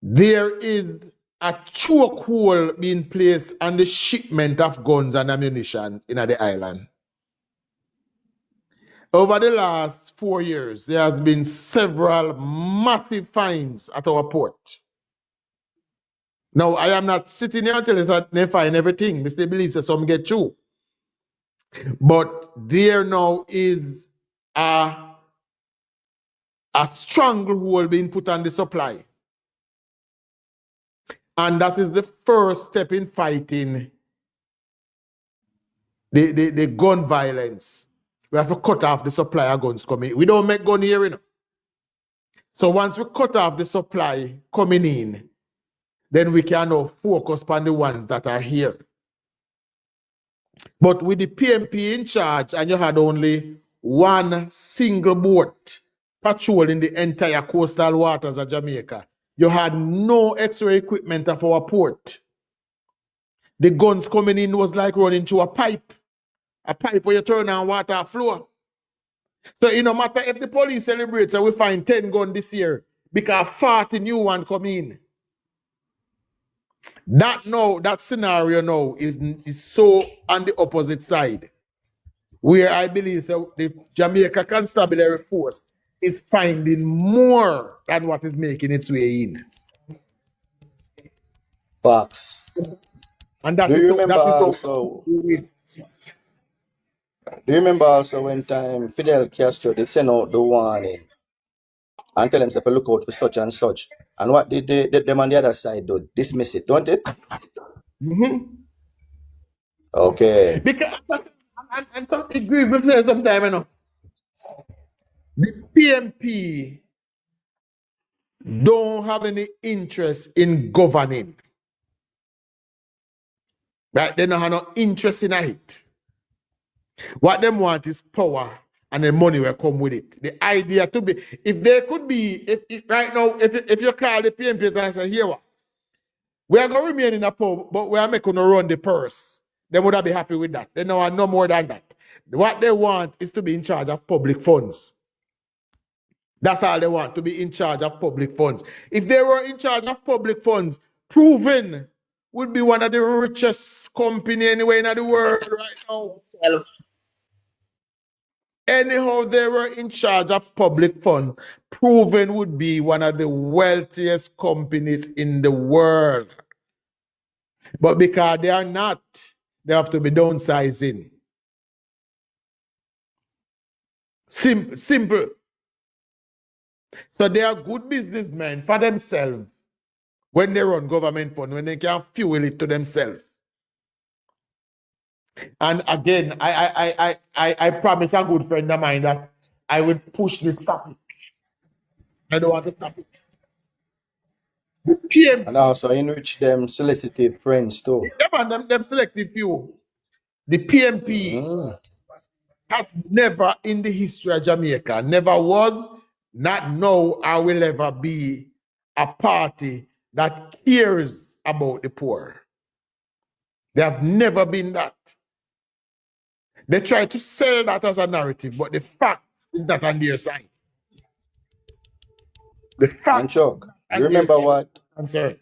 there is a chokehold being placed on the shipment of guns and ammunition in the island. Over the last 4 years, there has been several massive fines at our port. Now, I am not sitting here and telling you that they fine everything. They still believe that some get through. But there now is a stranglehold being put on the supply. And that is the first step in fighting the gun violence. We have to cut off the supply of guns coming. We don't make gun here, you know. So once we cut off the supply coming in, then we can now focus on the ones that are here. But with the PMP in charge, and you had only one single boat patrolling the entire coastal waters of Jamaica, you had no extra equipment of our port. The guns coming in was like running through a pipe where you turn on water flow. So it no matter if the police celebrates and we find 10 guns this year, because 40 new ones come in. That scenario now is so on the opposite side, where I believe so the Jamaica Constabulary Force is finding more than what is making its way in. Facts. And that Do is you so- remember that is so- also? Do you remember also when time Fidel Castro they sent out the warning and tell themselves to look out for such and such? And what did them on the other side do? Dismiss it, don't it? Okay. Because I'm talking agree with you sometime, you know. The PMP don't have any interest in governing. Right? They don't have no interest in it. What them want is power, and the money will come with it. The idea to be, if there could be, if right now, if you call the PMP and say, here what? We are going to remain in a pub, but we are making to run the purse. They would be happy with that. They don't want no more than that. What they want is to be in charge of public funds. That's all they want, to be in charge of public funds. If they were in charge of public funds, Proven would be one of the richest company anywhere in the world right now. Anyhow, they were in charge of public funds, Proven would be one of the wealthiest companies in the world. But because they are not, they have to be downsizing. Simple. So they are good businessmen for themselves when they run government fund, when they can fuel it to themselves. And again, I promise a good friend of mine that I will push this topic. I don't want to stop it. The PMP, And also enrich them solicited friends too. them selective few. The PMP has never in the history of Jamaica, never was, not now, or will ever be a party that cares about the poor. They have never been that. They try to sell that as a narrative, but the fact is not on their side. The And fact. Chuck, you remember what? I'm sorry.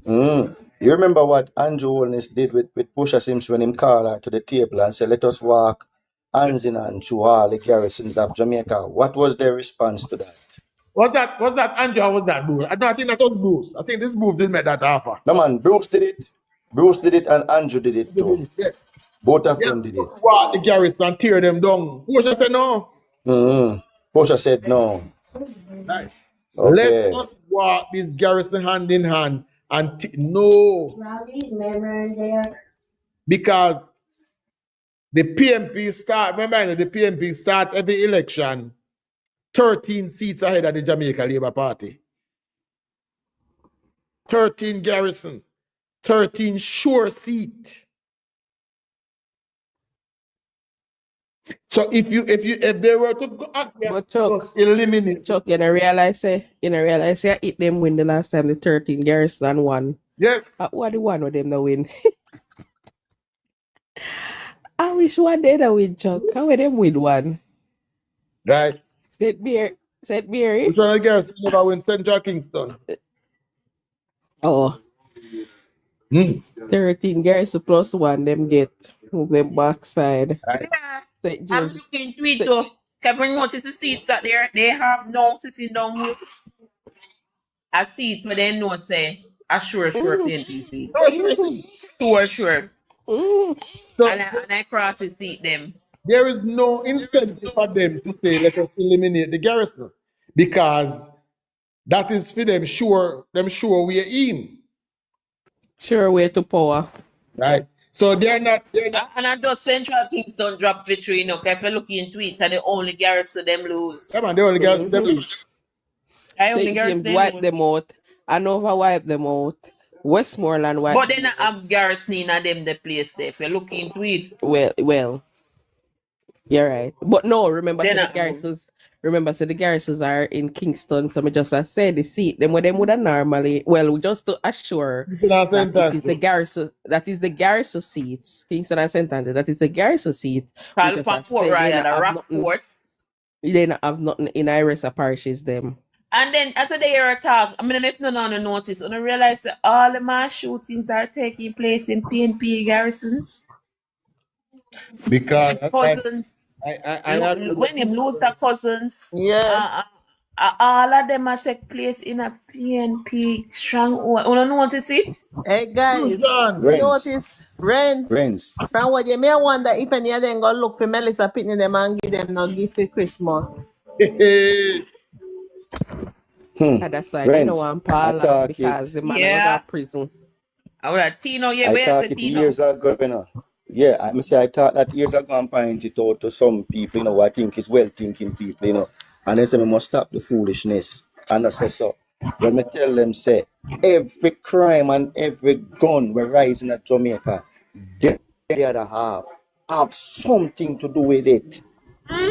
You remember what Andrew Holness did with Pusha Sims when him called her to the table and said, let us walk hands in hand through all the garrisons of Jamaica. What was their response to that? Was that Andrew or was that Bruce? I don't think that was Bruce. I think this Bruce didn't make that offer. No man, Bruce did it. Bruce did it and Andrew did it too. Yes. Both of them did it. Walk the garrison and tear them down. Pusha said no. Pusha said no. Nice. Okay. Let us walk this garrison hand in hand and no. Because the PMP start, remember the PMP start every election 13 seats ahead of the Jamaica Labour Party. 13 garrison, 13 sure seat. So if they were to go But Chuck, eliminate you don't realize it them win the last time the 13 garrison won. yes. What the one of them that win? I wish one day that win, Chuck. How would them win one? Right. St. Mary. Which one of the garrison never win Central Kingston? Oh, 13 garrison plus one, them get move them backside. Yeah, St. I'm James. looking to it St. too. Kevin notice the seats that they have now sitting down with a seats where they know say a sure PNP seat. Sure. So And I cross to seat them. there is no incentive for them to say, let us eliminate the garrison. Because that is for them sure we're in. Sure way to power. Right? So they're not And I just Central Kingston drop victory, you know, if you look into it and the only garrison them lose. yeah, man, they only garrison them lose. I only St. garrison James them wipe lose. them out. Hanover wipe them out. Westmoreland wipe But them they not have garrison in them the place there. If you look into it, well, you're right. But no, remember they so the not move. garrisons the garrisons are in Kingston. So me just I said the seat them where them would have normally just to assure that it is the garrison seats. Kingston and St. Andrew, that is the garrison seat. We Call just for have Port said Royal, the Rock Fort. they not have nothing in Iris parishes them. And then after they hear a talk, I mean if none on the notice, and I realize that all the mass shootings are taking place in PNP garrisons. Because Cousins. When him lose their cousins, Yeah. all of them are take place in a PNP stronghold. You don't notice it? Hey guys, notice rent. Friends. From what you may wonder if any of them go look for Melissa Pitney them and give them no gift for Christmas. At that side, you know, I'm Paula because the man was at prison. I would have Tino, yeah, I where's thought the it Tino? years ago, you know. Yeah, I thought that years ago I'm pointing it out to some people, you know, I think is well-thinking people, you know. And they say, we must stop the foolishness. And I say so. When me tell them, say, every crime and every gun we're rising at Jamaica, the other half have something to do with it.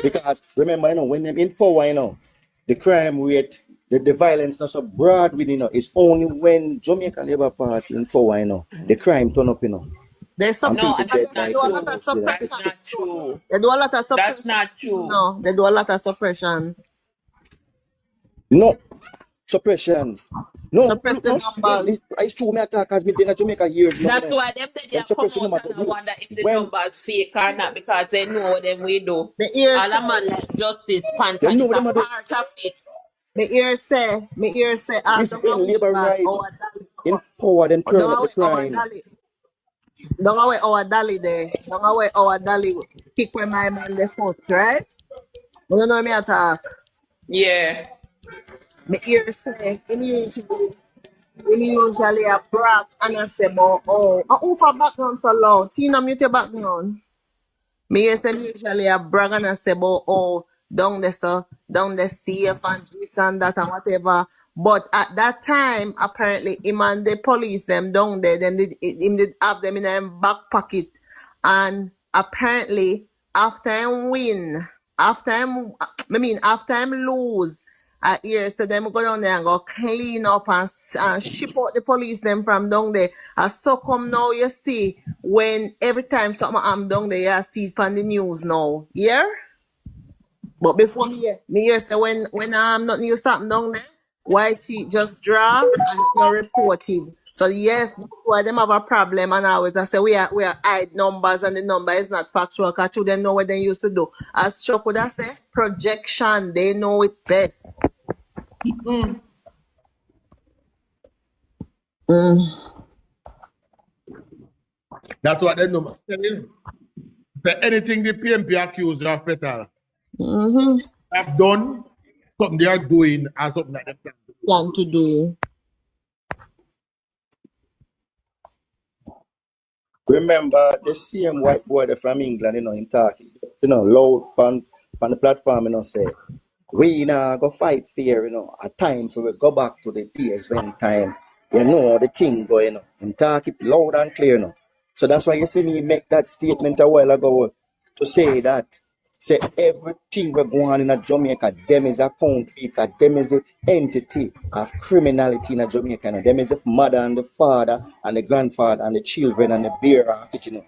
Because remember, you know, when they're in power, you know, the crime rate, the violence not so broad with, you know, it's only when Jamaica Labour Party in power, you know, the crime turn up, you know. They No, suppress. and They that's not do a true. lot of suppression. That's not true. They do a lot of suppression. That's not true. No, they do a lot of suppression. No suppression. No, Suppress the numbers. it's true. Me attack has been in Jamaica years. That's why them they come out and I wonder if the numbers fake or not because they know what them we do. All a man like Justice Panther is a part of it. Me ear say, it's when Labour rise in power, them turn up the crime. Don't away our dolly there. Don't away our dolly kick where my man the foot, right? You don't know me attack. Yeah. Me ear say, me usually a brag and I say, who for background so loud? Tina, mute your background. Me say me usually a brag and I say, down there safe and this and that and whatever. But at that time, apparently, him and the police them down there, him did have them in a back pocket. And apparently, after him lose, I hear so them go down there and go clean up and ship out the police them from down there. And so come now you see when every time something I'm down there, you see it on the news now. Yeah? But before me hear say when not new something down there, white sheet just draw and no reported. So yes, that's why them have a problem and always I say we are hide numbers and the number is not factual because children know what they used to do. As Chuck would have say, projection, they know it best. That's what they know. Anything the PMP accused of Petal have done, something they are doing, and something that they plan to do. Remember the same white boy from England, you know, him talking, you know, loud on the platform, you know, say, we now go fight fear, you know, at times we go back to the days when time, you know, the thing go, you know, him talk it loud and clear, you know. So that's why you see me make that statement a while ago to say that, say everything we're going on in Jamaica, them is a country, them is an entity of criminality in Jamaica, and them is the mother and the father and the grandfather and the children and the bearer of it, you know.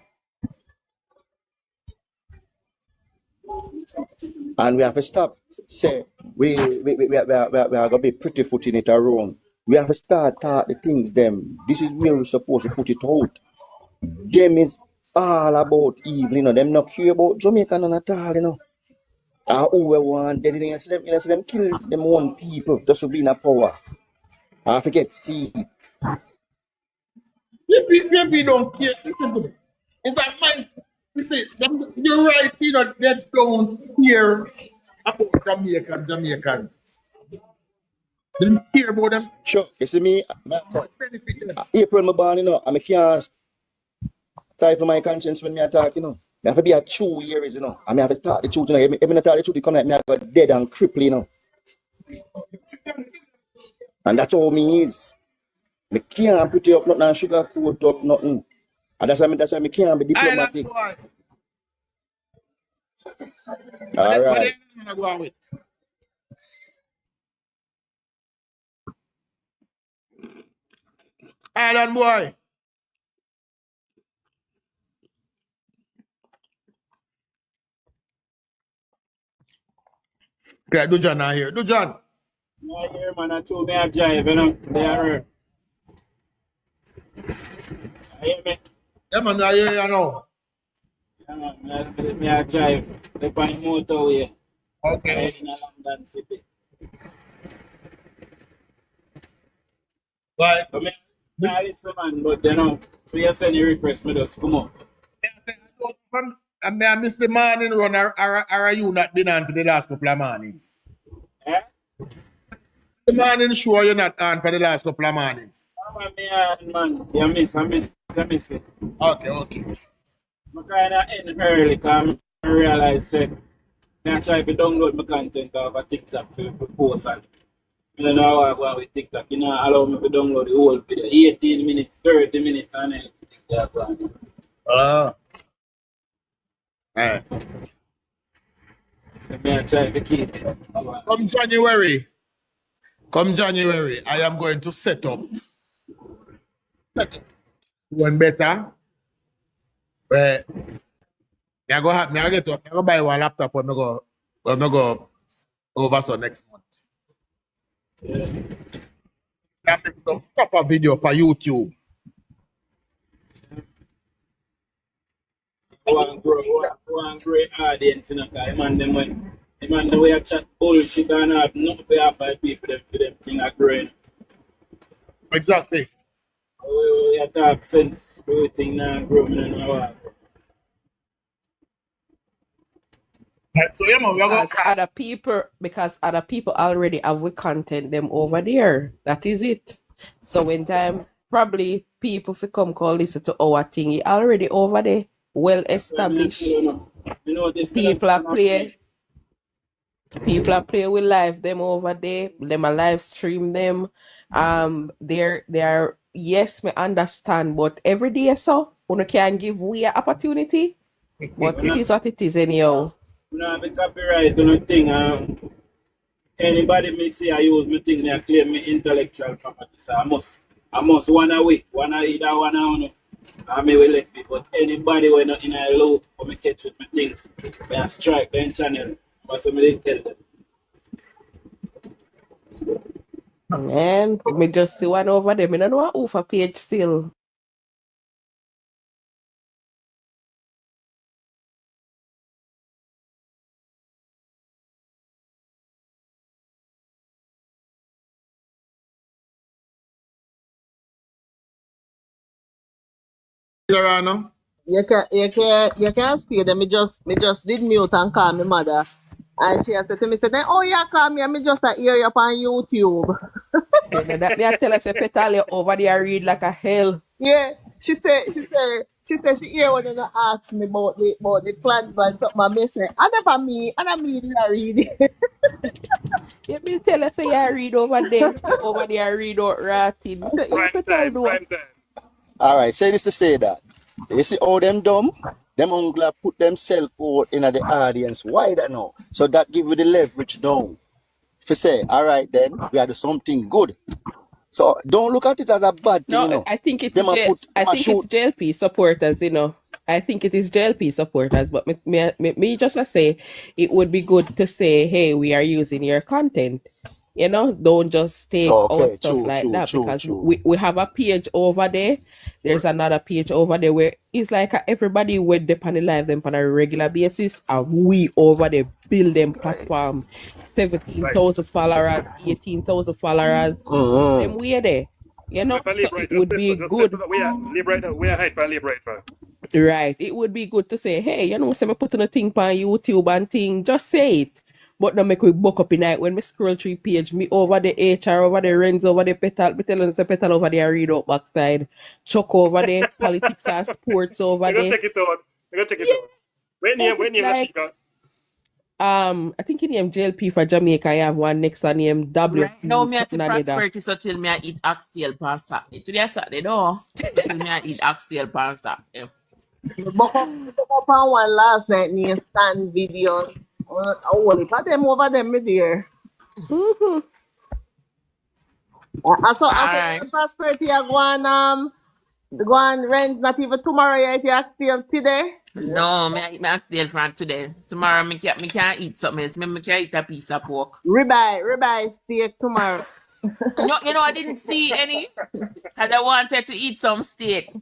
And we have to stop. Say we are gonna be pretty foot in it around. We have to start the things them. This is where we're supposed to put it out. Them is all about evil, you know. Them not care about Jamaica none at all, you know. And who we want, they didn't see them, you know, see them kill them own people just to be in a power. I forget, see it. If we don't care, listen to me. It's like my, you see, you're right, you know, they don't care about Jamaican. They don't care about them. Sure, you see me, Benefit them. April my born, you know, and I can't type my conscience when me attack, you know. I have to be a true years, you know. I have to start the truth, you know. If I not tell the truth, it come like me have a dead and cripple, you know. And that's all me is. Me can't put you up nothing and sugar coat up nothing. And that's why me can't be diplomatic. All right. Island boy. Okay, Dujan not here. Dujan. I hear man, I told me a jive, you know. They are heard. I hear me. Yeah, man, I hear you now. Yeah, man, me a jive. They on the motorway. Okay. In London City. Right. But me, I listen, man, but you know, so you send your request, me just come up. I miss the morning run, or are you not been on for the last couple of mornings? Eh? The morning show you're not on for the last couple of mornings. Man, you miss it. Okay. I kind of end early because I realize I try to download my content off of TikTok for post and I don't know how I go with TikTok. You know, allow me to download the whole video. 18 minutes, 30 minutes and then TikTok one. Alright. So I try to keep it. Come January, I am going to set up one better. Where I go buy one laptop when I go over so next month. I make some proper video for YouTube. One great audience, you know, because man, the way I chat bullshit and have nothing to offer people for them thing are growing. Exactly. We talk sense, everything now growing and all. So yeah, man, because other people already have with content them over there. That is it. So when time probably people fi come call listen to our thing, it already over there, well established. You know this People are play with live them over there. Them a live stream them. They're yes, me understand, but every day so you can give we an opportunity. But it is what it is anyhow. You have the copyright on a thing. Anybody may say I use my thing, they claim me intellectual property. So I must one away. One either one on. I may will left it. But anybody when not in a loop or me catch with my things, they strike their channel. But I didn't tell them. Man, me just see one over there. Me don't know who for page still. You can stay there. Me just did mute and call my mother. And she said to me, oh yeah, call me and me just hear you up on YouTube. That me I tell her say Petal you over there read like a hell. Yeah. She said she hear when you ask me about the plans but something I miss. I never did I read it. Yeah, me tell her say you read over there. You over there read out ratting. Me say you Petal do. All right, say this to say that. You see all them dumb? Them uncle put themselves out in the audience. Why that now? So that give you the leverage down. If you say, all right, then we are do something good. So don't look at it as a bad thing, No, you know. I think it's it's JLP supporters, you know. I think it is JLP supporters, but me just say it would be good to say, hey, we are using your content. You know, don't just take out Okay, stuff true, like true, that true, because true. we have a page over there. There's another page over there where it's like everybody with the panel live them on a regular basis, and we over there build them platform, 17,000 followers, 18,000 followers. Them we are there. You know, If I so live it right, would be just good. so that we are live right now. We are hype and live right for. Right. It would be good to say, hey, you know, say me putting a thing on YouTube and thing, just say it. But don't make we book up in night when me scroll through page, me over the HR, over the Rents, over the Petal, me telling the Petal over there, read out backside, Chuck over there, politics and sports over You gotta there. check it out. You gotta check it out. When name Like, Nashika? I think in name JLP for Jamaica, I have one next one named W. Right now, me at the something like that. prosperity, so till me I eat oxtail pan Saturday. Today Saturday, no. Till me I eat oxtail pan Saturday. Book up on one last night near stand video. Oh, if I them over them me there. Mhm. I saw Alright. prosperity I go on rents not even tomorrow yet you still today. No, me I eat my oxtail pan today. Tomorrow me can't eat something else. Me can't eat a piece of pork. Ribeye steak tomorrow. No, you know I didn't see any because I wanted to eat some steak.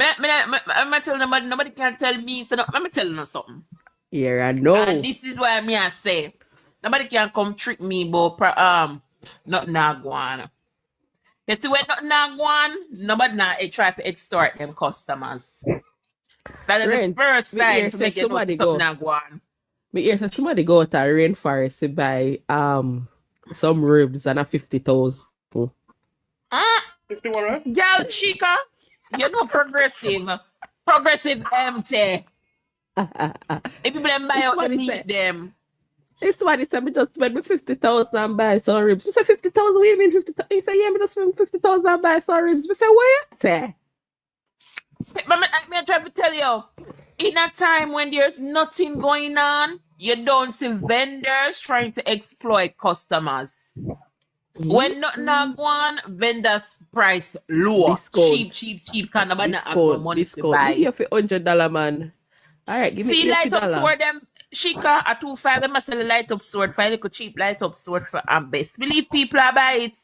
I'm telling nobody can tell me. So let me tell you something. Here I know. And this is why me I say nobody can come trick me about nothing not go on. You see when nothing not go on, nobody not try to extort them customers. That is the Rent, first me hear sign to say make you know somebody something go. not go on. Me hear say somebody go to a rainforest to buy some ribs and a 50,000. 51, right? Girl, Chica, you know progressive empty. If people them buy out the meat them. This one is me just spend me 50,000 and buy some ribs. Me say 50,000, what do you mean 50,000? He say, yeah, me just spend 50,000 and buy some ribs. Me say, what you say? I try to tell you, in a time when there's nothing going on, you don't see vendors trying to exploit customers. When nothing not go on, vendors price low. Discount. Cheap, can nobody have no money to Discount. buy. Me here for $100, man. All right, give me See, light up $80. store them, Shika, at 2.5, them sell a light up sword for a little cheap light up sword for best. Believe people are buy it.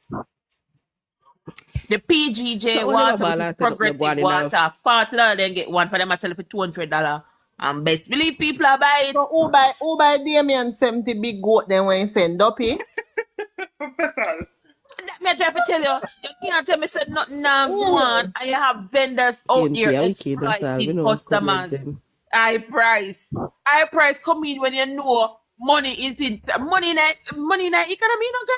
The PGJ So water, whatever which is balance up, progressive no go on water, $40, then get one for them, I sell it for $200. And best. Believe people are buy it. So who buy Damien 70 big goat then when you send up here? Me try to tell you can't tell me said nothing now go on, and you have vendors out here exploiting customers. High price come in when you know money is in money in the economy, no girl.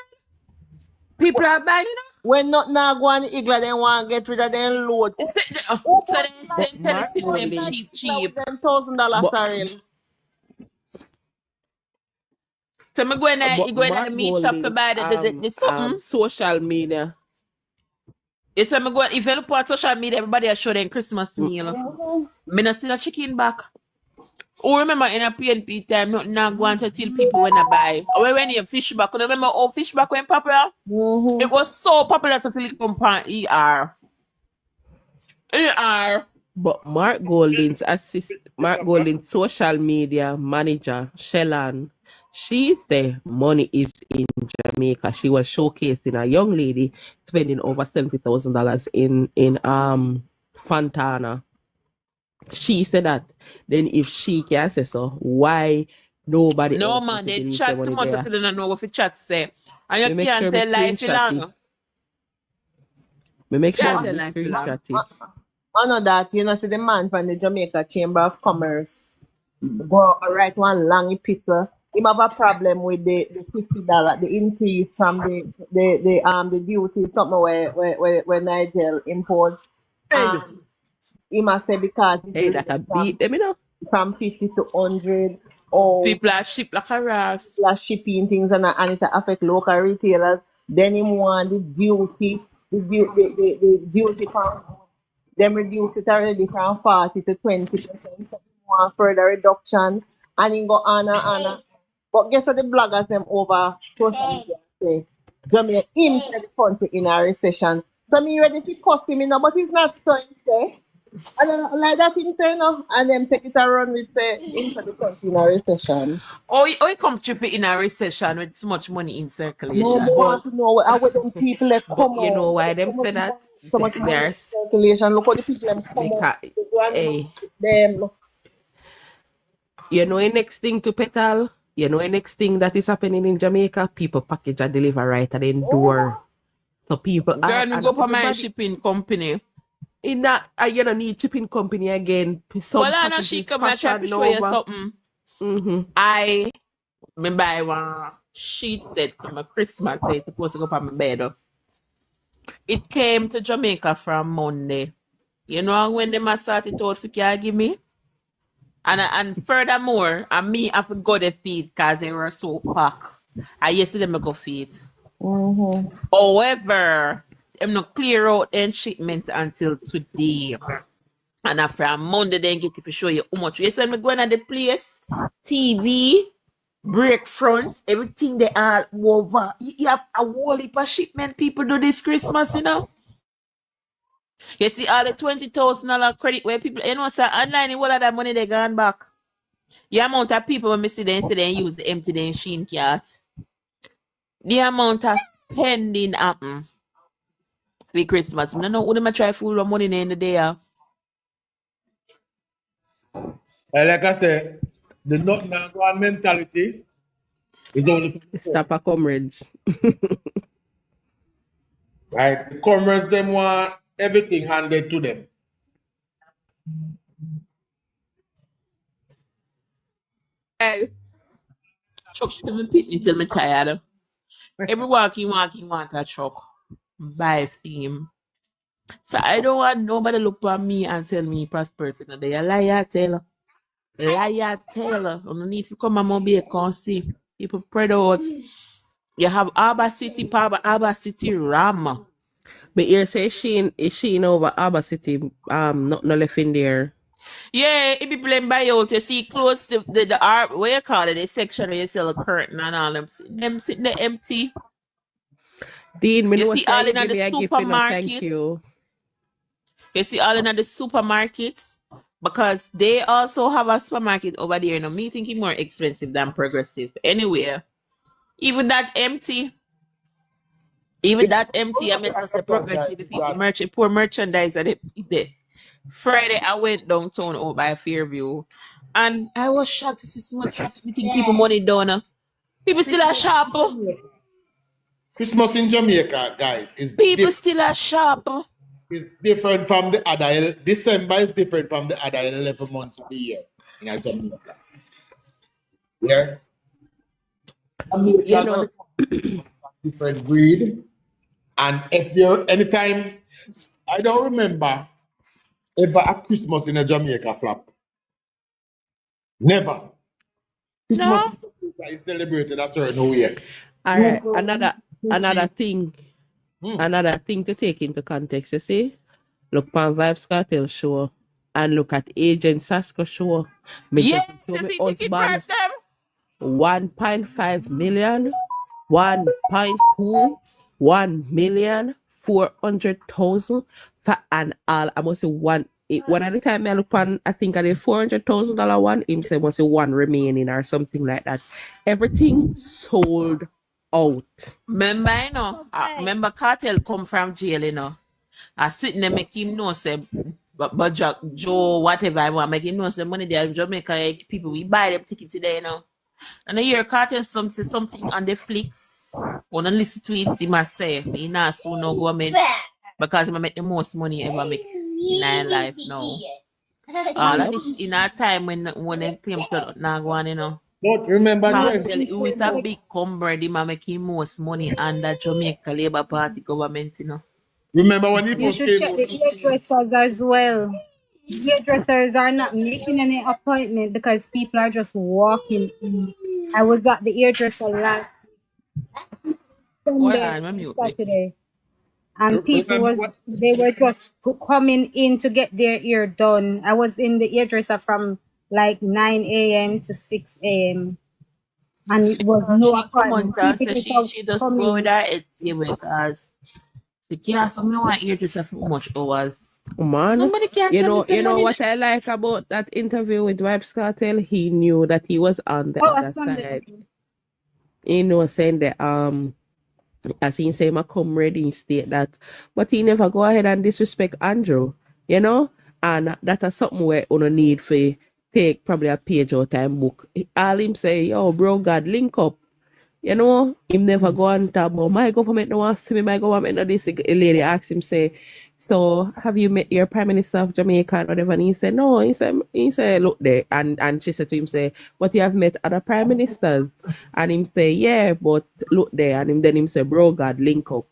People are buying, you know. When not now go on Igla, they want to get rid of their load. So they sell it them cheap. $1,000 sorry. So me go in the meat shop to buy the something. Social media. It's me go if you look on social media, everybody show them Christmas meal. Me not see no chicken back. Oh, remember in a PNP time, nothing now go on to tell people when I buy. Or when you fish back, remember how fish back went popular? It was so popular until it come on ER. But Mark Golding's social media manager, Shellan, she said money is in Jamaica. She was showcasing a young lady spending over $70,000 in Fontana. She said that. Then if she can say so, why nobody no else man, they believe chat the too money much there? to don't know what the chat say. And you Me make can't sure me tell life screenshot long. Me make sure Can't me tell life screenshot it. I know that, you know, see the man from the Jamaica Chamber of Commerce go write one long epistle. He have a problem with the $50, the increase from the duty, something where Nigel imposed. He must say because Hey, that a beat them, you know. from 50 to 100. Oh, people are shipped like a ras. people are shipping things and it affect local retailers. Then he want the duty from them reduce it already from 40 to 20%. So he want further reduction and he go on and on. But guess what the bloggers them over social media say? Jamaica him said the country in a recession. So me ready to cost him, you know, but it's not so he say. And then, like that thing say, no, and then take it and run with say into the country in a recession. Or you come trip it in a recession with so much money in No, circulation. more want to know how them people that But come you know out, why so them much say that? so much money in There's circulation. Look how the people them come out. because They go and hey, them. Look. you know the next thing to petal? You know the next thing that is happening in Jamaica? People package and deliver right at the door. So people Girl, me and go for my everybody shipping company. in that you don't need shipping company again. Some Well, I know she packages come and try to fashion show you over. something. Mm-hmm. I me buy one sheet set for my Christmas. They supposed to go on my bed. It came to Jamaica from Monday. You know when they must start it out for can give me? And furthermore, and me have to go the feed because they were so packed. I yesterday me go feed. Mm-hmm. However, I'm not clear out then shipment until today. And from Monday then get to show you how much. You see me going at the place, TV, break fronts, everything they all over. You have a whole heap of shipment people do this Christmas, you know. You see all the $20,000 credit where people, you know, so online, all of that money they gone back. The amount of people when me see them use the empty the machine cart. The amount of spending happen for Christmas. I don't know who them a try fool the money in the day. Like I said, the not now one mentality is only Stop a comrades. right. The comrades them want everything handed to them. Hey, truck to me pitney till me tired. Every walking want a truck. Buy theme. So I don't want nobody look at me and tell me prosperity. No, they a liar tell. Liar tell. You need to come and be a see. People spread out. You have Abba City, Abba City Ram. But here say she over Abba City, not no left in there. Yeah, it be blame by out. You see, close the art, what you call it, the section where you sell a curtain and all them sitting there empty. Dean, me You know see say all you in give the me a gift, you know, thank supermarket. you. You see all in the supermarkets. Because they also have a supermarket over there. You know, me think it's more expensive than Progressive. Anyway, even that empty. Even that empty, I meant to say Progressive people, poor merchandise at it. Friday, I went downtown out by Fairview. And I was shocked to see so much traffic. Me think people money down. People still are sharp. Christmas in Jamaica, guys, is People still are sharp. Is different from the other. December is different from the other 11 months of the year in Jamaica. Yeah. You know, different breed. And if you anytime, I don't remember ever a Christmas in a Jamaica flop. Never. No. Christmas is celebrated a certain way. all right, another thing. Another thing to take into context, you see? Look pan Vibes Cartel show and look at Agent Sasko show. Me Yeah, just show you me see ticket husband price them? 1.5 million, 1.2, 1,400,000 for an all. I must say one at the time I look on, I think I did $400,000 one. Him say must say one remaining or something like that. Everything sold out. Remember, you know, remember Cartel come from jail, you know. I sitting there make him know say but Joe, whatever I want, make him know say money there in Jamaica people we buy them tickets today, you know. And I hear Cartel something on the flicks. Wanna listen to it, he must say he not soon no government because he make the most money ever make in our life now. All of this in our time when they claim so not go on, you know. But remember, Cartel with a big cumber, they make him most money under Jamaica Labour Party government, you know. remember when he You first should came check out, the hairdressers as well. Hairdressers are not making any appointment because people are just walking in. I was at the hairdresser last Sunday, I'm mute me. Saturday, and people they were just coming in to get their hair done. I was in the hairdresser from like 9 a.m. to 6 a.m. and it was no She come on appointment. and say she just go with her head because The gas, I don't want to hear this for much hours. Man, Somebody can you tell know, us the you know money. what I like about that interview with Vibes Cartel? He knew that he was on the Oh, other Sunday. side. He knows saying that as he say my comrade he state that, but he never go ahead and disrespect Andrew, you know? And that is something where you need for take probably a page out time book. All him say, yo, bro, God, link up. You know, him never go and talk about my government no want to see me, my government no this. A lady asked him, say, so have you met your Prime Minister of Jamaica and whatever? And he said, no. He said, look there. And she said to him, say, but you have met other Prime Ministers? And him say, yeah, but look there. And then him say, bro, God, link up.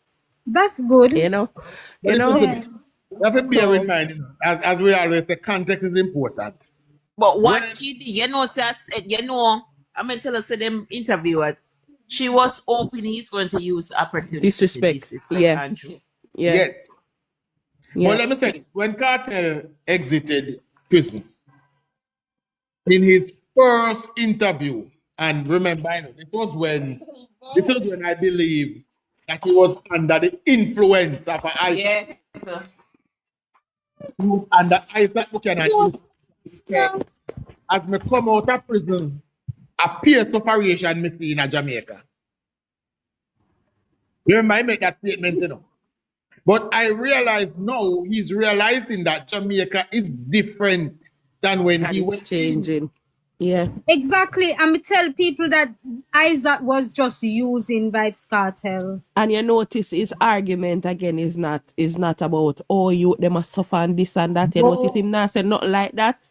That's good. You know? But You listen know? to me. You have to bear in mind, you know, as we always say, context is important. But what When she did, you know, I'm going to tell us them interviewers, she was hoping he's going to use opportunity Disrespect. to disrespect Yeah. Andrew. Yeah. yes, but Yeah. let me say, when Cartel exited prison, in his first interview, and remember, you know, this was when I believe that he was under the influence of an Isaac, Yeah. under Isaac Buchanan. As me come out of prison, a peer separation me see in Jamaica. Remember, I made that statement, you know. But I realize now he's realizing that Jamaica is different than when And he it's went in. changing. Yeah. Exactly. And me tell people that Isaac was just using Vibes Cartel. And you notice his argument again is not about oh you they must suffer and this and that. You notice him not say nothing like that.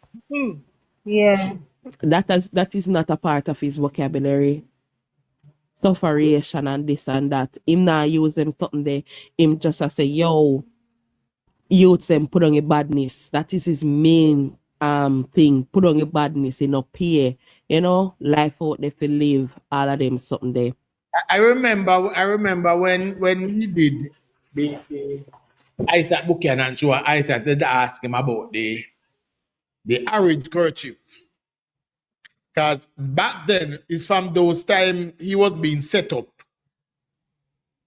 Yeah. That is not a part of his vocabulary. Sufferation and this and that. Him not use them something there. Him just a say, yo, youths them put on a badness. That is his main thing. Put on a badness in up here. You know, life out there to live, all of them something there. I remember when he did the Isaac Buchanan show, Isaac did ask him about the orange kerchief. Because back then, it's from those time he was being set up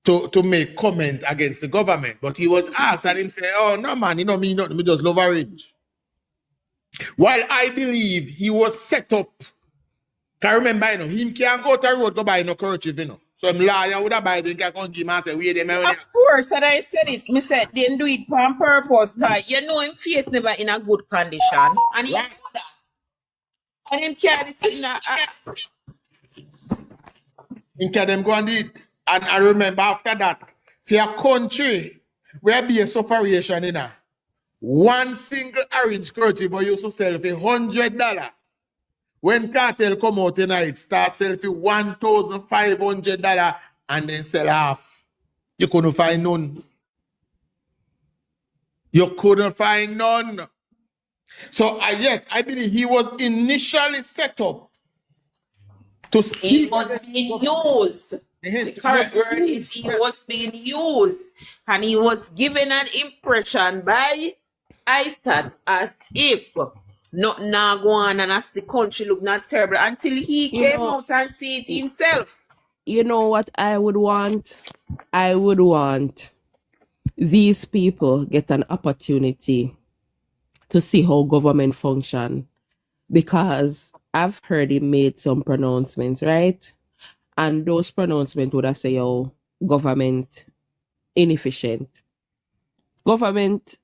to make comment against the government. But he was asked and him say, oh no man, you know me, me just love orange. While I believe he was set up, because remember, you know, him can't go to the road to buy no kerchief, you know. So him lawyer would have buy it, can come give him and say, wait them. Of course, and I said it. Me said they do it on purpose. You know him face never in a good condition. And he know that. And him carry it in a... Him can them go and do it. And I remember after that, for a country where be a separation in a one single orange kerchief but used to sell for $100. When Cartel come out tonight, start selling for $1,500 and then sell half. You couldn't find none. You couldn't find none. So yes, I believe he was initially set up to speak. He was being used. The correct word is he was being used. And he was given an impression by Istat as if nothing now go on and as the country look not terrible until he came out and see it himself. You know what I would want? I would want these people get an opportunity to see how government function, because I've heard him made some pronouncements, right? And those pronouncements would have say, oh, government inefficient. Government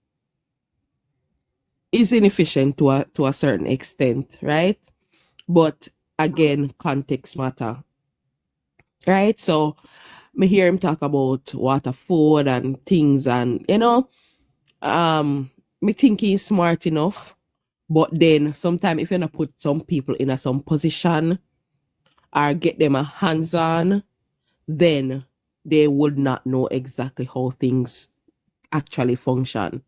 is inefficient to a certain extent, right? But again, context matter, right? So me hear him talk about water, food and things, and you know, me think he's smart enough. But then sometimes if you not put some people in a some position or get them a hands-on, then they would not know exactly how things actually function.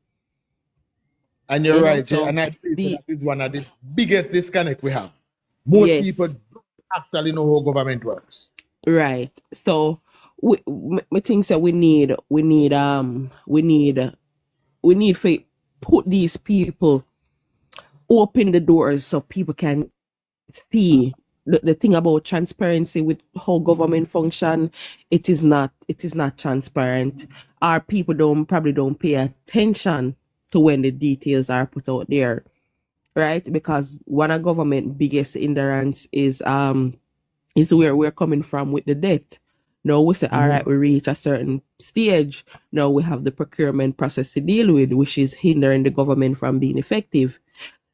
And you're You know, right, Jay, so and I think the that is one of the biggest disconnect we have. Most yes, people don't actually know how government works. right. So we think so we need to put these people, open the doors so people can see the thing about transparency with how government function, it is not transparent. Our people probably don't pay attention to when the details are put out there, right? Because one of government biggest hindrance is where we're coming from with the debt. Now we say, all right, we reach a certain stage. Now we have the procurement process to deal with, which is hindering the government from being effective.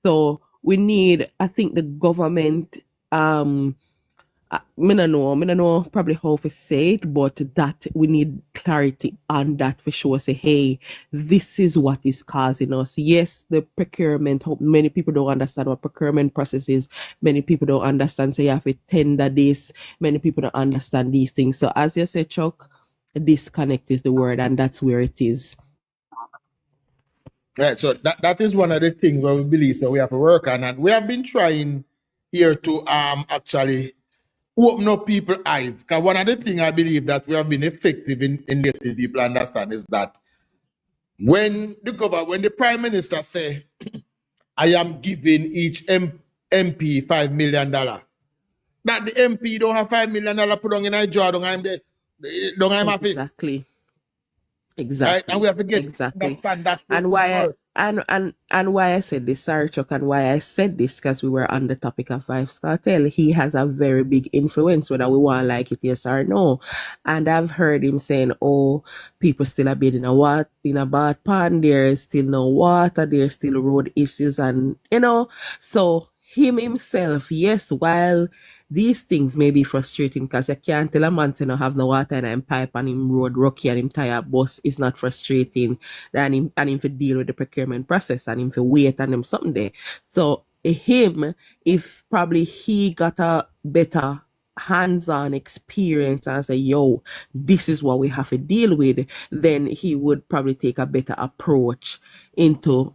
So we need, I think the government, me no know probably how to say it, but that we need clarity on that for sure. Say, hey, this is what is causing us. Yes, the procurement, many people don't understand what procurement process is. Many people don't understand, say you have to tender this. Many people don't understand these things. So as you said, Chuck, disconnect is the word, and that's where it is. Right, so that is one of the things where we believe that we have to work on, and we have been trying here to actually open up people's eyes. Because one of the things I believe that we have been effective in letting people understand is that when the Prime Minister say, I am giving each MP $5 million, that the MP don't have $5 million put on in a jar, don't have office. Exactly. Right? And we have to get understand that. And why I said this, sorry Chuck, and why I said this, because we were on the topic of Vibes Cartel. He has a very big influence, whether we want to like it, yes or no. And I've heard him saying, oh, people still are being in a bad pan, there's still no water, there's still road issues, and so him himself, yes, while these things may be frustrating, because you can't tell a man to not have no water in him pipe and him road rocky and him tire bus is not frustrating than him to deal with the procurement process and him to wait and him something there. So him, if probably he got a better hands-on experience and say, yo, this is what we have to deal with, then he would probably take a better approach into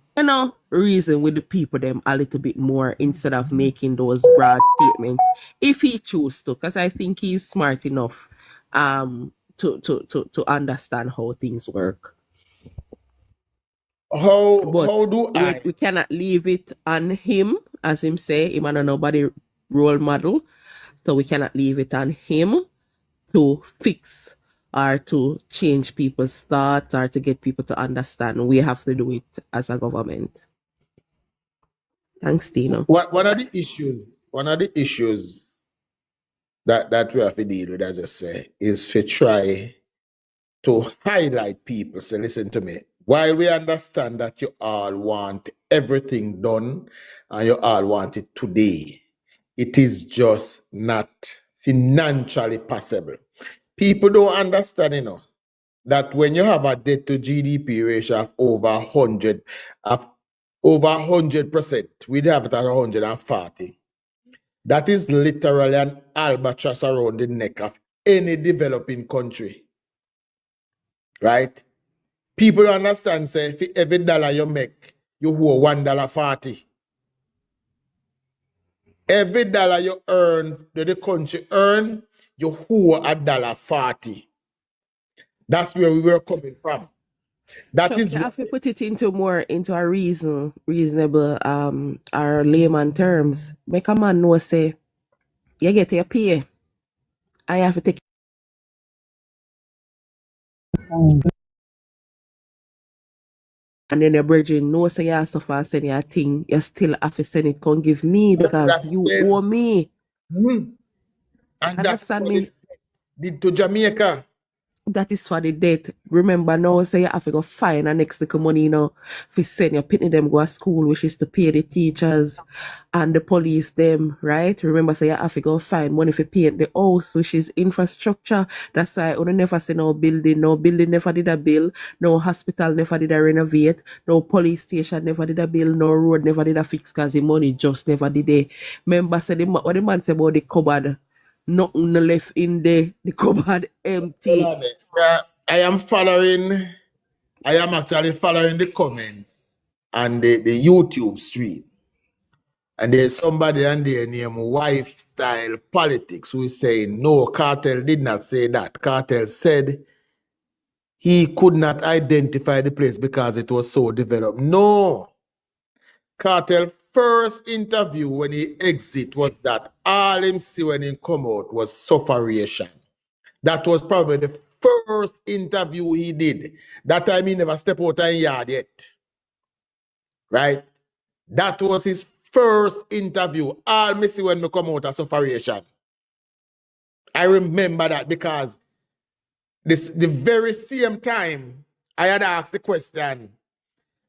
reason with the people them a little bit more instead of making those broad statements if he chooses to, because I think he's smart enough to understand how things work. We cannot leave it on him, as him say, him and nobody role model. So we cannot leave it on him to fix or to change people's thoughts or to get people to understand. We have to do it as a government. Thanks, Tino. One of the issues that we have to deal with, as I say, is to try to highlight people. So listen to me. While we understand that you all want everything done and you all want it today, it is just not financially possible. People don't understand, that when you have a debt to GDP ratio of over 100%, we'd have it at 140. That is literally an albatross around the neck of any developing country. Right? People don't understand, say, for every dollar you make, you owe $1.40. Every dollar you earn, that the country earn, you owe $1.40. That's where we were coming from. That is you have to put it into a reasonable or layman terms. Make a man know, say, you get your pay. I have to take and then the brethren know, say you suffer and send your thing, you still have to send it, come give me because you owe me. And that's what me did to Jamaica. That is for the debt. Remember now, say you have to go find an next little money, for send your pitney them go to school, which is to pay the teachers and the police them, right? Remember, say you have to go find money for paint the house, which is infrastructure. That's why I never say no building never did a bill, no hospital never did a renovate, no police station never did a bill, no road never did a fix because the money just never did it. Remember, say what the man say about the cupboard. Nothing left in the cupboard empty. I am actually following the comments and the YouTube stream. And there's somebody on there named Lifestyle Politics who is saying, no, Cartel did not say that. Cartel said he could not identify the place because it was so developed. No. Cartel first interview when he exit was that all him see when he come out was sufferation. That was probably the first interview he did. That time he never stepped out in yard yet. Right? That was his first interview. All me see when me come out of sufferation. I remember that because the very same time I had asked the question,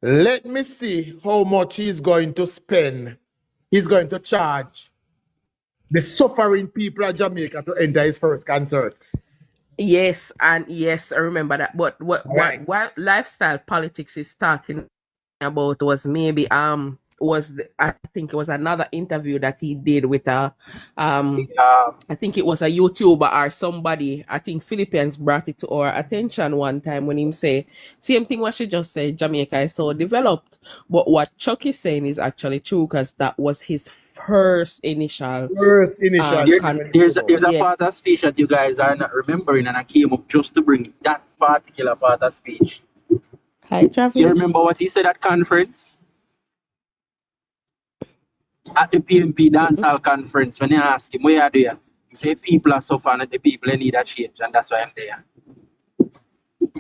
let me see how much he's going to spend. He's going to charge the suffering people of Jamaica to enter his first concert. Yes, and yes, I remember that. But what lifestyle politics is talking about was maybe I think it was another interview that he did with a I think it was a YouTuber or somebody. I think Philippines brought it to our attention one time when him say same thing what she just said, Jamaica is so developed. But what Chuck is saying is actually true because that was his first initial There's a part of speech that you guys are not remembering, and I came up just to bring that particular part of speech. Hi, Travis. You remember what he said at conference? At the PMP dancehall conference, when they asked him, where are they? He said, people are suffering and the people need a change, and that's why I'm there.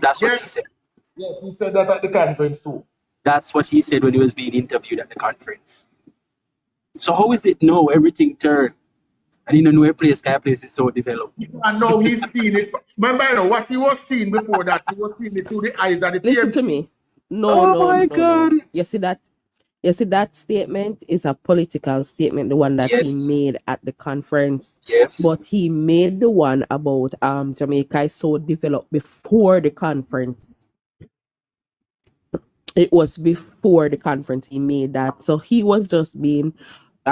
That's what he said. Yes, he said that at the conference too. That's what he said when he was being interviewed at the conference. So how is it now everything turned? And in a new place is so developed. And now he's seen it. Remember, what he was seeing before that, he was seeing it through the eyes of the Listen PMP. to me. No. You see that statement is a political statement, the one that he made at the conference. Yes. But he made the one about Jamaica is so developed before the conference. It was before the conference he made that. So he was just being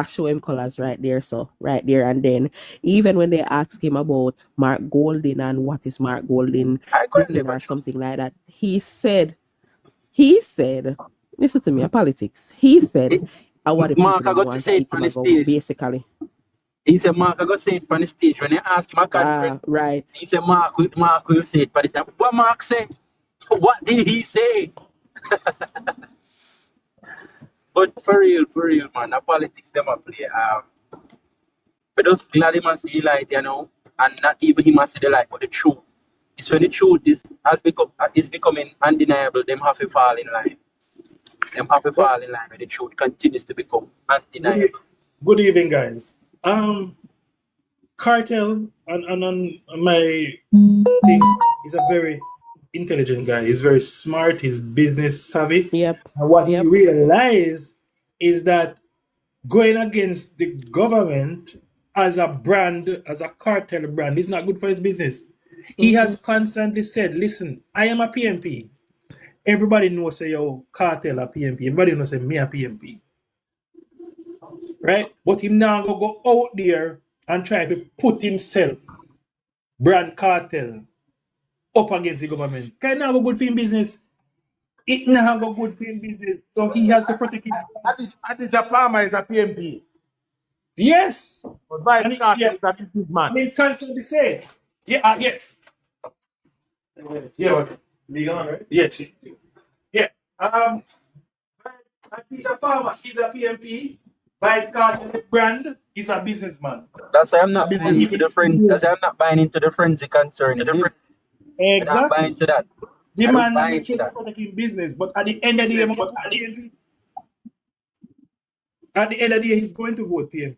show him colors right there. So right there and then, even when they asked him about Mark Golding and what is Mark Golding doing or something like that, he said, listen to me, a politics. He said, our Mark, I people got to say it on the stage. Basically. He said, Mark, I got to say it on the stage. When they ask him a conference, right. He said, Mark will say it. But he said, what Mark said? What did he say? But for real, man, the politics them a play. But just glad him and see light, you know, and not even him and see the light, but the truth. It's when the truth is becoming undeniable, them have to fall in line. Them have to fall in line when the truth continues to become undeniable. Good evening, guys. Cartel on my thing is a very intelligent guy. He's very smart. He's business savvy. Yep. And what he realized is that going against the government as a brand, as a cartel brand, is not good for his business. He has constantly said, listen, I am a PMP. Everybody knows say yo cartel a PMP. Everybody knows say me a PMP. Right? But him now go out there and try to put himself, brand cartel, up against the government. Can it not go good for him business? It not go good for him business. So he has to protect him. Adija Palmer is a PMP. Yes. But Vice Carter is a businessman. They constantly say, yes. Yeah, Leon, right? yes. Yeah. Adija Palmer is a PMP. Vice Carter brand is a businessman. That's why I'm not buying into the friend. That's why I'm not buying into the forensic concern. Exactly. I'm not buying into that. The man is just protecting business, but at the end of the day, he's going to vote PMP.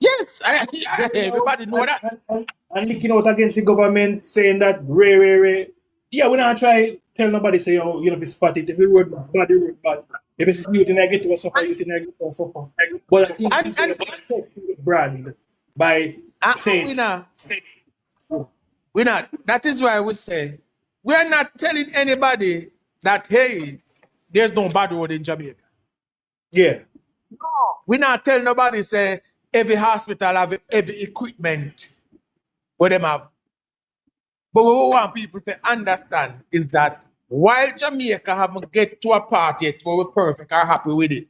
Yes, everybody know that. And leaking out against the government, saying that Ray. Yeah, we're not try tell nobody say, oh, you know, be spotted. If the road bad. If it's youth in get to suffer, youth in get to suffer. But I think it's going to protect the brand by saying. We're not. That is why we say we're not telling anybody that hey, there's no bad road in Jamaica. Yeah. No, we're not telling nobody say every hospital have every equipment what them have. But what we want people to understand is that while Jamaica haven't get to a part yet where we're perfect or happy with it,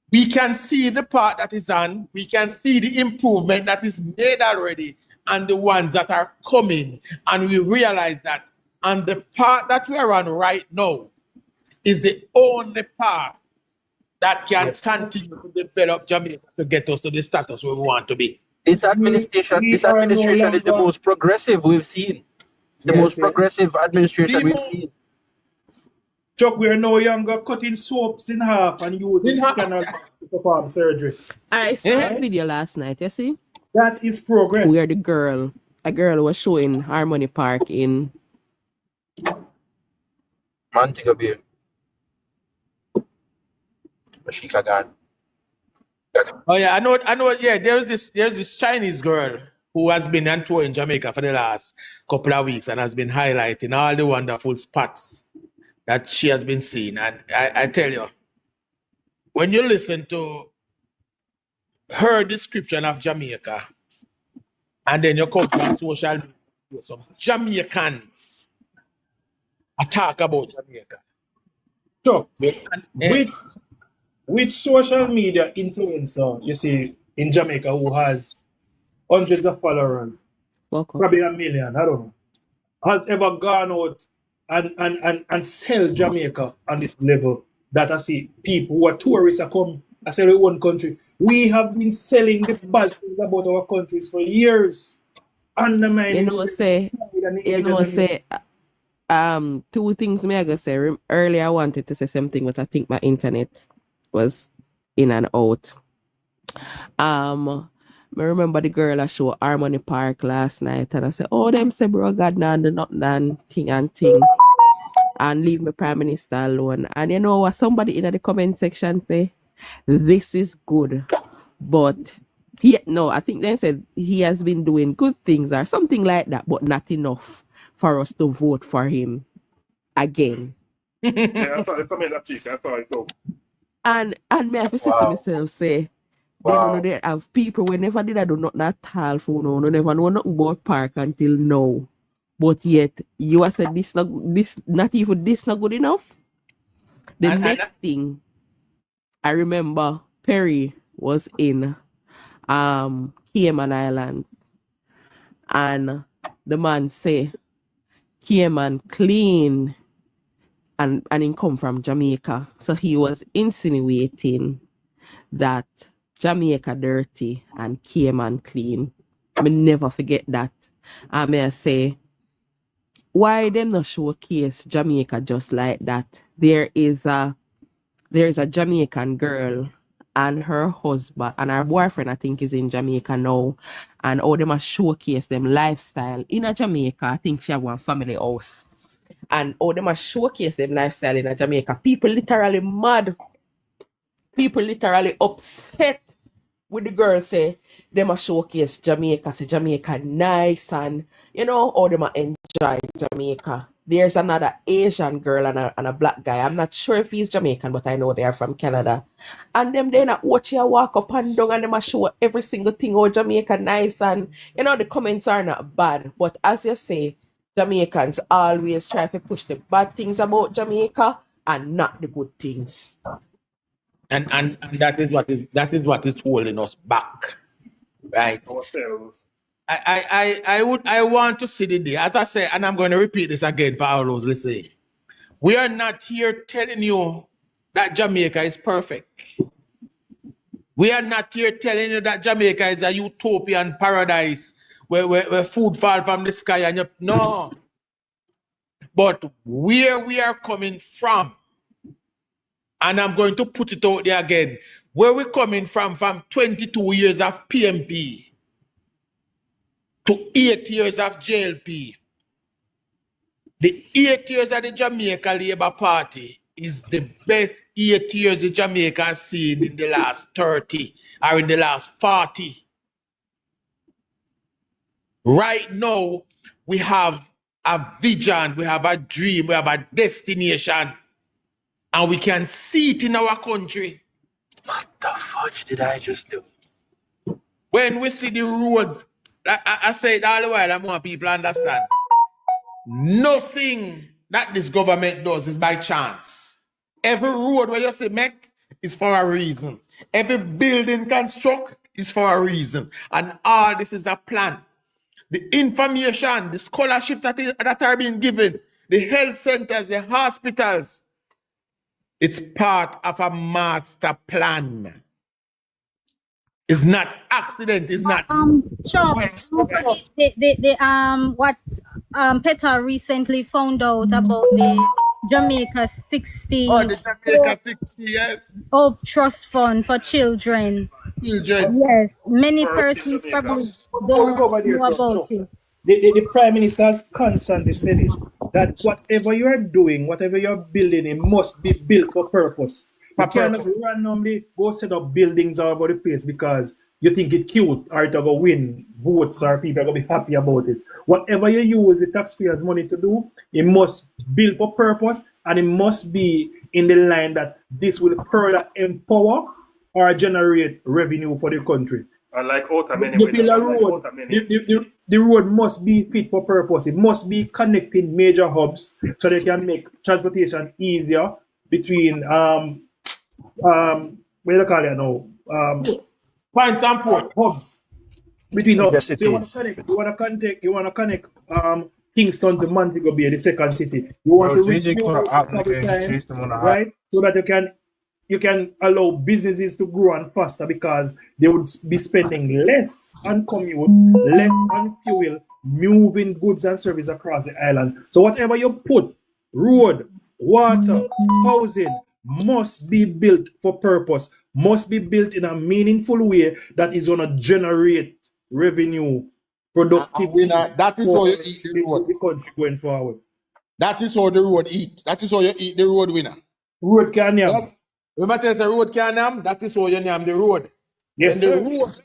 we can see the part that is on, we can see the improvement that is made already and the ones that are coming. And we realize that on the part that we are on right now, is the only path that can Yes. continue to develop Jamaica to get us to the status where we want to be. This We are no administration is the longer, most progressive we've seen. It's the yes, most yes. progressive administration The we've most seen. Chuck, we are no longer cutting soaps in half and using canal to perform surgery. I saw a video last night, you see? That is progress. Where a girl was showing Harmony Park in Montego Bay. Mashika Gan. Oh yeah, I know. Yeah, there's this Chinese girl who has been on tour in Jamaica for the last couple of weeks and has been highlighting all the wonderful spots that she has been seeing. And I tell you, when you listen to her description of Jamaica, and then you come to social media, some Jamaicans talk about Jamaica. So, which social media influencer you see in Jamaica who has hundreds of followers, probably 1 million, I don't know, has ever gone out and sell Jamaica on this level that I see people who are tourists are come and sell in one country. We have been selling the bad things about our countries for years. Undermining. Two things me I gotta say. Earlier I wanted to say something, but I think my internet was in and out. I remember the girl I show Harmony Park last night and I said, oh, them say bro God nan the not nan thing and leave my Prime Minister alone. And you know what somebody in the comment section say? This is good. But I think they said he has been doing good things or something like that, but not enough for us to vote for him again. Yeah, I saw it. I saw it too. And me have to say to myself, say, they have people whenever did I do not at all for no never know nothing about park until now. But yet you have said not even this not good enough. The next thing I remember Perry was in Cayman Island and the man say Cayman clean and he come from Jamaica. So he was insinuating that Jamaica dirty and Cayman clean. Me never forget that. I may say, why them not showcase Jamaica just like that? There's a Jamaican girl and her husband and her boyfriend, I think, is in Jamaica now. And all them a showcase them lifestyle in a Jamaica. I think she have one family house. And all them a showcase them lifestyle in a Jamaica. People literally mad. People literally upset with the girl say them a showcase Jamaica, say Jamaica nice and all them a enjoy Jamaica. There's another Asian girl and a black guy. I'm not sure if he's Jamaican, but I know they are from Canada. And them they not watch you walk up and down and them a show every single thing oh Jamaica nice and the comments are not bad. But as you say, Jamaicans always try to push the bad things about Jamaica and not the good things. And that is what is holding us back, right? Ourselves. I want to see the day, as I say, and I'm going to repeat this again for all those listening. We are not here telling you that Jamaica is perfect. We are not here telling you that Jamaica is a utopian paradise where food fall from the sky and no. But where we are coming from, and I'm going to put it out there again, where we're coming from 22 years of PMP to 8 years of JLP. The 8 years of the Jamaica Labour Party is the best 8 years the Jamaica has seen in the last 30 or in the last 40. Right now, we have a vision, we have a dream, we have a destination, and we can see it in our country. What the fudge did I just do? When we see the roads, I say it all the while, I want people to understand. Nothing that this government does is by chance. Every road where you see make is for a reason. Every building construct is for a reason. And all this is a plan. The information, the scholarship that are being given, the health centers, the hospitals, It's part of a master plan. It's not accident. It's not. Chuck, what Peter recently found out about the Jamaica 60 Oh, the Jamaica 60, yes. Hope Trust Fund for Children. Children. Yes, many First in persons Jamaica. probably Before we don't go over there, know so, about it. the Prime Minister has constantly said it, that whatever you are doing, whatever you're building, it must be built for purpose. You For cannot purpose. randomly go set up buildings all over the place because you think it's cute or it's going to win votes or people are going to be happy about it. Whatever you use the taxpayers' money to do, it must build for purpose and it must be in the line that this will further empower or generate revenue for the country. Unlike outer many You build a road, the road must be fit for purpose. It must be connecting major hubs so they can make transportation easier between what do you call it now? Point and port. Hubs. Between hubs. Yes, it So you want to connect Kingston to Montego Bay, the second city. You want to reach right? So that you can allow businesses to grow and faster because they would be spending less on commute, less on fuel, moving goods and services across the island. So whatever you put, road, water, housing, must be built for purpose, must be built in a meaningful way that is going to generate revenue, productive. That is how you eat the road. The country going forward. That is how the road eat. That is how you eat the road, winner. Road can yam. Remember, there's a road can yam. That is how you name the road. Yes, when sir. the road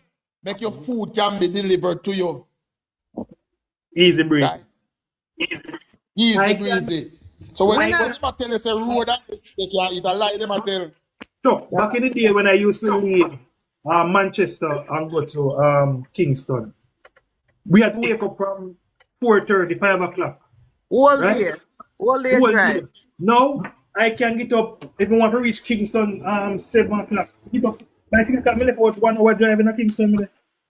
make your food can be delivered to you. Easy breeze. Right? Easy breezy. So when you tell us a road, they can eat a lie, they might tell. So back in the day when I used to leave Manchester and go to Kingston, we had to wake up from 4:30, 5 o'clock. All right? day. All day Whole drive. day. Now I can get up if I want to reach Kingston 7 o'clock. Get up by 6 o'clock, I left out 1 hour driving to Kingston.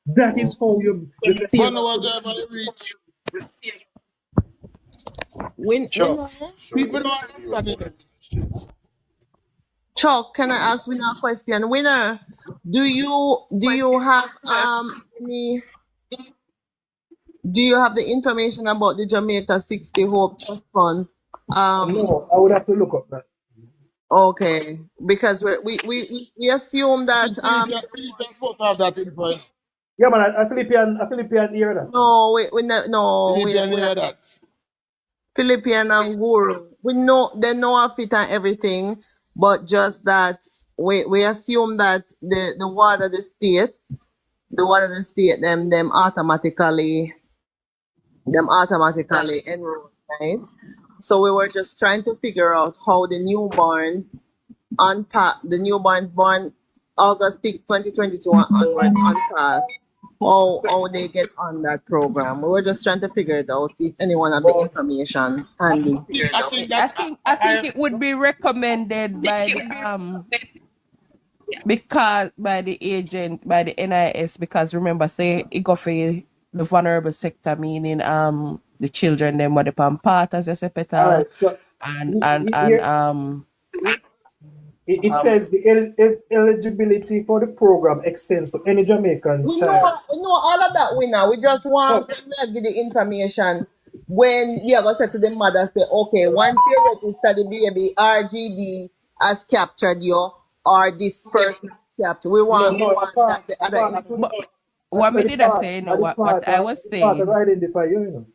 That is how you 1 hour drive and you reach. People don't understand it. Chuck, can I ask Winner a question? Winner, do you have the information about the Jamaica 60 Hope Trust Fund? No, I would have to look up that. Okay, because we assume that that info. Yeah, man, a Philippian hear that. No, we hear that. Philippian and Guru. We know they know of it and everything, but just that we assume that the water the state them automatically enroll, right? So we were just trying to figure out how the newborns born August 6, 2022 onward unpack, how they get on that program. We were just trying to figure it out if anyone have the information handy. I think it would be recommended by the because by the agent, by the NIS, because remember, say it go for the vulnerable sector, meaning the children them what the part as I say Peter. Right, so it says the eligibility for the program extends to any Jamaican We know all of that, Winner. We just want to give the information when you go to the mother, say, okay, once you register the baby, RGD has captured you or this person has captured. We want that the other what me did I say? No, what I was saying. Identify you know.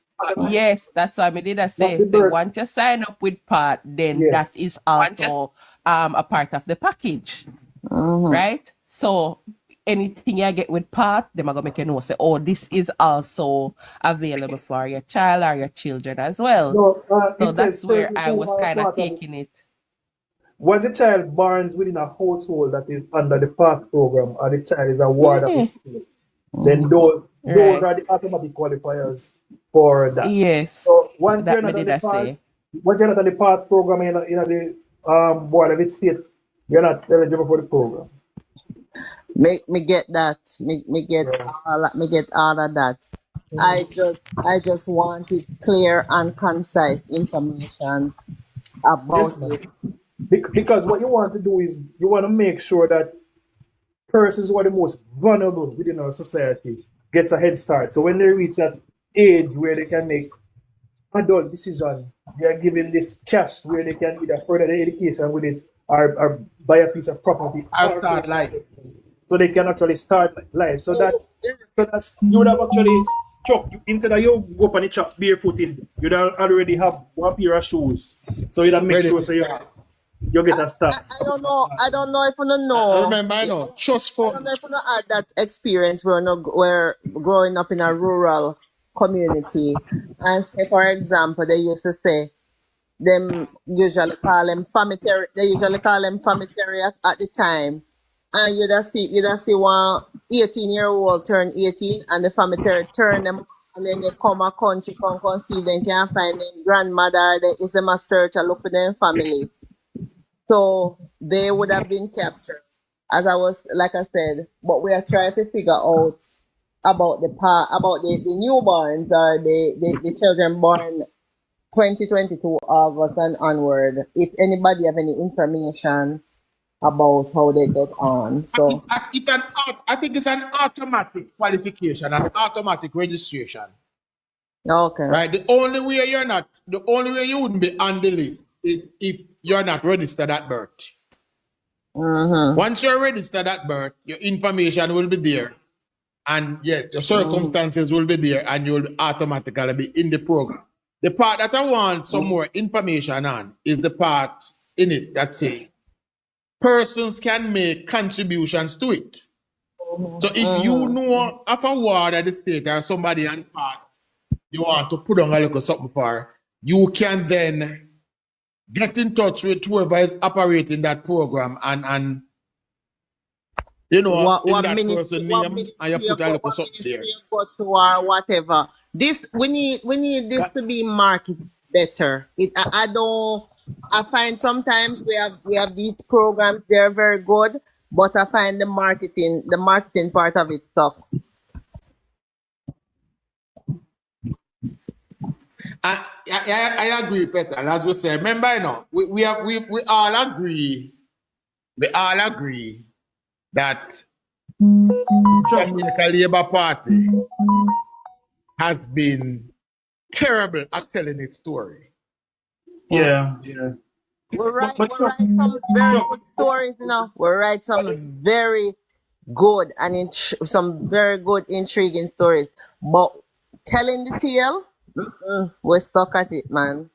Yes, that's what I did. I say once you sign up with part, then that is also a part of the package, right? So anything you get with part, them are gonna make you know say, oh, this is also available for your child or your children as well. No, so that's where I was kind of taking it. Once a child born within a household that is under the PARK program, or the child is a ward of the state, then those are the automatic qualifiers for that. Yes. So once you're not on the PARK program in the board of the state, you're not eligible for the program. Me get that. Me get all of that. I just wanted clear and concise information about it. Because what you want to do is you want to make sure that persons who are the most vulnerable within our society gets a head start. So when they reach that age where they can make adult decision, they are given this cash where they can either further their education with it or buy a piece of property I'll start life. so they can actually start life. So that you would have actually Chuck, instead of you go up on the chop barefooted, you'd already have one pair of shoes. So you'd make sure so you get a start. I don't know. I don't know if you don't know. Remember, I know, trust I don't fund. know if you had that experience where we're growing up in a rural community, and say, for example, they used to say them usually call them family. They usually call them family at the time, and you'd see one 18-year-old turn 18, and the family turn them, and then they come a country, come see them, can't find them grandmother. They is them a search and look for them family. So they would have been captured, as I was, like I said, but we are trying to figure out about the newborns or the children born 2022 August and onward. If anybody have any information about how they get on, so I think it's an automatic qualification, an automatic registration. okay, Right? The only way you wouldn't be on the list is if you're not registered at birth. Once you're registered at birth, your information will be there. And yes, your circumstances will be there and you will automatically be in the program. The part that I want some more information on is the part in it that says persons can make contributions to it. So if you know of a ward at the state or somebody on part you want to put on a little something for, you can then get in touch with whoever is operating that program and you know what in that ministry, person's what name and you put a little something there. you go to or whatever. This we need this to be marketed better. I find sometimes we have these programs, they're very good, but I find the marketing part of it sucks. I agree, Peter. As we say, remember, you know, we all agree that Jamaica Labour Party has been terrible at telling its story. Yeah. We write some very good stories, you know. We write some very good and some very good intriguing stories, but telling the tale, we suck at it, man.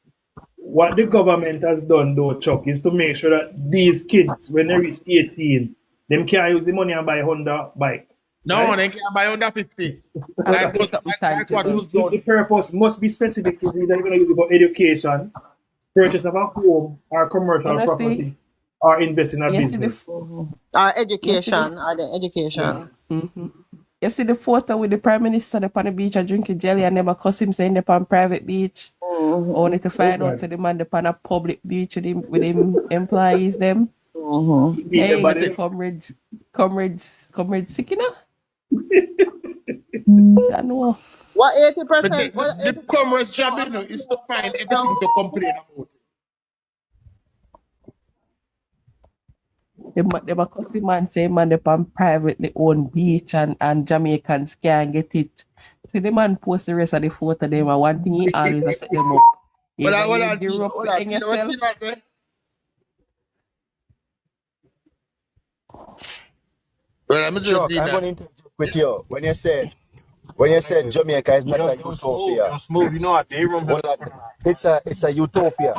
What the government has done, though, Chuck, is to make sure that these kids, when they reach 18, them can't use the money and buy a Honda bike. No, right? they can't buy under 50. Like The purpose must be specific to either you're going to use it for education, purchase of a home, or commercial property, or invest in a business. Our education, or the education. You see the photo with the Prime Minister upon the beach and drinking jelly and never cuss him saying upon private beach. Only to find out to the man upon a public beach with him employees them. Hey, Mr. comrades sick, you know? I know. What 80%? The commerce job, you know, is to find everything to complain about. They were cussing man say man upon privately owned beach and Jamaicans can't get it. See the man post the rest of the photo them and one thing he always has set them up. Well, I'm going to interject with you. When you said Jamaica is not a utopia, Smooth, you know what? it's a utopia.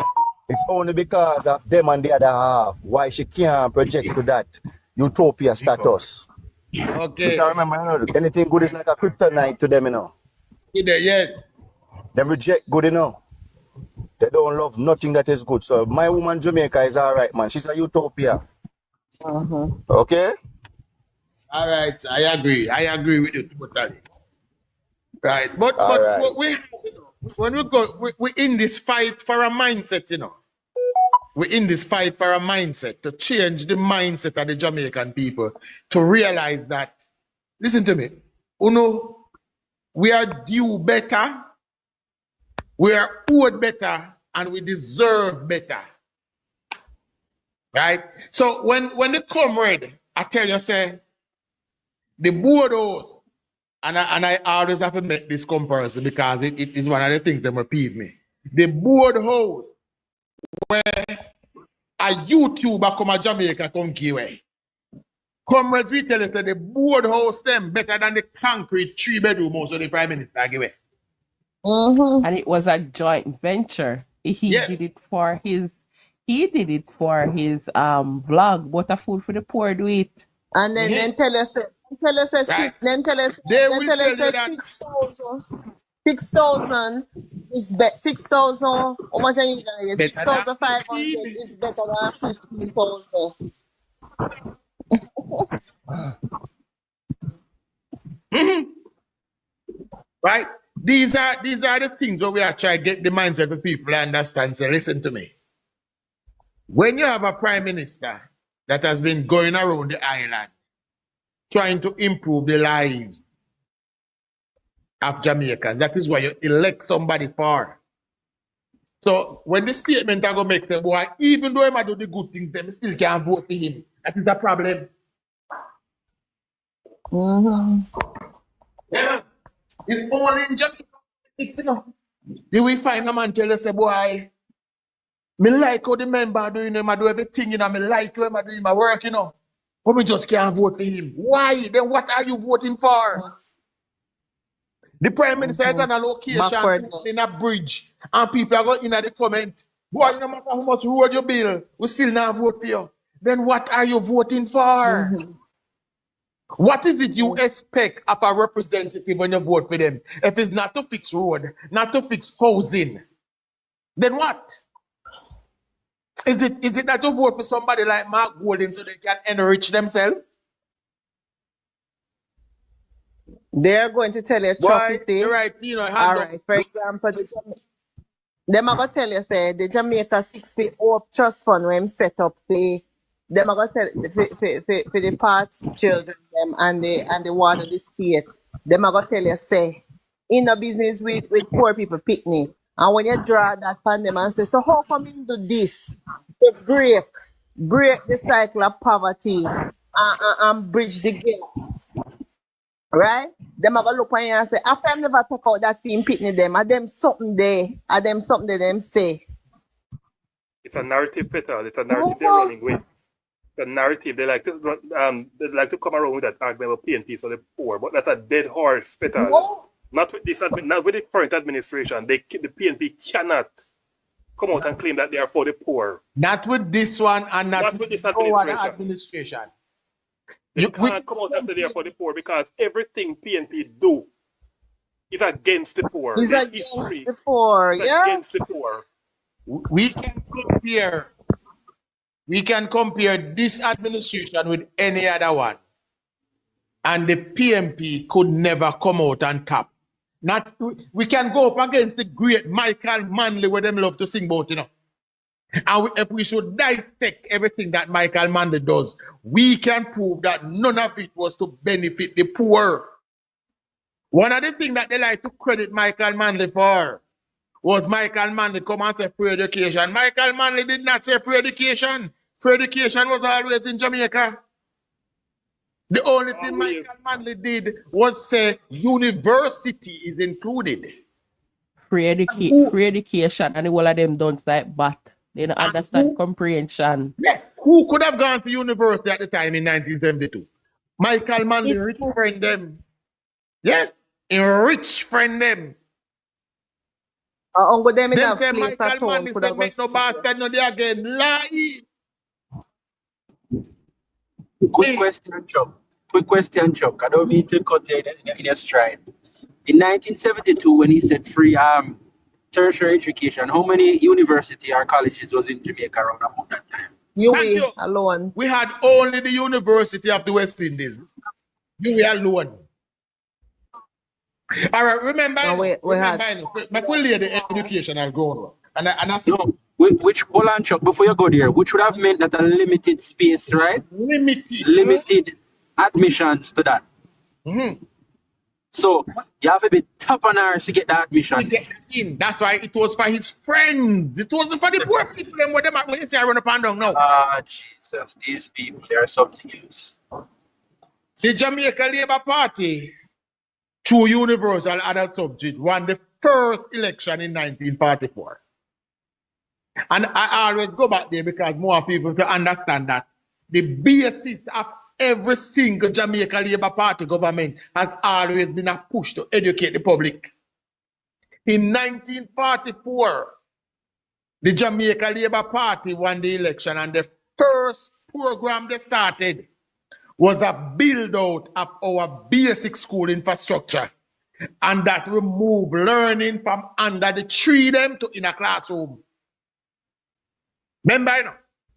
It's only because of them and the other half why she can't project to that utopia status. Okay. But I remember, you know, anything good is like a kryptonite to them, you know. Yes. Them reject good, you know. They don't love nothing that is good. So my woman Jamaica is all right, man. She's a utopia. Okay? All right, I agree with you totally. Right, but we when we go, we in this fight for a mindset, you know. We're in this fight for a mindset to change the mindset of the Jamaican people to realize that, listen to me, we are due better, we are owed better, and we deserve better. Right? So when the comrade, I tell you, say, the board house, and I always have to make this comparison because it is one of the things that repeat me. The board house where a YouTuber come a Jamaica come give away. Comrades, we tell us that the board house them better than the concrete 3-bedroom house of the Prime Minister give away. And it was a joint venture. He did it for his vlog, but a food for the poor do it. And then tell us Right. then tell us They will tell you that 6,000 is 6,000. How much are you gonna get? better than 6,500 is better than 15,000. right? These are the things where we are trying to get the mindset of people to understand. So listen to me. When you have a prime minister that has been going around the island trying to improve the lives of Jamaicans, that is what you elect somebody for. So when the statement are going to make them, boy, even though he might do the good things, they still can't vote for him. That is the problem. Yeah. It's only in Jamaica. You know. Do we find a man tell us, boy, me like how the member doing him, I do everything, you know, me like how I doing my work, you know. But me just can't vote for him. Why? Then what are you voting for? The Prime Minister is on a location in a bridge, and people are going in at the comment, boy, no matter how much road you build, we still not vote for you. Then what are you voting for? What is it you expect of a representative when you vote for them? If it's not to fix road, not to fix housing, then what? Is it not to vote for somebody like Mark Golden so they can enrich themselves? They're going to tell you, Chucky, say, you're right, you know, all right, for example, them are going to tell you, say, the Jamaica 60 Hope Trust Fund when set up for them are going to tell for the parts children them and the water the state. Them are going to tell you, say, in a business with poor people picnic. And when you draw that upon them and say, so how come you do this to break the cycle of poverty and bridge the gap? Right? Them are gonna look on you and say, after I never take out that film pitney them, are them something them say. It's a narrative, Peter. It's a narrative they're running with. The narrative they like to come around with that argument about PNP for the poor, but that's a dead horse, Peter. Not with the current administration. The PNP cannot come out and claim that they are for the poor. Not with this one and not with this administration. They can't come out and say they are for the poor because everything PNP do is against the poor. It's against the poor, yeah. Against the poor. We can compare this administration with any other one. And the PNP could never come out on top. We can go up against the great Michael Manley where them love to sing about, you know. And if we should dissect everything that Michael Manley does, we can prove that none of it was to benefit the poor. One of the things that they like to credit Michael Manley for was Michael Manley come and say free education. Michael Manley did not say free education. Free education was always in Jamaica. The only thing Michael Manley did was say university is included. Free education, and all of them don't like but they don't understand comprehension. Yeah. Who could have gone to university at the time in 1972? Michael Manley, rich friend them. Yes, rich friend them. Them say Michael Manley said make no bastard no day again. Lie. Quick question, Chuck. I don't mean to cut you in your stride. In 1972, when he said free tertiary education, how many university or colleges was in Jamaica around about that time? You alone. We had only the University of the West Indies. You alone. All right, remember the educational groundwork. And I said, no, hold on, Chuck, before you go there, which would have meant that a limited space, right? Limited admissions to that. So you have to be top on ours to get the To admission. get that in. That's why it was for his friends. It wasn't for the poor people. Them what them when you say I run up and down now. Ah, Jesus, these people, they are something else. The Jamaica Labour Party, through universal adult subject, won the first election in 1944. And I always go back there because more people to understand that the basis of every single Jamaica Labour Party government has always been a push to educate the public. In 1944, the Jamaica Labour Party won the election, and the first program they started was a build out of our basic school infrastructure. And that removed learning from under the tree them to in a classroom. Remember, you know,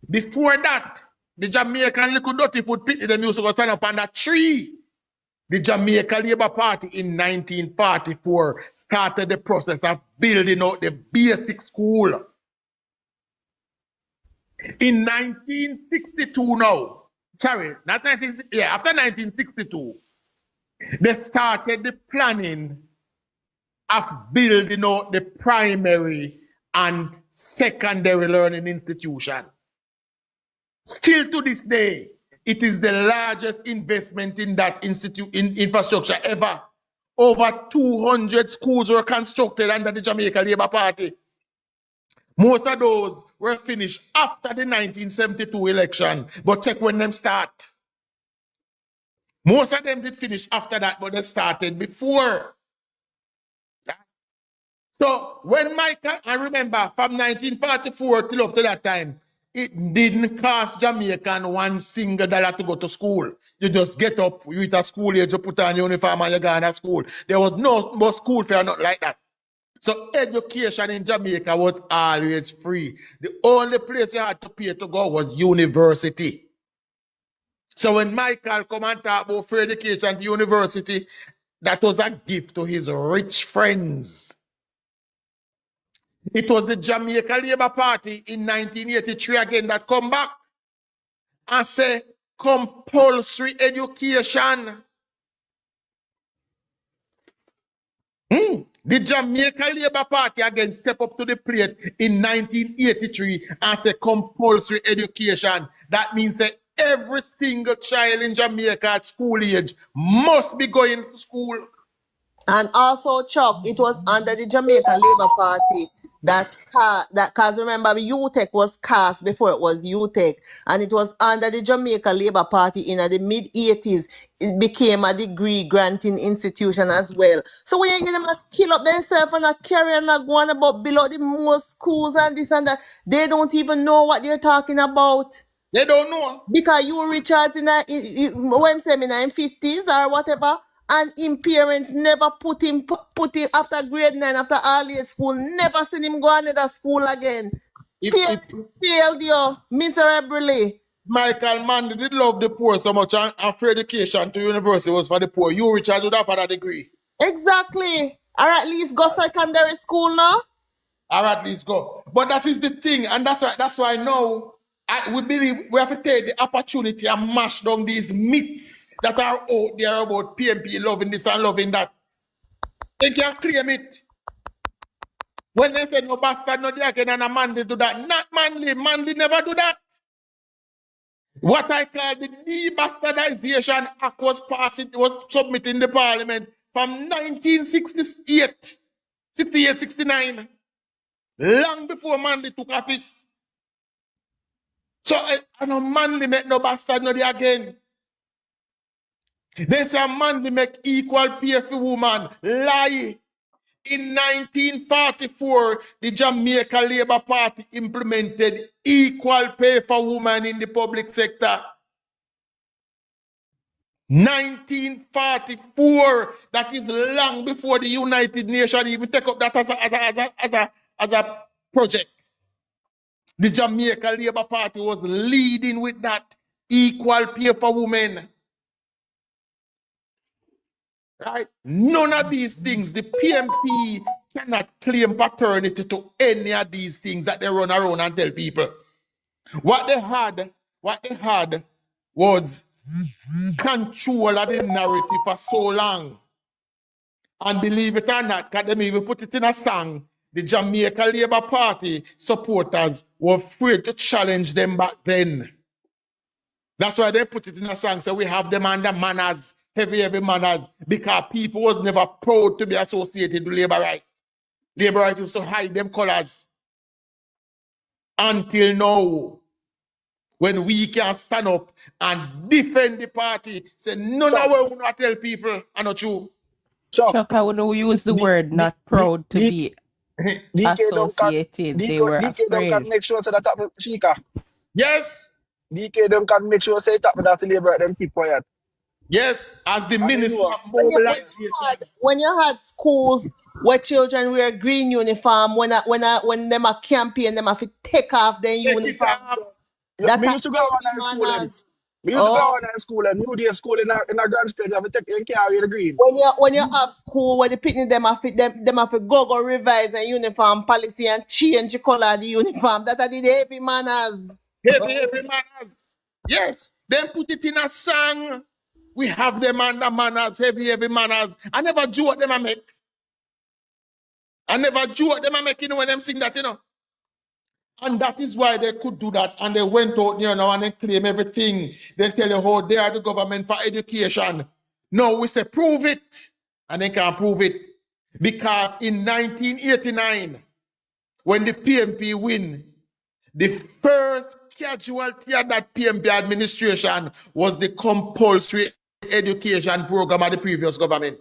before that, the Jamaican little dirty foot pit them used to go stand up on that tree. The Jamaica Labour Party in 1944 started the process of building out the basic school. In 1962 now, sorry, not 1960, yeah, after 1962, they started the planning of building out the primary and secondary learning institution. Still to this day, it is the largest investment in that infrastructure ever. Over 200 schools were constructed under the Jamaica Labour Party. Most of those were finished after the 1972 election, but check when them start. Most of them did finish after that, but they started before. So when Michael, I remember from 1944 till up to that time, it didn't cost Jamaican $1 single to go to school. You just get up, you at a school age, you put on your uniform and you go to school. There was no more school fare, not like that. So education in Jamaica was always free. The only place you had to pay to go was university. So when Michael come and talk about free education to university, that was a gift to his rich friends. It was the Jamaica Labour Party in 1983 again that come back and say compulsory education. The Jamaica Labour Party again step up to the plate in 1983 and say compulsory education. That means that every single child in Jamaica at school age must be going to school. And also, Chuck, it was under the Jamaica Labour Party that cause remember UTEC was cast before it was UTEC, and it was under the Jamaica Labour Party in the mid-80s. It became a degree granting institution as well. So when you get them kill up themselves and carry and go on about below the most schools and this and that, they don't even know what they're talking about. They don't know. Because you Richard in when seminar in 50s or whatever, and him parents never put him after grade 9, after early school, never seen him go another school again. Failed you miserably. Michael Mann did love the poor so much, and free education to university was for the poor. You, Richard, would have had a degree. Exactly. Or at least go secondary school now. Or at least go. But that is the thing, and that's why now we believe we have to take the opportunity and mash down these myths that are out there about PMP loving this and loving that. They can claim it. When they say no bastard, no diaken, and a Manly do that. Not Manly. Manly never do that. What I call the Debastardization Act was passed, it was submitted in the Parliament from 1968, 68, 69. Long before Manly took office. So I know Manly make no bastard no day again. They say Manly make equal pay for woman. Lie. In 1944, the Jamaica Labour Party implemented equal pay for women in the public sector. 1944, that is long before the United Nations even take up that as a project. The Jamaica Labour Party was leading with that equal pay for women. Right? None of these things, the PMP cannot claim paternity to any of these things that they run around and tell people. What they had was control of the narrative for so long. And believe it or not, because them even put it in a song, the Jamaica Labour Party supporters were afraid to challenge them back then. That's why they put it in a song, so we have them under manners, heavy manners, because people was never proud to be associated with Labour right. Labour right used to hide them colours. Until now, when we can stand up and defend the party, say none of what we not tell people are not true. Chuck, I would use the word not proud to be DK associated. They were them can afraid. make sure so that happen, Shika. Yes. DK them can make sure say it happen after Labour them keep quiet. Yes, as the And minister you know, mobilized. When you had schools where children wear green uniform, when them a campaign, them have to take off their uniform. That me used to go on high school and we used to go on high school and New Day school in a grand spread, you have to take and carry the green. When you have school where the picnic them have to go revise the uniform policy and change the color of the uniform. That are the heavy manners. Heavy manners. Yes. Then put it in a song. We have them under manners, heavy manners. I never do what them I make. I never do what them I make, you know, when them sing that, you know. And that is why they could do that. And they went out, you know, and they claim everything. They tell you how they are the government for education. No, we say prove it. And they can't prove it. Because in 1989, when the PMP win, the first casualty of that PMP administration was the compulsory education program of the previous government.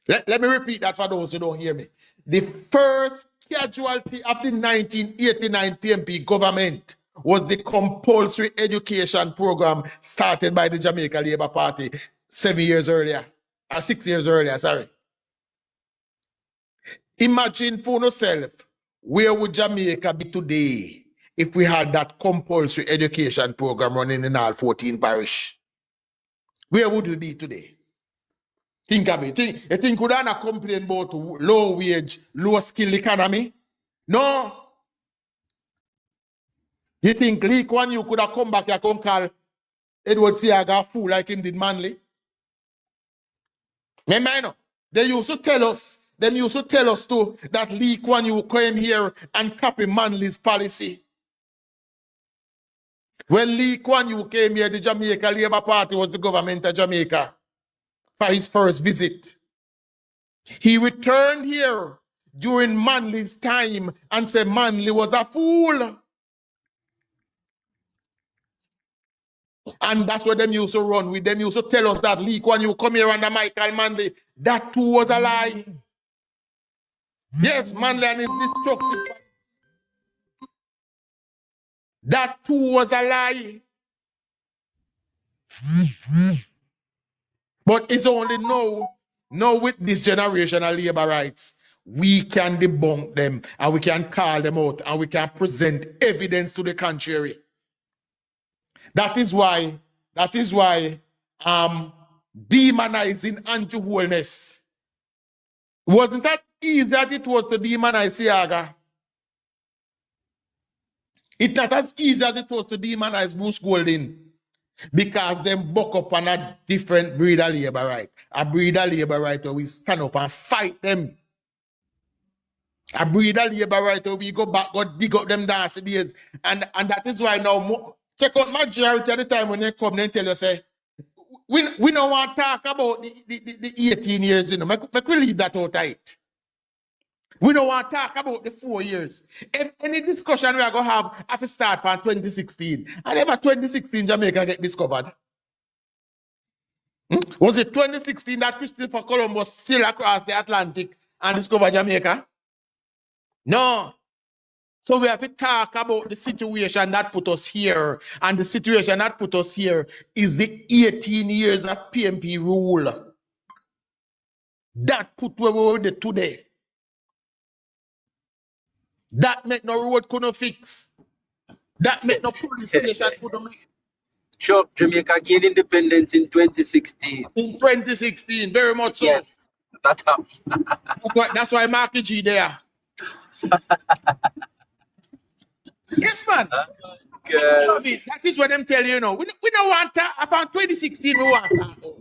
Let me repeat that for those who don't hear me. The first casualty of the 1989 PMP government was the compulsory education program started by the Jamaica Labour Party 6 years earlier, sorry. Imagine for yourself, where would Jamaica be today if we had that compulsory education program running in all 14 parish? Where would we be today? Think of it. You think we don't complain about low wage, low skill economy? No. You think Lee Kuan Yew could have come back here and call Edward Seaga a fool like him did Manley? Remember, you know, they used to tell us too that Lee Kuan Yew came here and copy Manley's policy. When Lee Kuan Yew came here, the Jamaica Labour Party was the government of Jamaica for his first visit. He returned here during Manley's time and said Manley was a fool. And that's what them used to run with. Them used to tell us that Lee Kuan Yew come here under Michael Manley. That too was a lie. Yes, Manley and his destructive. That too was a lie. But it's only now with this generation of labor rights, we can debunk them and we can call them out and we can present evidence to the contrary. That is why demonizing anti-wholeness wasn't that easy as it was to demonize Siaga. It's not as easy as it was to demonize Bruce Golding. Because them buck up on a different breed of labor right. A breed of labor right where we stand up and fight them. A breed of labor right where we go back, go dig up them dancing days. And that is why now, check out majority of the time when they come and tell you, say, we don't want to talk about the 18 years, you know. Make we leave that out tight. We don't want to talk about the 4 years. If any discussion we are going to have to start from 2016. And ever 2016 Jamaica get discovered? Was it 2016 that Christopher Columbus sailed across the Atlantic and discovered Jamaica? No. So we have to talk about the situation that put us here. And the situation that put us here is the 18 years of PMP rule. That put where we were today. That make no road couldn't fix. That make no police station couldn't make. Sure, Jamaica gained independence in 2016. In 2016, very much so. Yes, that happened. that's why Marky G there. Yes, man. That is what them tell you, you know. We don't want to, from 2016 we want to talk about.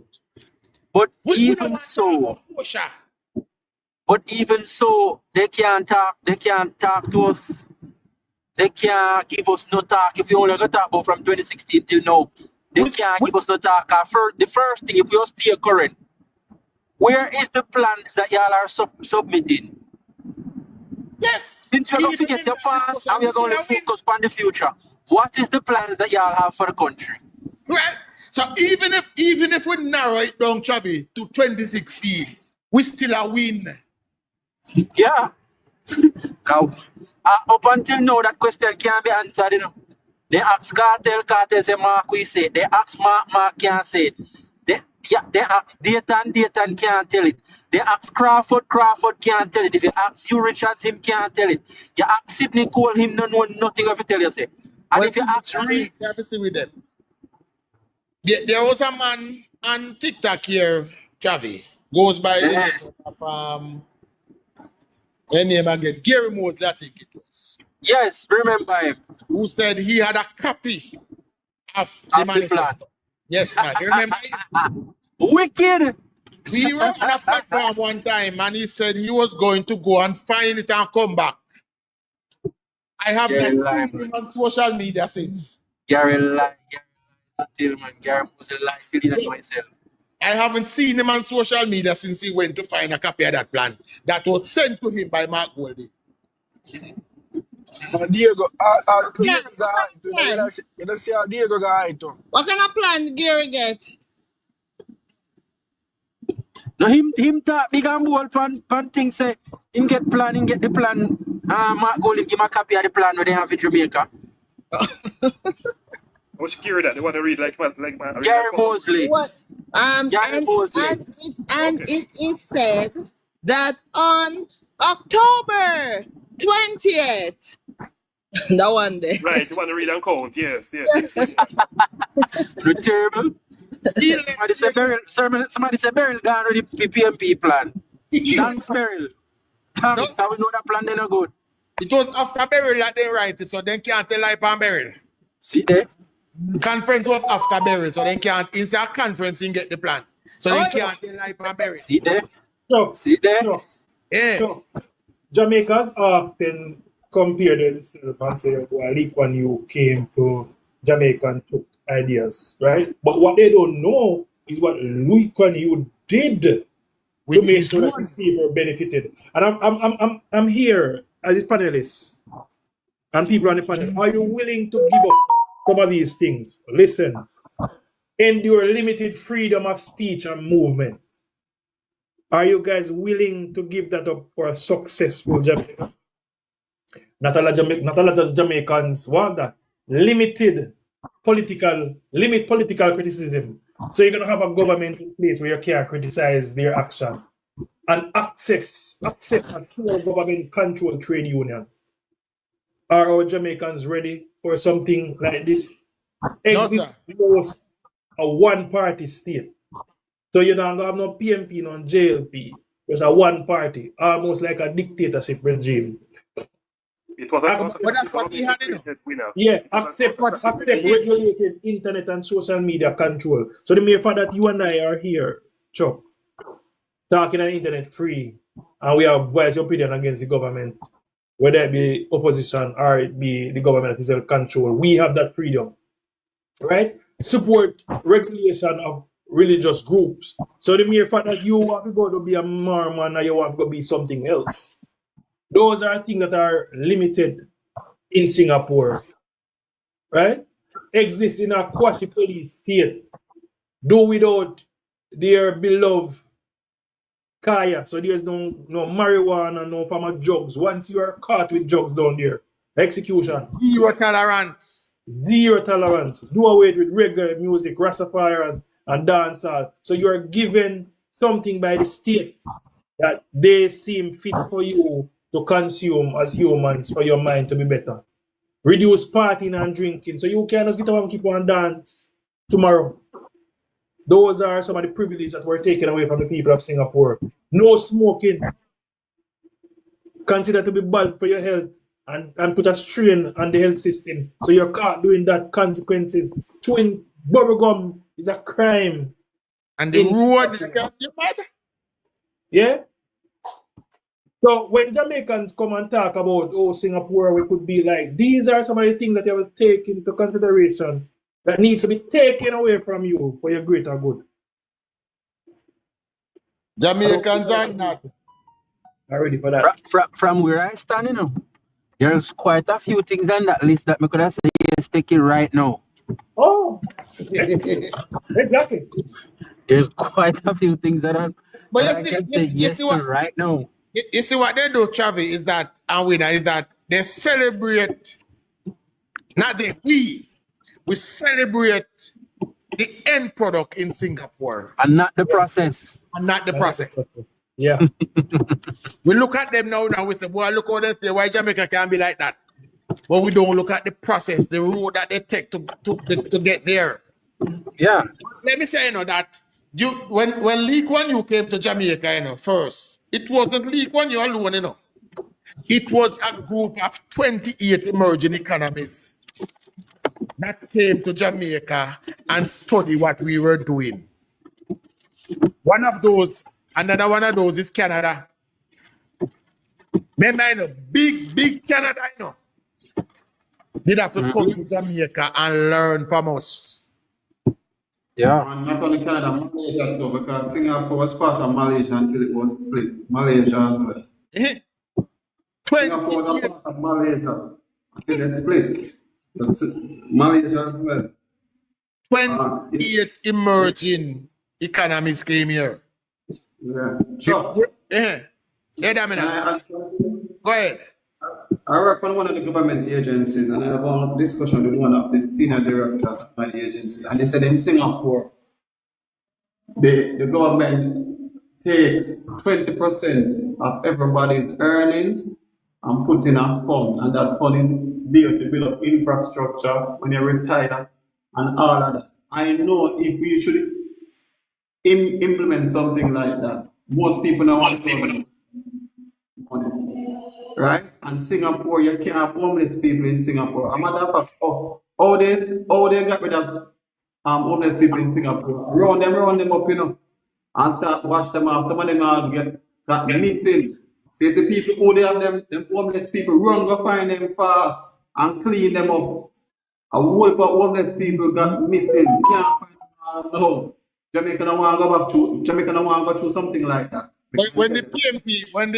But We don't even want to talk so, about kosher. they can't talk to us. They can't give us no talk. If you only gonna talk about from 2016 till now, they can't give us no talk. The first thing, if you stay current, where is the plans that y'all are submitting? Yes. Since you're going to Even forget in your that past and discussion, we we're going still to a win. focus on the future, what is the plans that y'all have for the country? Right? So even if we narrow it down, Chabi, to 2016, we still a win. Yeah. Up until now, that question can't be answered, you know. They ask cartel say Mark we say it. They ask Mark can't say it. They ask Dayton can't tell it. They ask Crawford can't tell it. If you ask you Richards, him can't tell it. You ask Sidney Cole, him no know nothing of it tell you say. And Well, if you see, ask Reed, see with them. There was a man on TikTok here, Chavi, goes by the name of the name again, Gary Mosley, I think it was. yes, remember him. Who said he had a copy of the Of the plan. manifesto. Yes, man. You remember him? Wicked. We were on a platform one time and he said he was going to go and find it and come back. I have Gary not lie, seen him on social media since. Gary lie. Gary was a lie feeling on myself. I haven't seen him on social media since he went to find a copy of that plan that was sent to him by Mark Goldie. Diego, Yeah, you don't see how Diego guy too. what kind of plan Gary get? No, him talk big and bold pan things say him get the plan. Mark Golding give him a copy of the plan where they have in Jamaica. I was curious that they want to read like Gary Mosley. What? Gary Mosley. It said that on October 20th, that one day. Right, you want to read and count, yes. Look terrible. Somebody say Beryl gone with the PMP plan. Thanks, Beryl. Thanks, we know that plan they no good. It was after Beryl that they write it, so they can't tell life on Beryl. See there? Conference was after Beryl, so they can't, inside conference, you get the plan. So they can't tell life on Beryl. See there? So, See there? so, Yeah. so Jamaicans often compare themselves and say, well, when you came to Jamaica and took ideas, right? But what they don't know is what Louis Kwan Yu did to make sure that his people benefited. And I'm here as a panelist, and people on the panel. Are you willing to give up some of these things? Listen, endure limited freedom of speech and movement. Are you guys willing to give that up for a successful Jamaica? Not a lot of Jamaicans want that. Limit political criticism. So you're gonna have a government in place where you can't criticize their action. And accept a full government control trade union. Are our Jamaicans ready for something like this? Exist was a one-party state. So you don't have no PMP, no JLP. It's a one-party, almost like a dictatorship regime. It was Yeah, accept regulated internet and social media control. So the mere fact that you and I are here, Chuck, talking on internet free, and we have voice opinion against the government, whether it be opposition or it be the government is control, we have that freedom, right? Support regulation of religious groups. So the mere fact that you want to go to be a Mormon or you want to go be something else, those are things that are limited in Singapore, right? Exist in a quasi-police state. Do without their beloved kaya. So there's no marijuana, no form of drugs. Once you are caught with drugs down there, execution. Zero tolerance. Zero tolerance. Do away with reggae music, Rastafari and dancehall. So you are given something by the state that they seem fit for you to consume as humans for your mind to be better. Reduce partying and drinking. So you can just get up and keep on dance tomorrow. Those are some of the privileges that were taken away from the people of Singapore. No smoking. Considered to be bad for your health and put a strain on the health system. So you're caught doing that, consequences. Chewing bubblegum is a crime. And the in road, Singapore. you mad? Yeah. So when Jamaicans come and talk about, oh, Singapore, we could be like, these are some of the things that you will take into consideration that needs to be taken away from you for your greater good. Jamaicans are not. I'm ready for that. From where I stand, you know, there's quite a few things on that list that I could have said, yes, take it right now. Oh, exactly. There's quite a few things that But I can say yes to right now. You see what they do, Chavi, is that, and winner, is that they celebrate, not we celebrate the end product in Singapore. And not the process. And not the process. Yeah. We look at them now, we say, boy, look how they say, why Jamaica can be like that? But we don't look at the process, the road that they take to get there. Yeah. Let me say, that when League One you came to Jamaica, first, it wasn't League One you alone, It was a group of 28 emerging economies that came to Jamaica and study what we were doing. One of those, another one of those is Canada. Remember, big Canada, did have to come to Jamaica and learn from us. Yeah. And not only Canada, Malaysia too, because Singapore was part of Malaysia until it was split. Malaysia as well. Singapore was a part of Malaysia until they split. Malaysia as well. 28 emerging economies came here. Yeah. Sure. Go ahead. I work on one of the government agencies and I have a discussion with one of the senior directors of my agency. And they said in Singapore, the government takes 20% of everybody's earnings and put in a fund. And that fund is built to build up infrastructure when you retire and all of that. I know if we should implement something like that, most people don't want to money. Right? And Singapore, you can't have homeless people in Singapore. A matter of fact, how they got rid of homeless people in Singapore. Round them up, and start wash them off. Some of them are got missing. See the people who they have them homeless people, run go find them fast and clean them up. A whole heap of homeless people got missing. Can't find them all. Jamaica don't want to go through something like that. But when the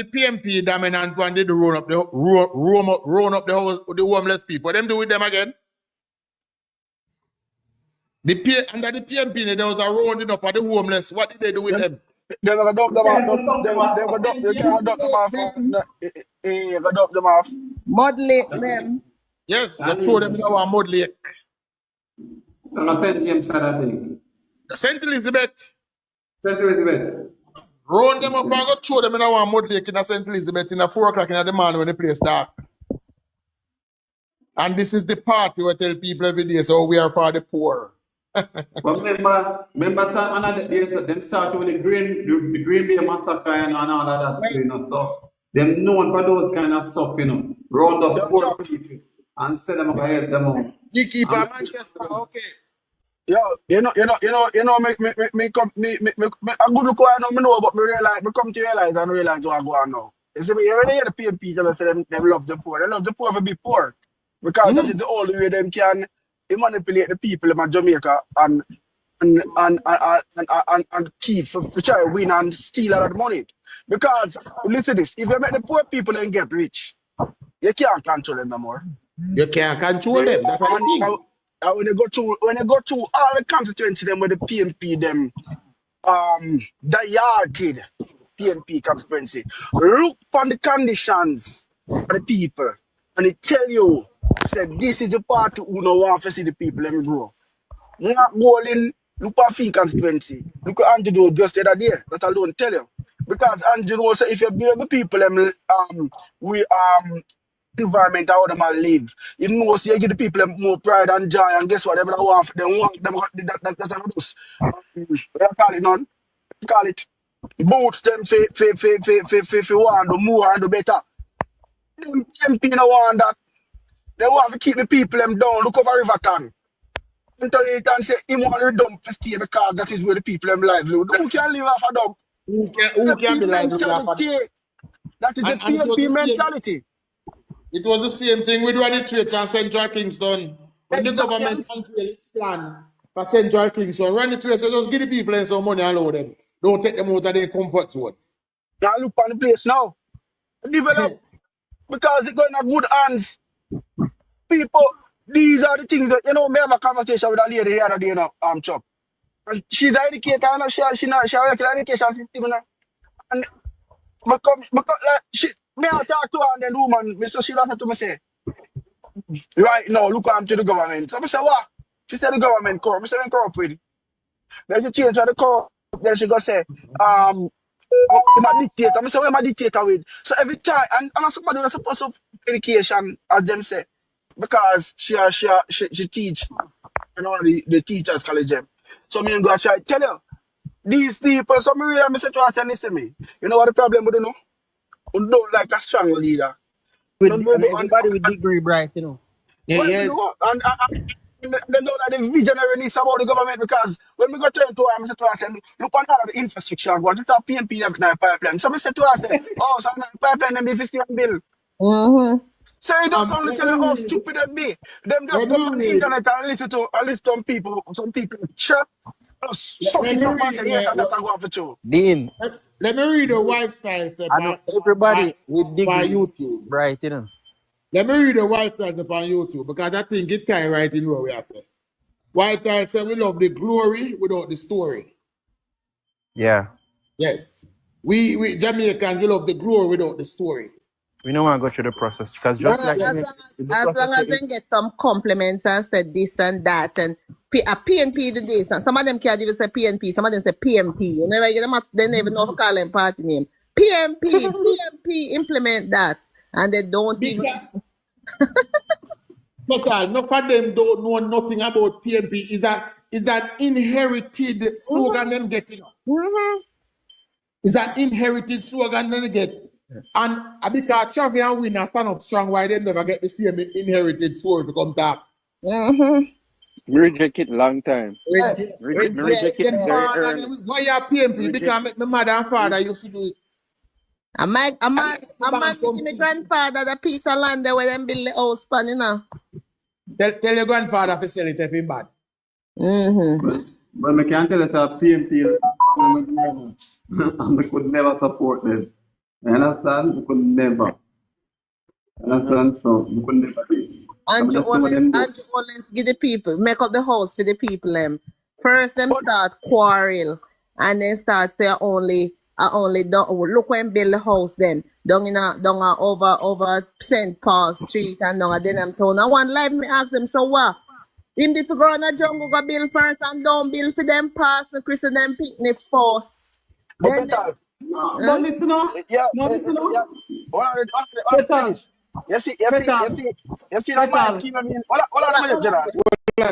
PMP dominant one did run up the homeless people, what them do with them again? Under the PMP, there was a rounding up of the homeless. What did they do with them? They're gonna dump them off. Mud lake them. Yes, they throw them in our mud lake. St. James side, I think. St. Elizabeth. St. Elizabeth. Round them up and go throw them in our mud lake in St. Elizabeth in 4 o'clock in the morning when the place dark. And this is the party we tell people every day, so we are for the poor. But remember another day, so them started with the Green Bay massacre and all of that, so them known for those kind of stuff, round up poor people and send them up and help them out. You keep a Manchester, okay. Yo, me come me a good look I know but me come to realize and realize what I go on now. You see me when you hear the PMP tell us them love the poor. They love the poor to be poor. Because that is the only way them can manipulate the people in Jamaica and keep for try to win and steal a lot of money. Because listen to this, if you make the poor people and get rich, you can't control them no more. You can't control them. That's what I mean. And when you go through all the constituency them with the PMP them dieted PMP constituency, look on the conditions of the people and it tell you said this is the part who no want to see the people them grow. Not go in look at Fee constituency. Look at Andrew just the other day. That alone tell you. Because Andrew say if you build the people them environment how them live. You know, so you give the people more pride and joy, and guess what? They want them that's how those call it none. Call it boots them for want do more and do better. Them PMP no want that. They want to keep the people them down. Look over Riverton. into it and say he want to dump to stay because that is where the people them livelihood. Who can live off a dump? Who can be like Mentality. That is the and it was PNP the same, mentality. it was the same thing with when it was in Central Kingston. When the Exactly. government unveiled its plan for Central Kingston, run it so just give the people some money and allow them. Don't take them out of their comfort zone. Now look on the place now. Develop because they're going to good hands. People, these are the things that, you know, me have a conversation with a lady the other day, you know, Chuck. And she's an educator, and she works in the education system, you know. And because like, me I talk to her and then the woman, so she doesn't to me say, right now, look on to the government. So I say, what? She said the government come. I said, when come up with it. Then she change the call. Then she go say, I'm a dictator. I say, where am I dictator with? So every time, and somebody was supposed to education, as them say, because she teach, you know, the teachers college them. So me and go try tell you, these people, so me really say to her, say, listen me, you know what the problem with you know? You don't like a strong leader. And everybody with degree bright, you know. Well, you know, and they know that the visionary needs about the government because when we go turn to her, I say to her, say, look on all of the infrastructure, what it's a PNP have in pipeline. So I say to her, say, oh, so pipeline them if it's bill. So it doesn't only tell you how stupid them be. Them just go on the internet and listen to some people chat, suck it up and say, yes, and that I go off for two. Dean. Let me read the lifestyle set everybody with degree by YouTube. Right, you know. Let me read the lifestyle set on YouTube because I think it can right in where we are. Whitehall said we love the glory without the story. Yeah. Yes. We Jamaicans, we love the glory without the story. We don't want to go through the process because just as long as they get some compliments and said this and that and a PNP the this and some of them can't even say PNP, some of them say PMP. You never get them they never know how to call them party name. PMP implement that and they don't even But enough of them don't know nothing about PMP. Is that inherited slogan them getting? Is that inherited slogan them get? And because Chavi and Winner stand up strong, why they never get the same inherited story to come back? We reject it long time. Reject it very early. Why you PMP? Because my mother and father used to do it. I'm my grandfather the piece of land there where them build the house pan, you know. Tell your grandfather to sell it if he's bad. But I can't tell us a PMP and we could never support them. You understand? We could never. You understand? So we could never do it. And you always give the people, make up the house for the people them. First them start quarrel and then start say only don't look when build the house then down over St. Paul Street and down then I'm told. I want live me ask them, so what? Him if you go on a jungle go build first and don't build for them past the Christian them picnic force. Then no, listen up. Yeah. No, listen up. You see that my scheme of me. Hold on a minute, Gerard.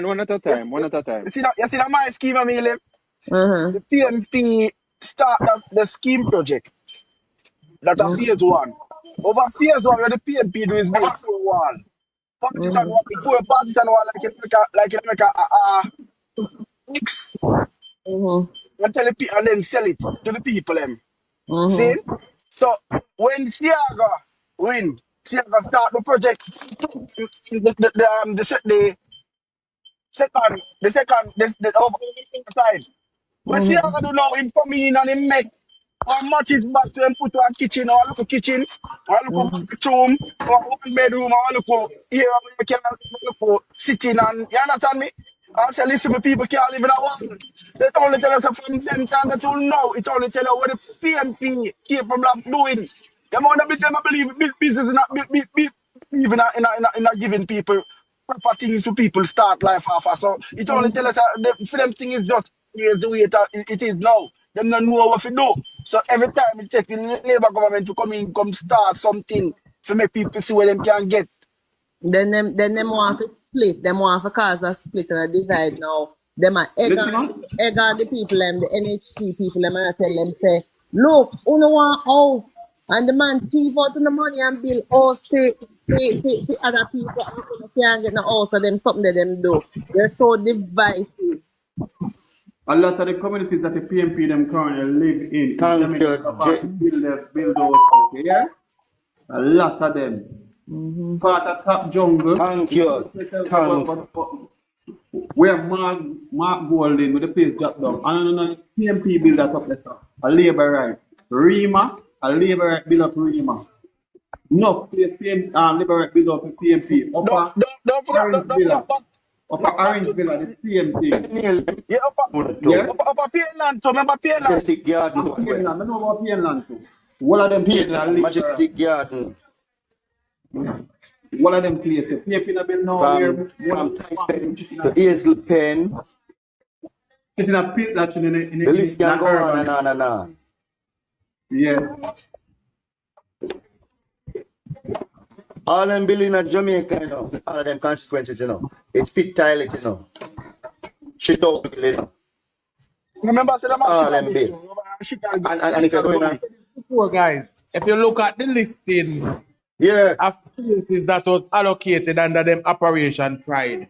One at a time. You see that my scheme of me, the PMP start the scheme project. That's a phase one. Over phase one, where the PMP do is build 4 wall. Partition wall, before a partition wall like it make a mix. And tell the people and then sell it to the people them. See? So when Siaga win, Siaga start the project. The second side. When Siaga do now, him come in and him make or match his back to him put one kitchen or a little kitchen or a little bathroom or one bedroom or a little here where you can look sitting and you understand me? I say, listen, people can't live in a world. They only tell us from them time that you know. It only tell you what the PNP capable of doing. Them want to believe big business is not even in a giving people proper things to people start life off. So it only tell us for them thing is just the way it is now. Them don't know what to do. So every time we take the Labour government to come start something to make people see where them can get. Then them want to split. Them want to cause a split and a divide now. Them are egg on the people, the NHP people, them and tell them say, look, who no want house? And the man thief out the money and bill house to other people and they can't get no house of them something that them do. They're so divisive. A lot of the communities that the PMP them currently live in Thank you, build those houses, yeah? A lot of them. Part of top jungle. Thank you. Where Mark Golden with the place got down. And PMP build that up there. A labor right. Rima, a labor right build up Rima. No place labor right build up PMP. Don't forget. Upper Orange Villa, the same thing. Yeah, upper Pienland, remember Pienland? Majestic Garden. Pienland, I know about Pienland too. One of them Pienland, Majestic Garden. One of them places. PMP not been nowhere. From Tyson to Hazel Pen. It's in a pit that in the list can go on and on and on. Yeah. All them building at Jamaica, you know, all of them constituencies, you know. It's pit toilet, you know. Shit out, you know. Remember, all them bill. And if you're going on. Poor guys, if you look at the listing of places that was allocated under them Operation Pride,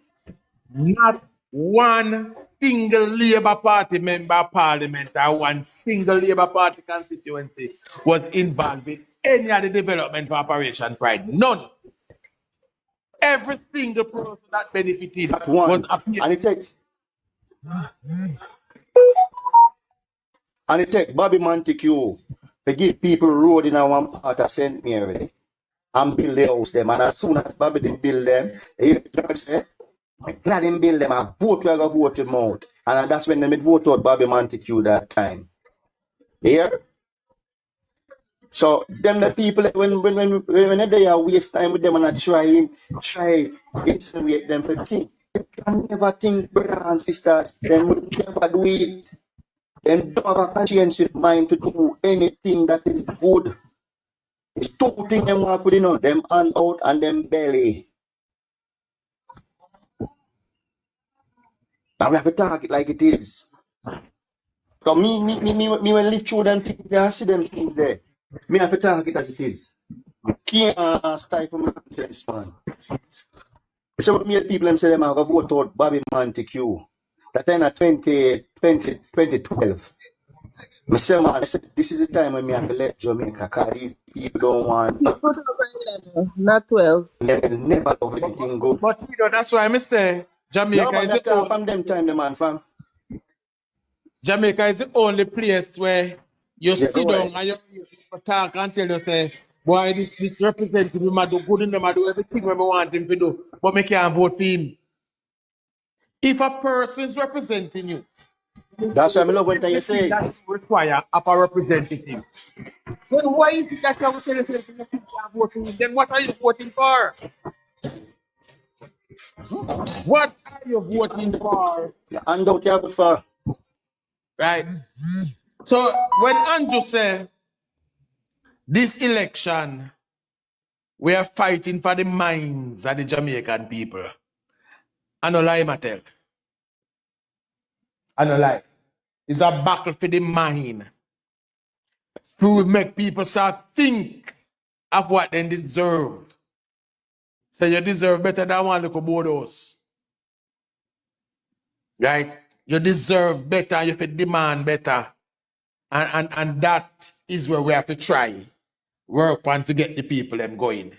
not one single Labour Party member of Parliament or one single Labour Party constituency was involved in any of the development for Operation Pride. None. Every single person that benefited was appeared. And it take Bobby Montague to give people road in one part of St. Mary and build the house them. And as soon as Bobby did build them, the judge said, I'm glad him build them, I vote where I vote him out. And that's when they vote out Bobby Montague that time. Yeah? So them the people when they are waste time with them and try insinuate them to think. They can never think, brothers and sisters, them will never do it. Them don't have a conscientious mind to do anything that is good. It's two things them want to, you know, them hand out and them belly. Now we have to talk it like it is. So me when live through them things there, I see them things there. Me have to talk it as it is. I can't stifle my conscience, man. So me people them say them have to vote out Bobby Montague. That time at 2012. I say, man, I said, this is the time when me have to let Jamaica because these people don't want. Not 12. Never love anything good. But you know, that's why I say Jamaica is the only, from them time, the man, fam. Jamaica is the only place where you sit down and you talk and tell you, say, boy, this representative might do good in them, I do everything we want him to do, but me can't vote for him. If a person is representing you, that's what I love what you say. That require of a representative. Then why is it that you are telling you can't vote for him? Then what are you voting for? What are you voting for? And out you vote for. Right. So when Andrew said this election, we are fighting for the minds of the Jamaican people. I no lie, Mattel. I no lie. It's a battle for the mind. To make people start think of what they deserve. So you deserve better than one little bodos. Right? You deserve better, you have demand better. And that is where we have to try. Work on to get the people them going.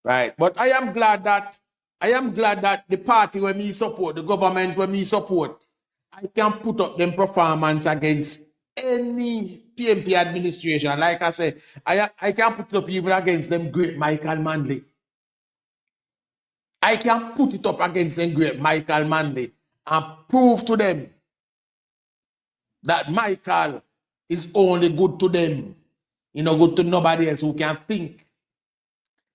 Right? But I am glad that the party when me support, the government when me support, I can put up them performance against any PMP administration. Like I said, I can put it up even against them great Michael Manley. I can put it up against them great Michael Manley and prove to them that Michael is only good to them. You know, good to nobody else who can think.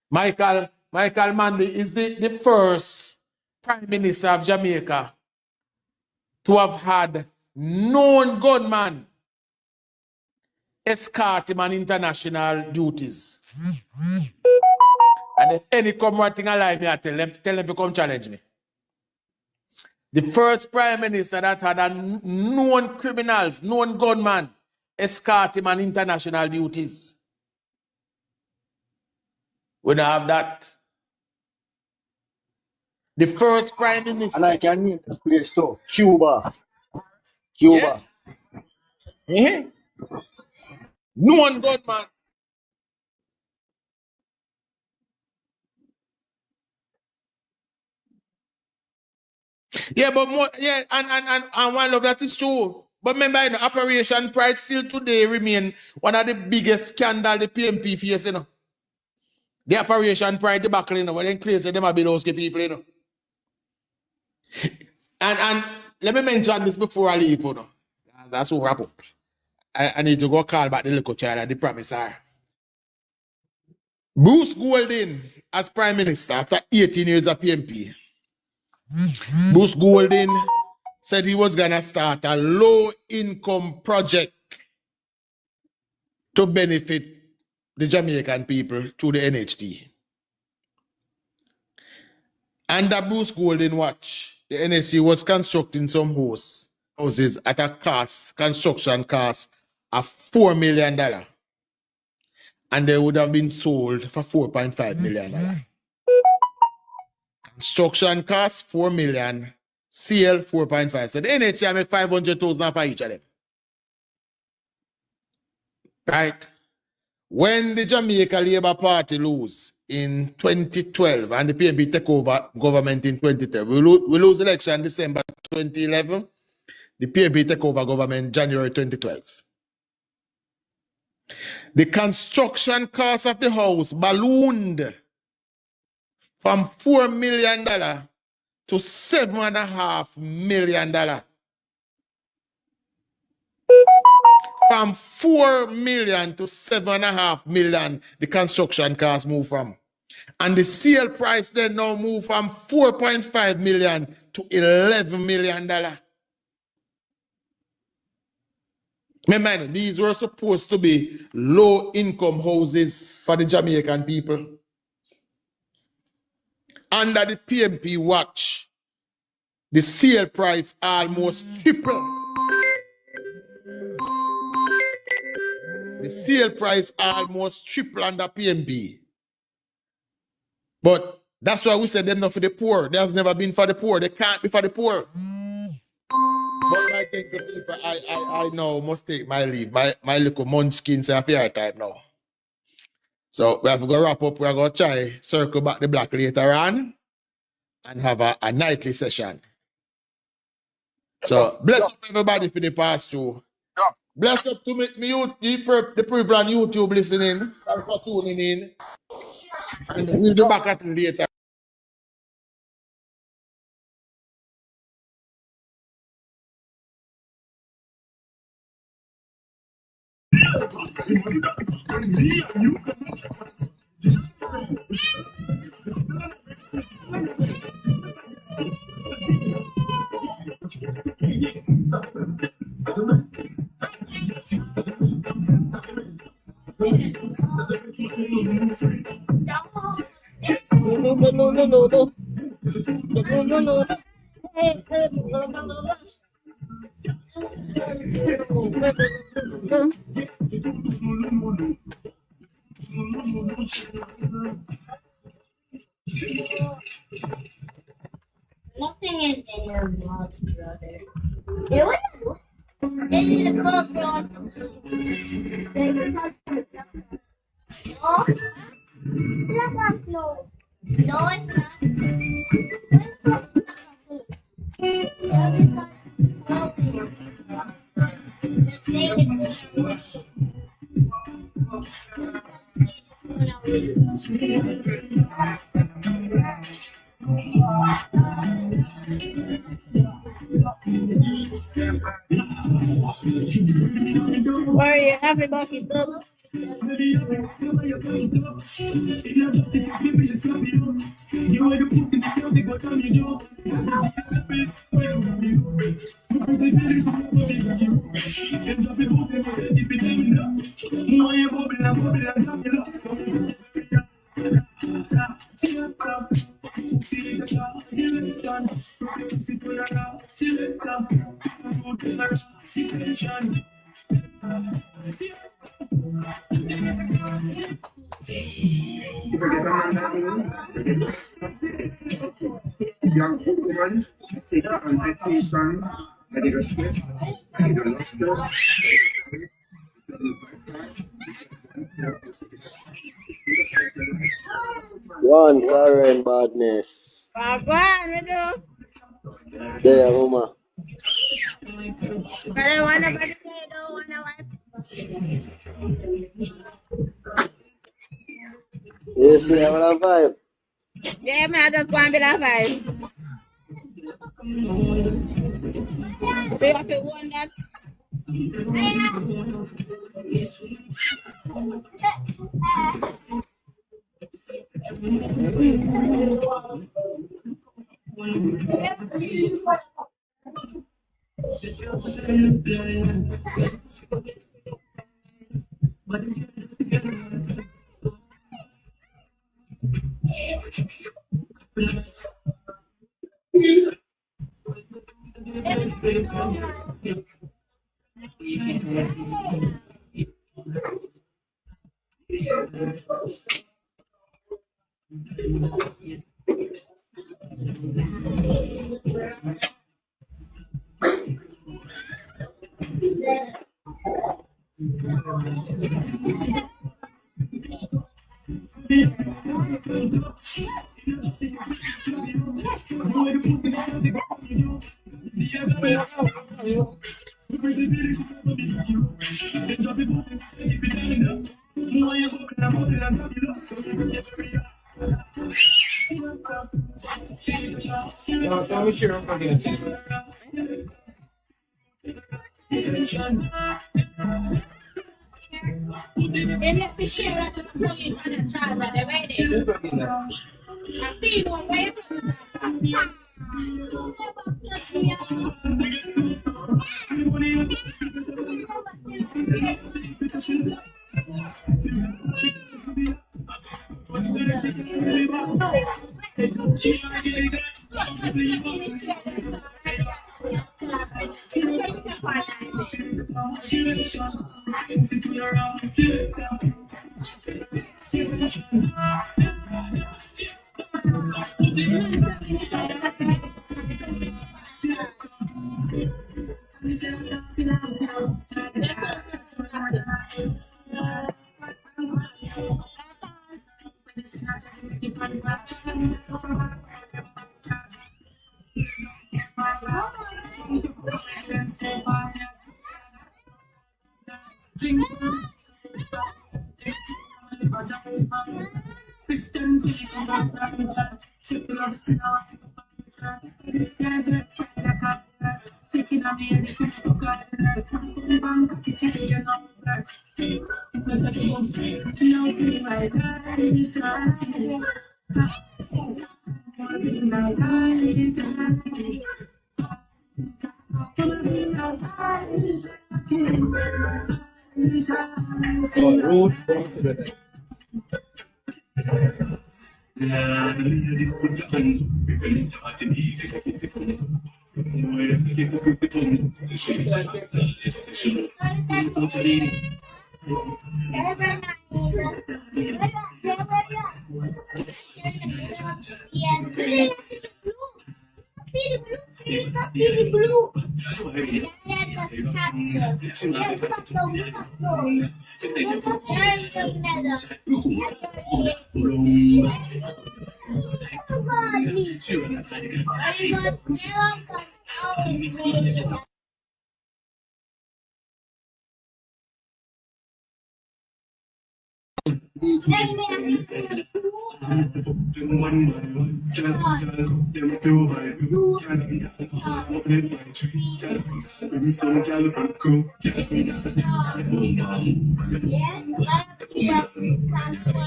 Michael Manley is the first Prime Minister of Jamaica to have had known gunman escort him on international duties. And if any come right thing alive, me I tell them to come challenge me. The first Prime Minister that had a known criminals, known gunman, escort him on international duties. We don't have that. The first prime minister. And I can name the place too. Cuba. Cuba. Yeah. No one gunman. Yeah, but more, yeah, and one of that is true. But remember, you know, Operation Pride still today remain one of the biggest scandal the PMP face, you know. The Operation Pride debacle, you know, when they claim say them are Bilowski people, you know. And let me mention this before I leave, you know. That's all wrap up. I need to go call back the little child at the promisor. Bruce Golding as Prime Minister after 18 years of PMP. Bruce Golding said he was gonna start a low-income project to benefit the Jamaican people through the NHT. Under Bruce Golding watch, the NHT was constructing some houses at a construction cost of $4 million. And they would have been sold for $4.5 million. Construction cost $4 million, sale 4.5. So the NHT make 500,000 for each of them. Right? When the Jamaica Labour Party lose in 2012 and the PNP take over government in 2012, we lose election December 2011. The PNP take over government January 2012. The construction cost of the house ballooned from $4 million to $7.5 million. From $4 million to $7.5 million, the construction cost moved from. And the sale price then now moved from $4.5 million to $11 million. Remember, these were supposed to be low-income houses for the Jamaican people. Under the PMP watch, the sale price almost tripled. The sale price almost tripled under PMP. But that's why we said they're not for the poor. There's never been for the poor. They can't be for the poor. But I think the people, I now must take my leave. My little munchkins are fair time now. So we have to go wrap up. We're going to try circle back the block later on and have a nightly session. So bless up everybody for the pass through. Bless up to me the people on YouTube listening. Thanks for tuning in. And we'll be back at it later. Nothing in your blogs, brother. It was. It is a book, bro. No. No, it's where you everybody stuff. If I get a man like me, young woman, take on my Kingston, I get a script, I get a lobster, One Karen badness. There, mama. But I want to say, don't want to wipe. You see, I want a vibe. Yeah, man, I just want to be that vibe. So you have to want that.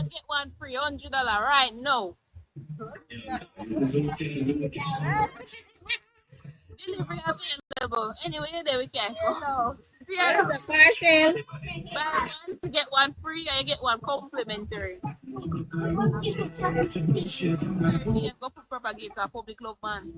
Get one free $100 right now. Delivery available. Anyway, there we can go. Yeah, the parcel. Buy one, get one free, and you get one complimentary. Yeah, go for propagate a public love man.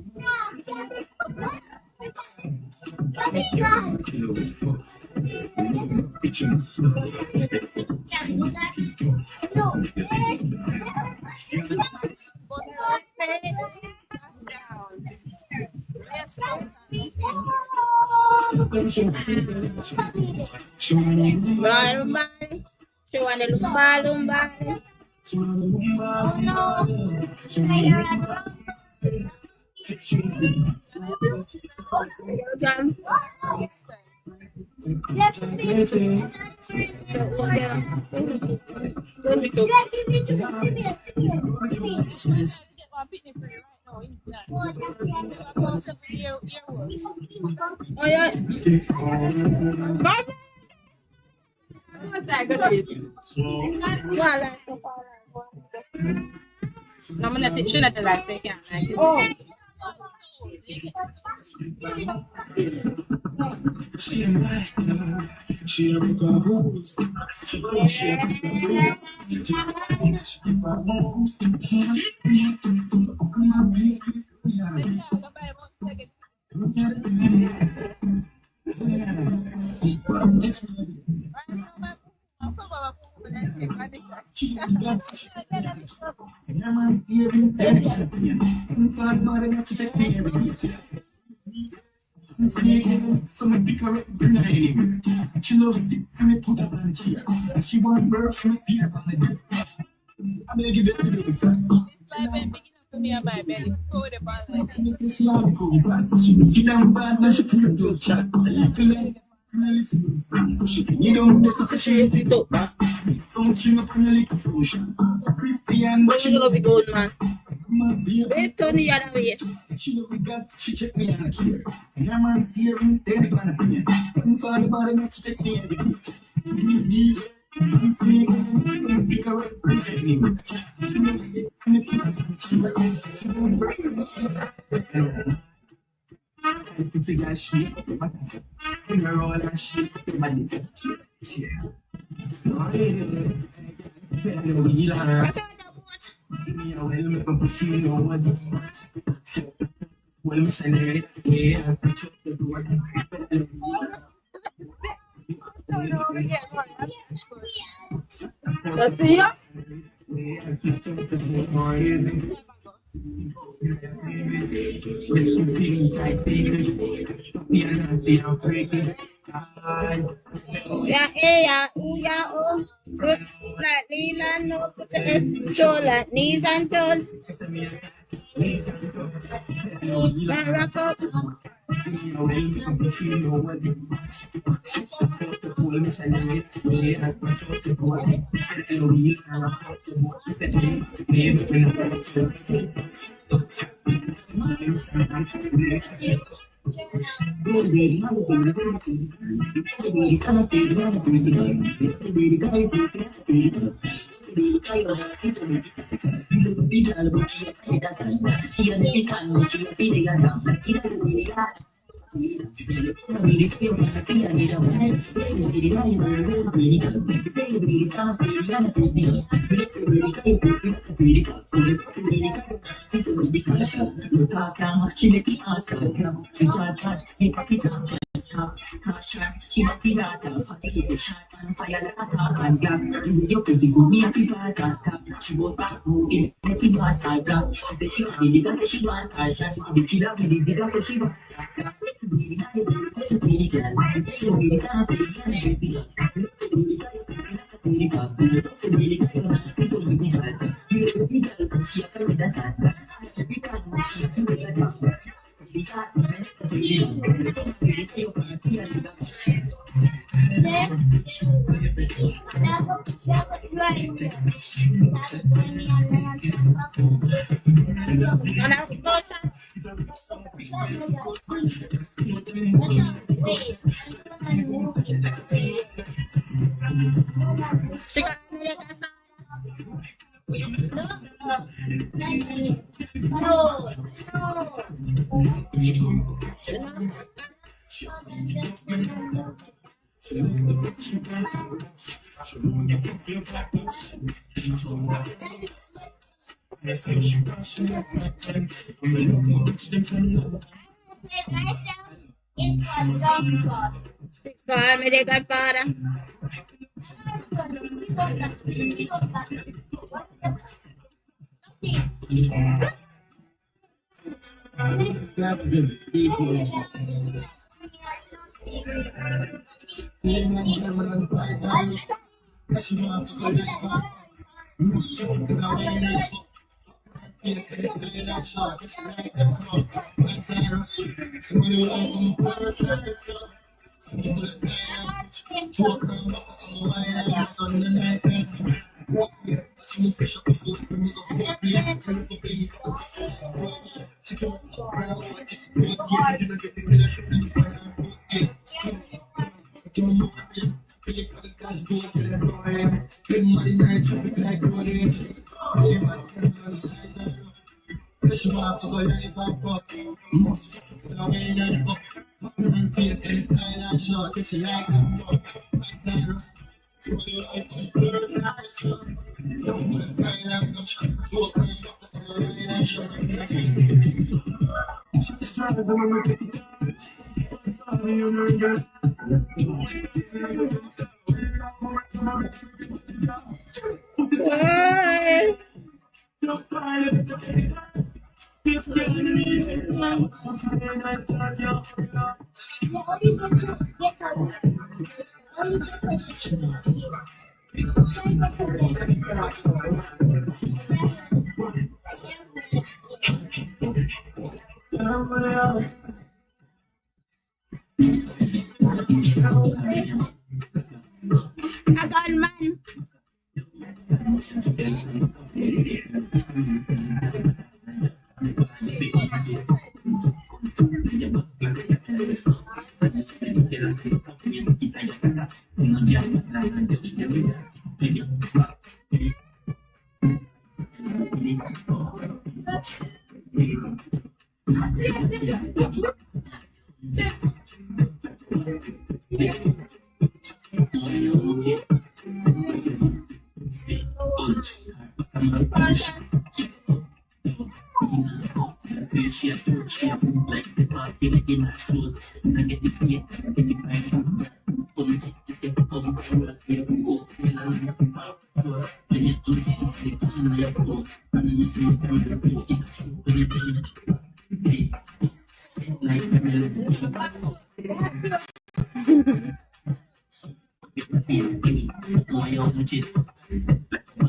I got man.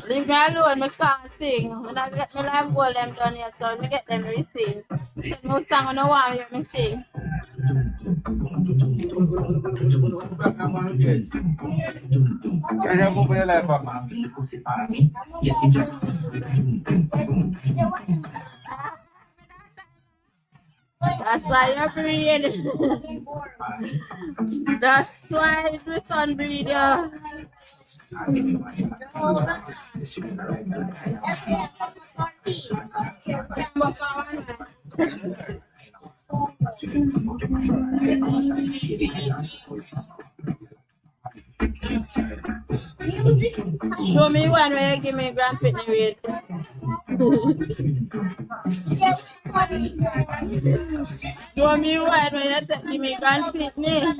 Leave me alone, I can't sing. When I get my life goal them done here, so I get them to sing. Sing no song I don't want to hear me sing. That's why you're breathing. That's why the sun breathe you. Show me one where you give me grand pitney weight. Show me one where you give me grand pitney.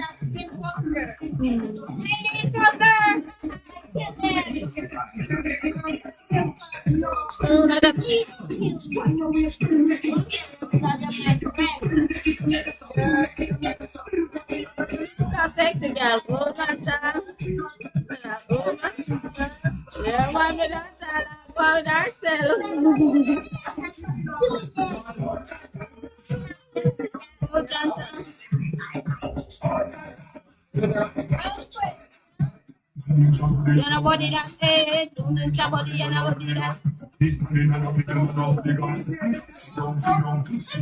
Take the girl, go man, time. Yeah, one with that, go with ourselves. Go, Janta. You know body that say, somebody, you know body that.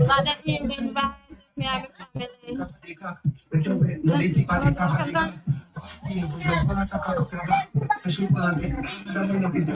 Got that evening vibe, me have a family.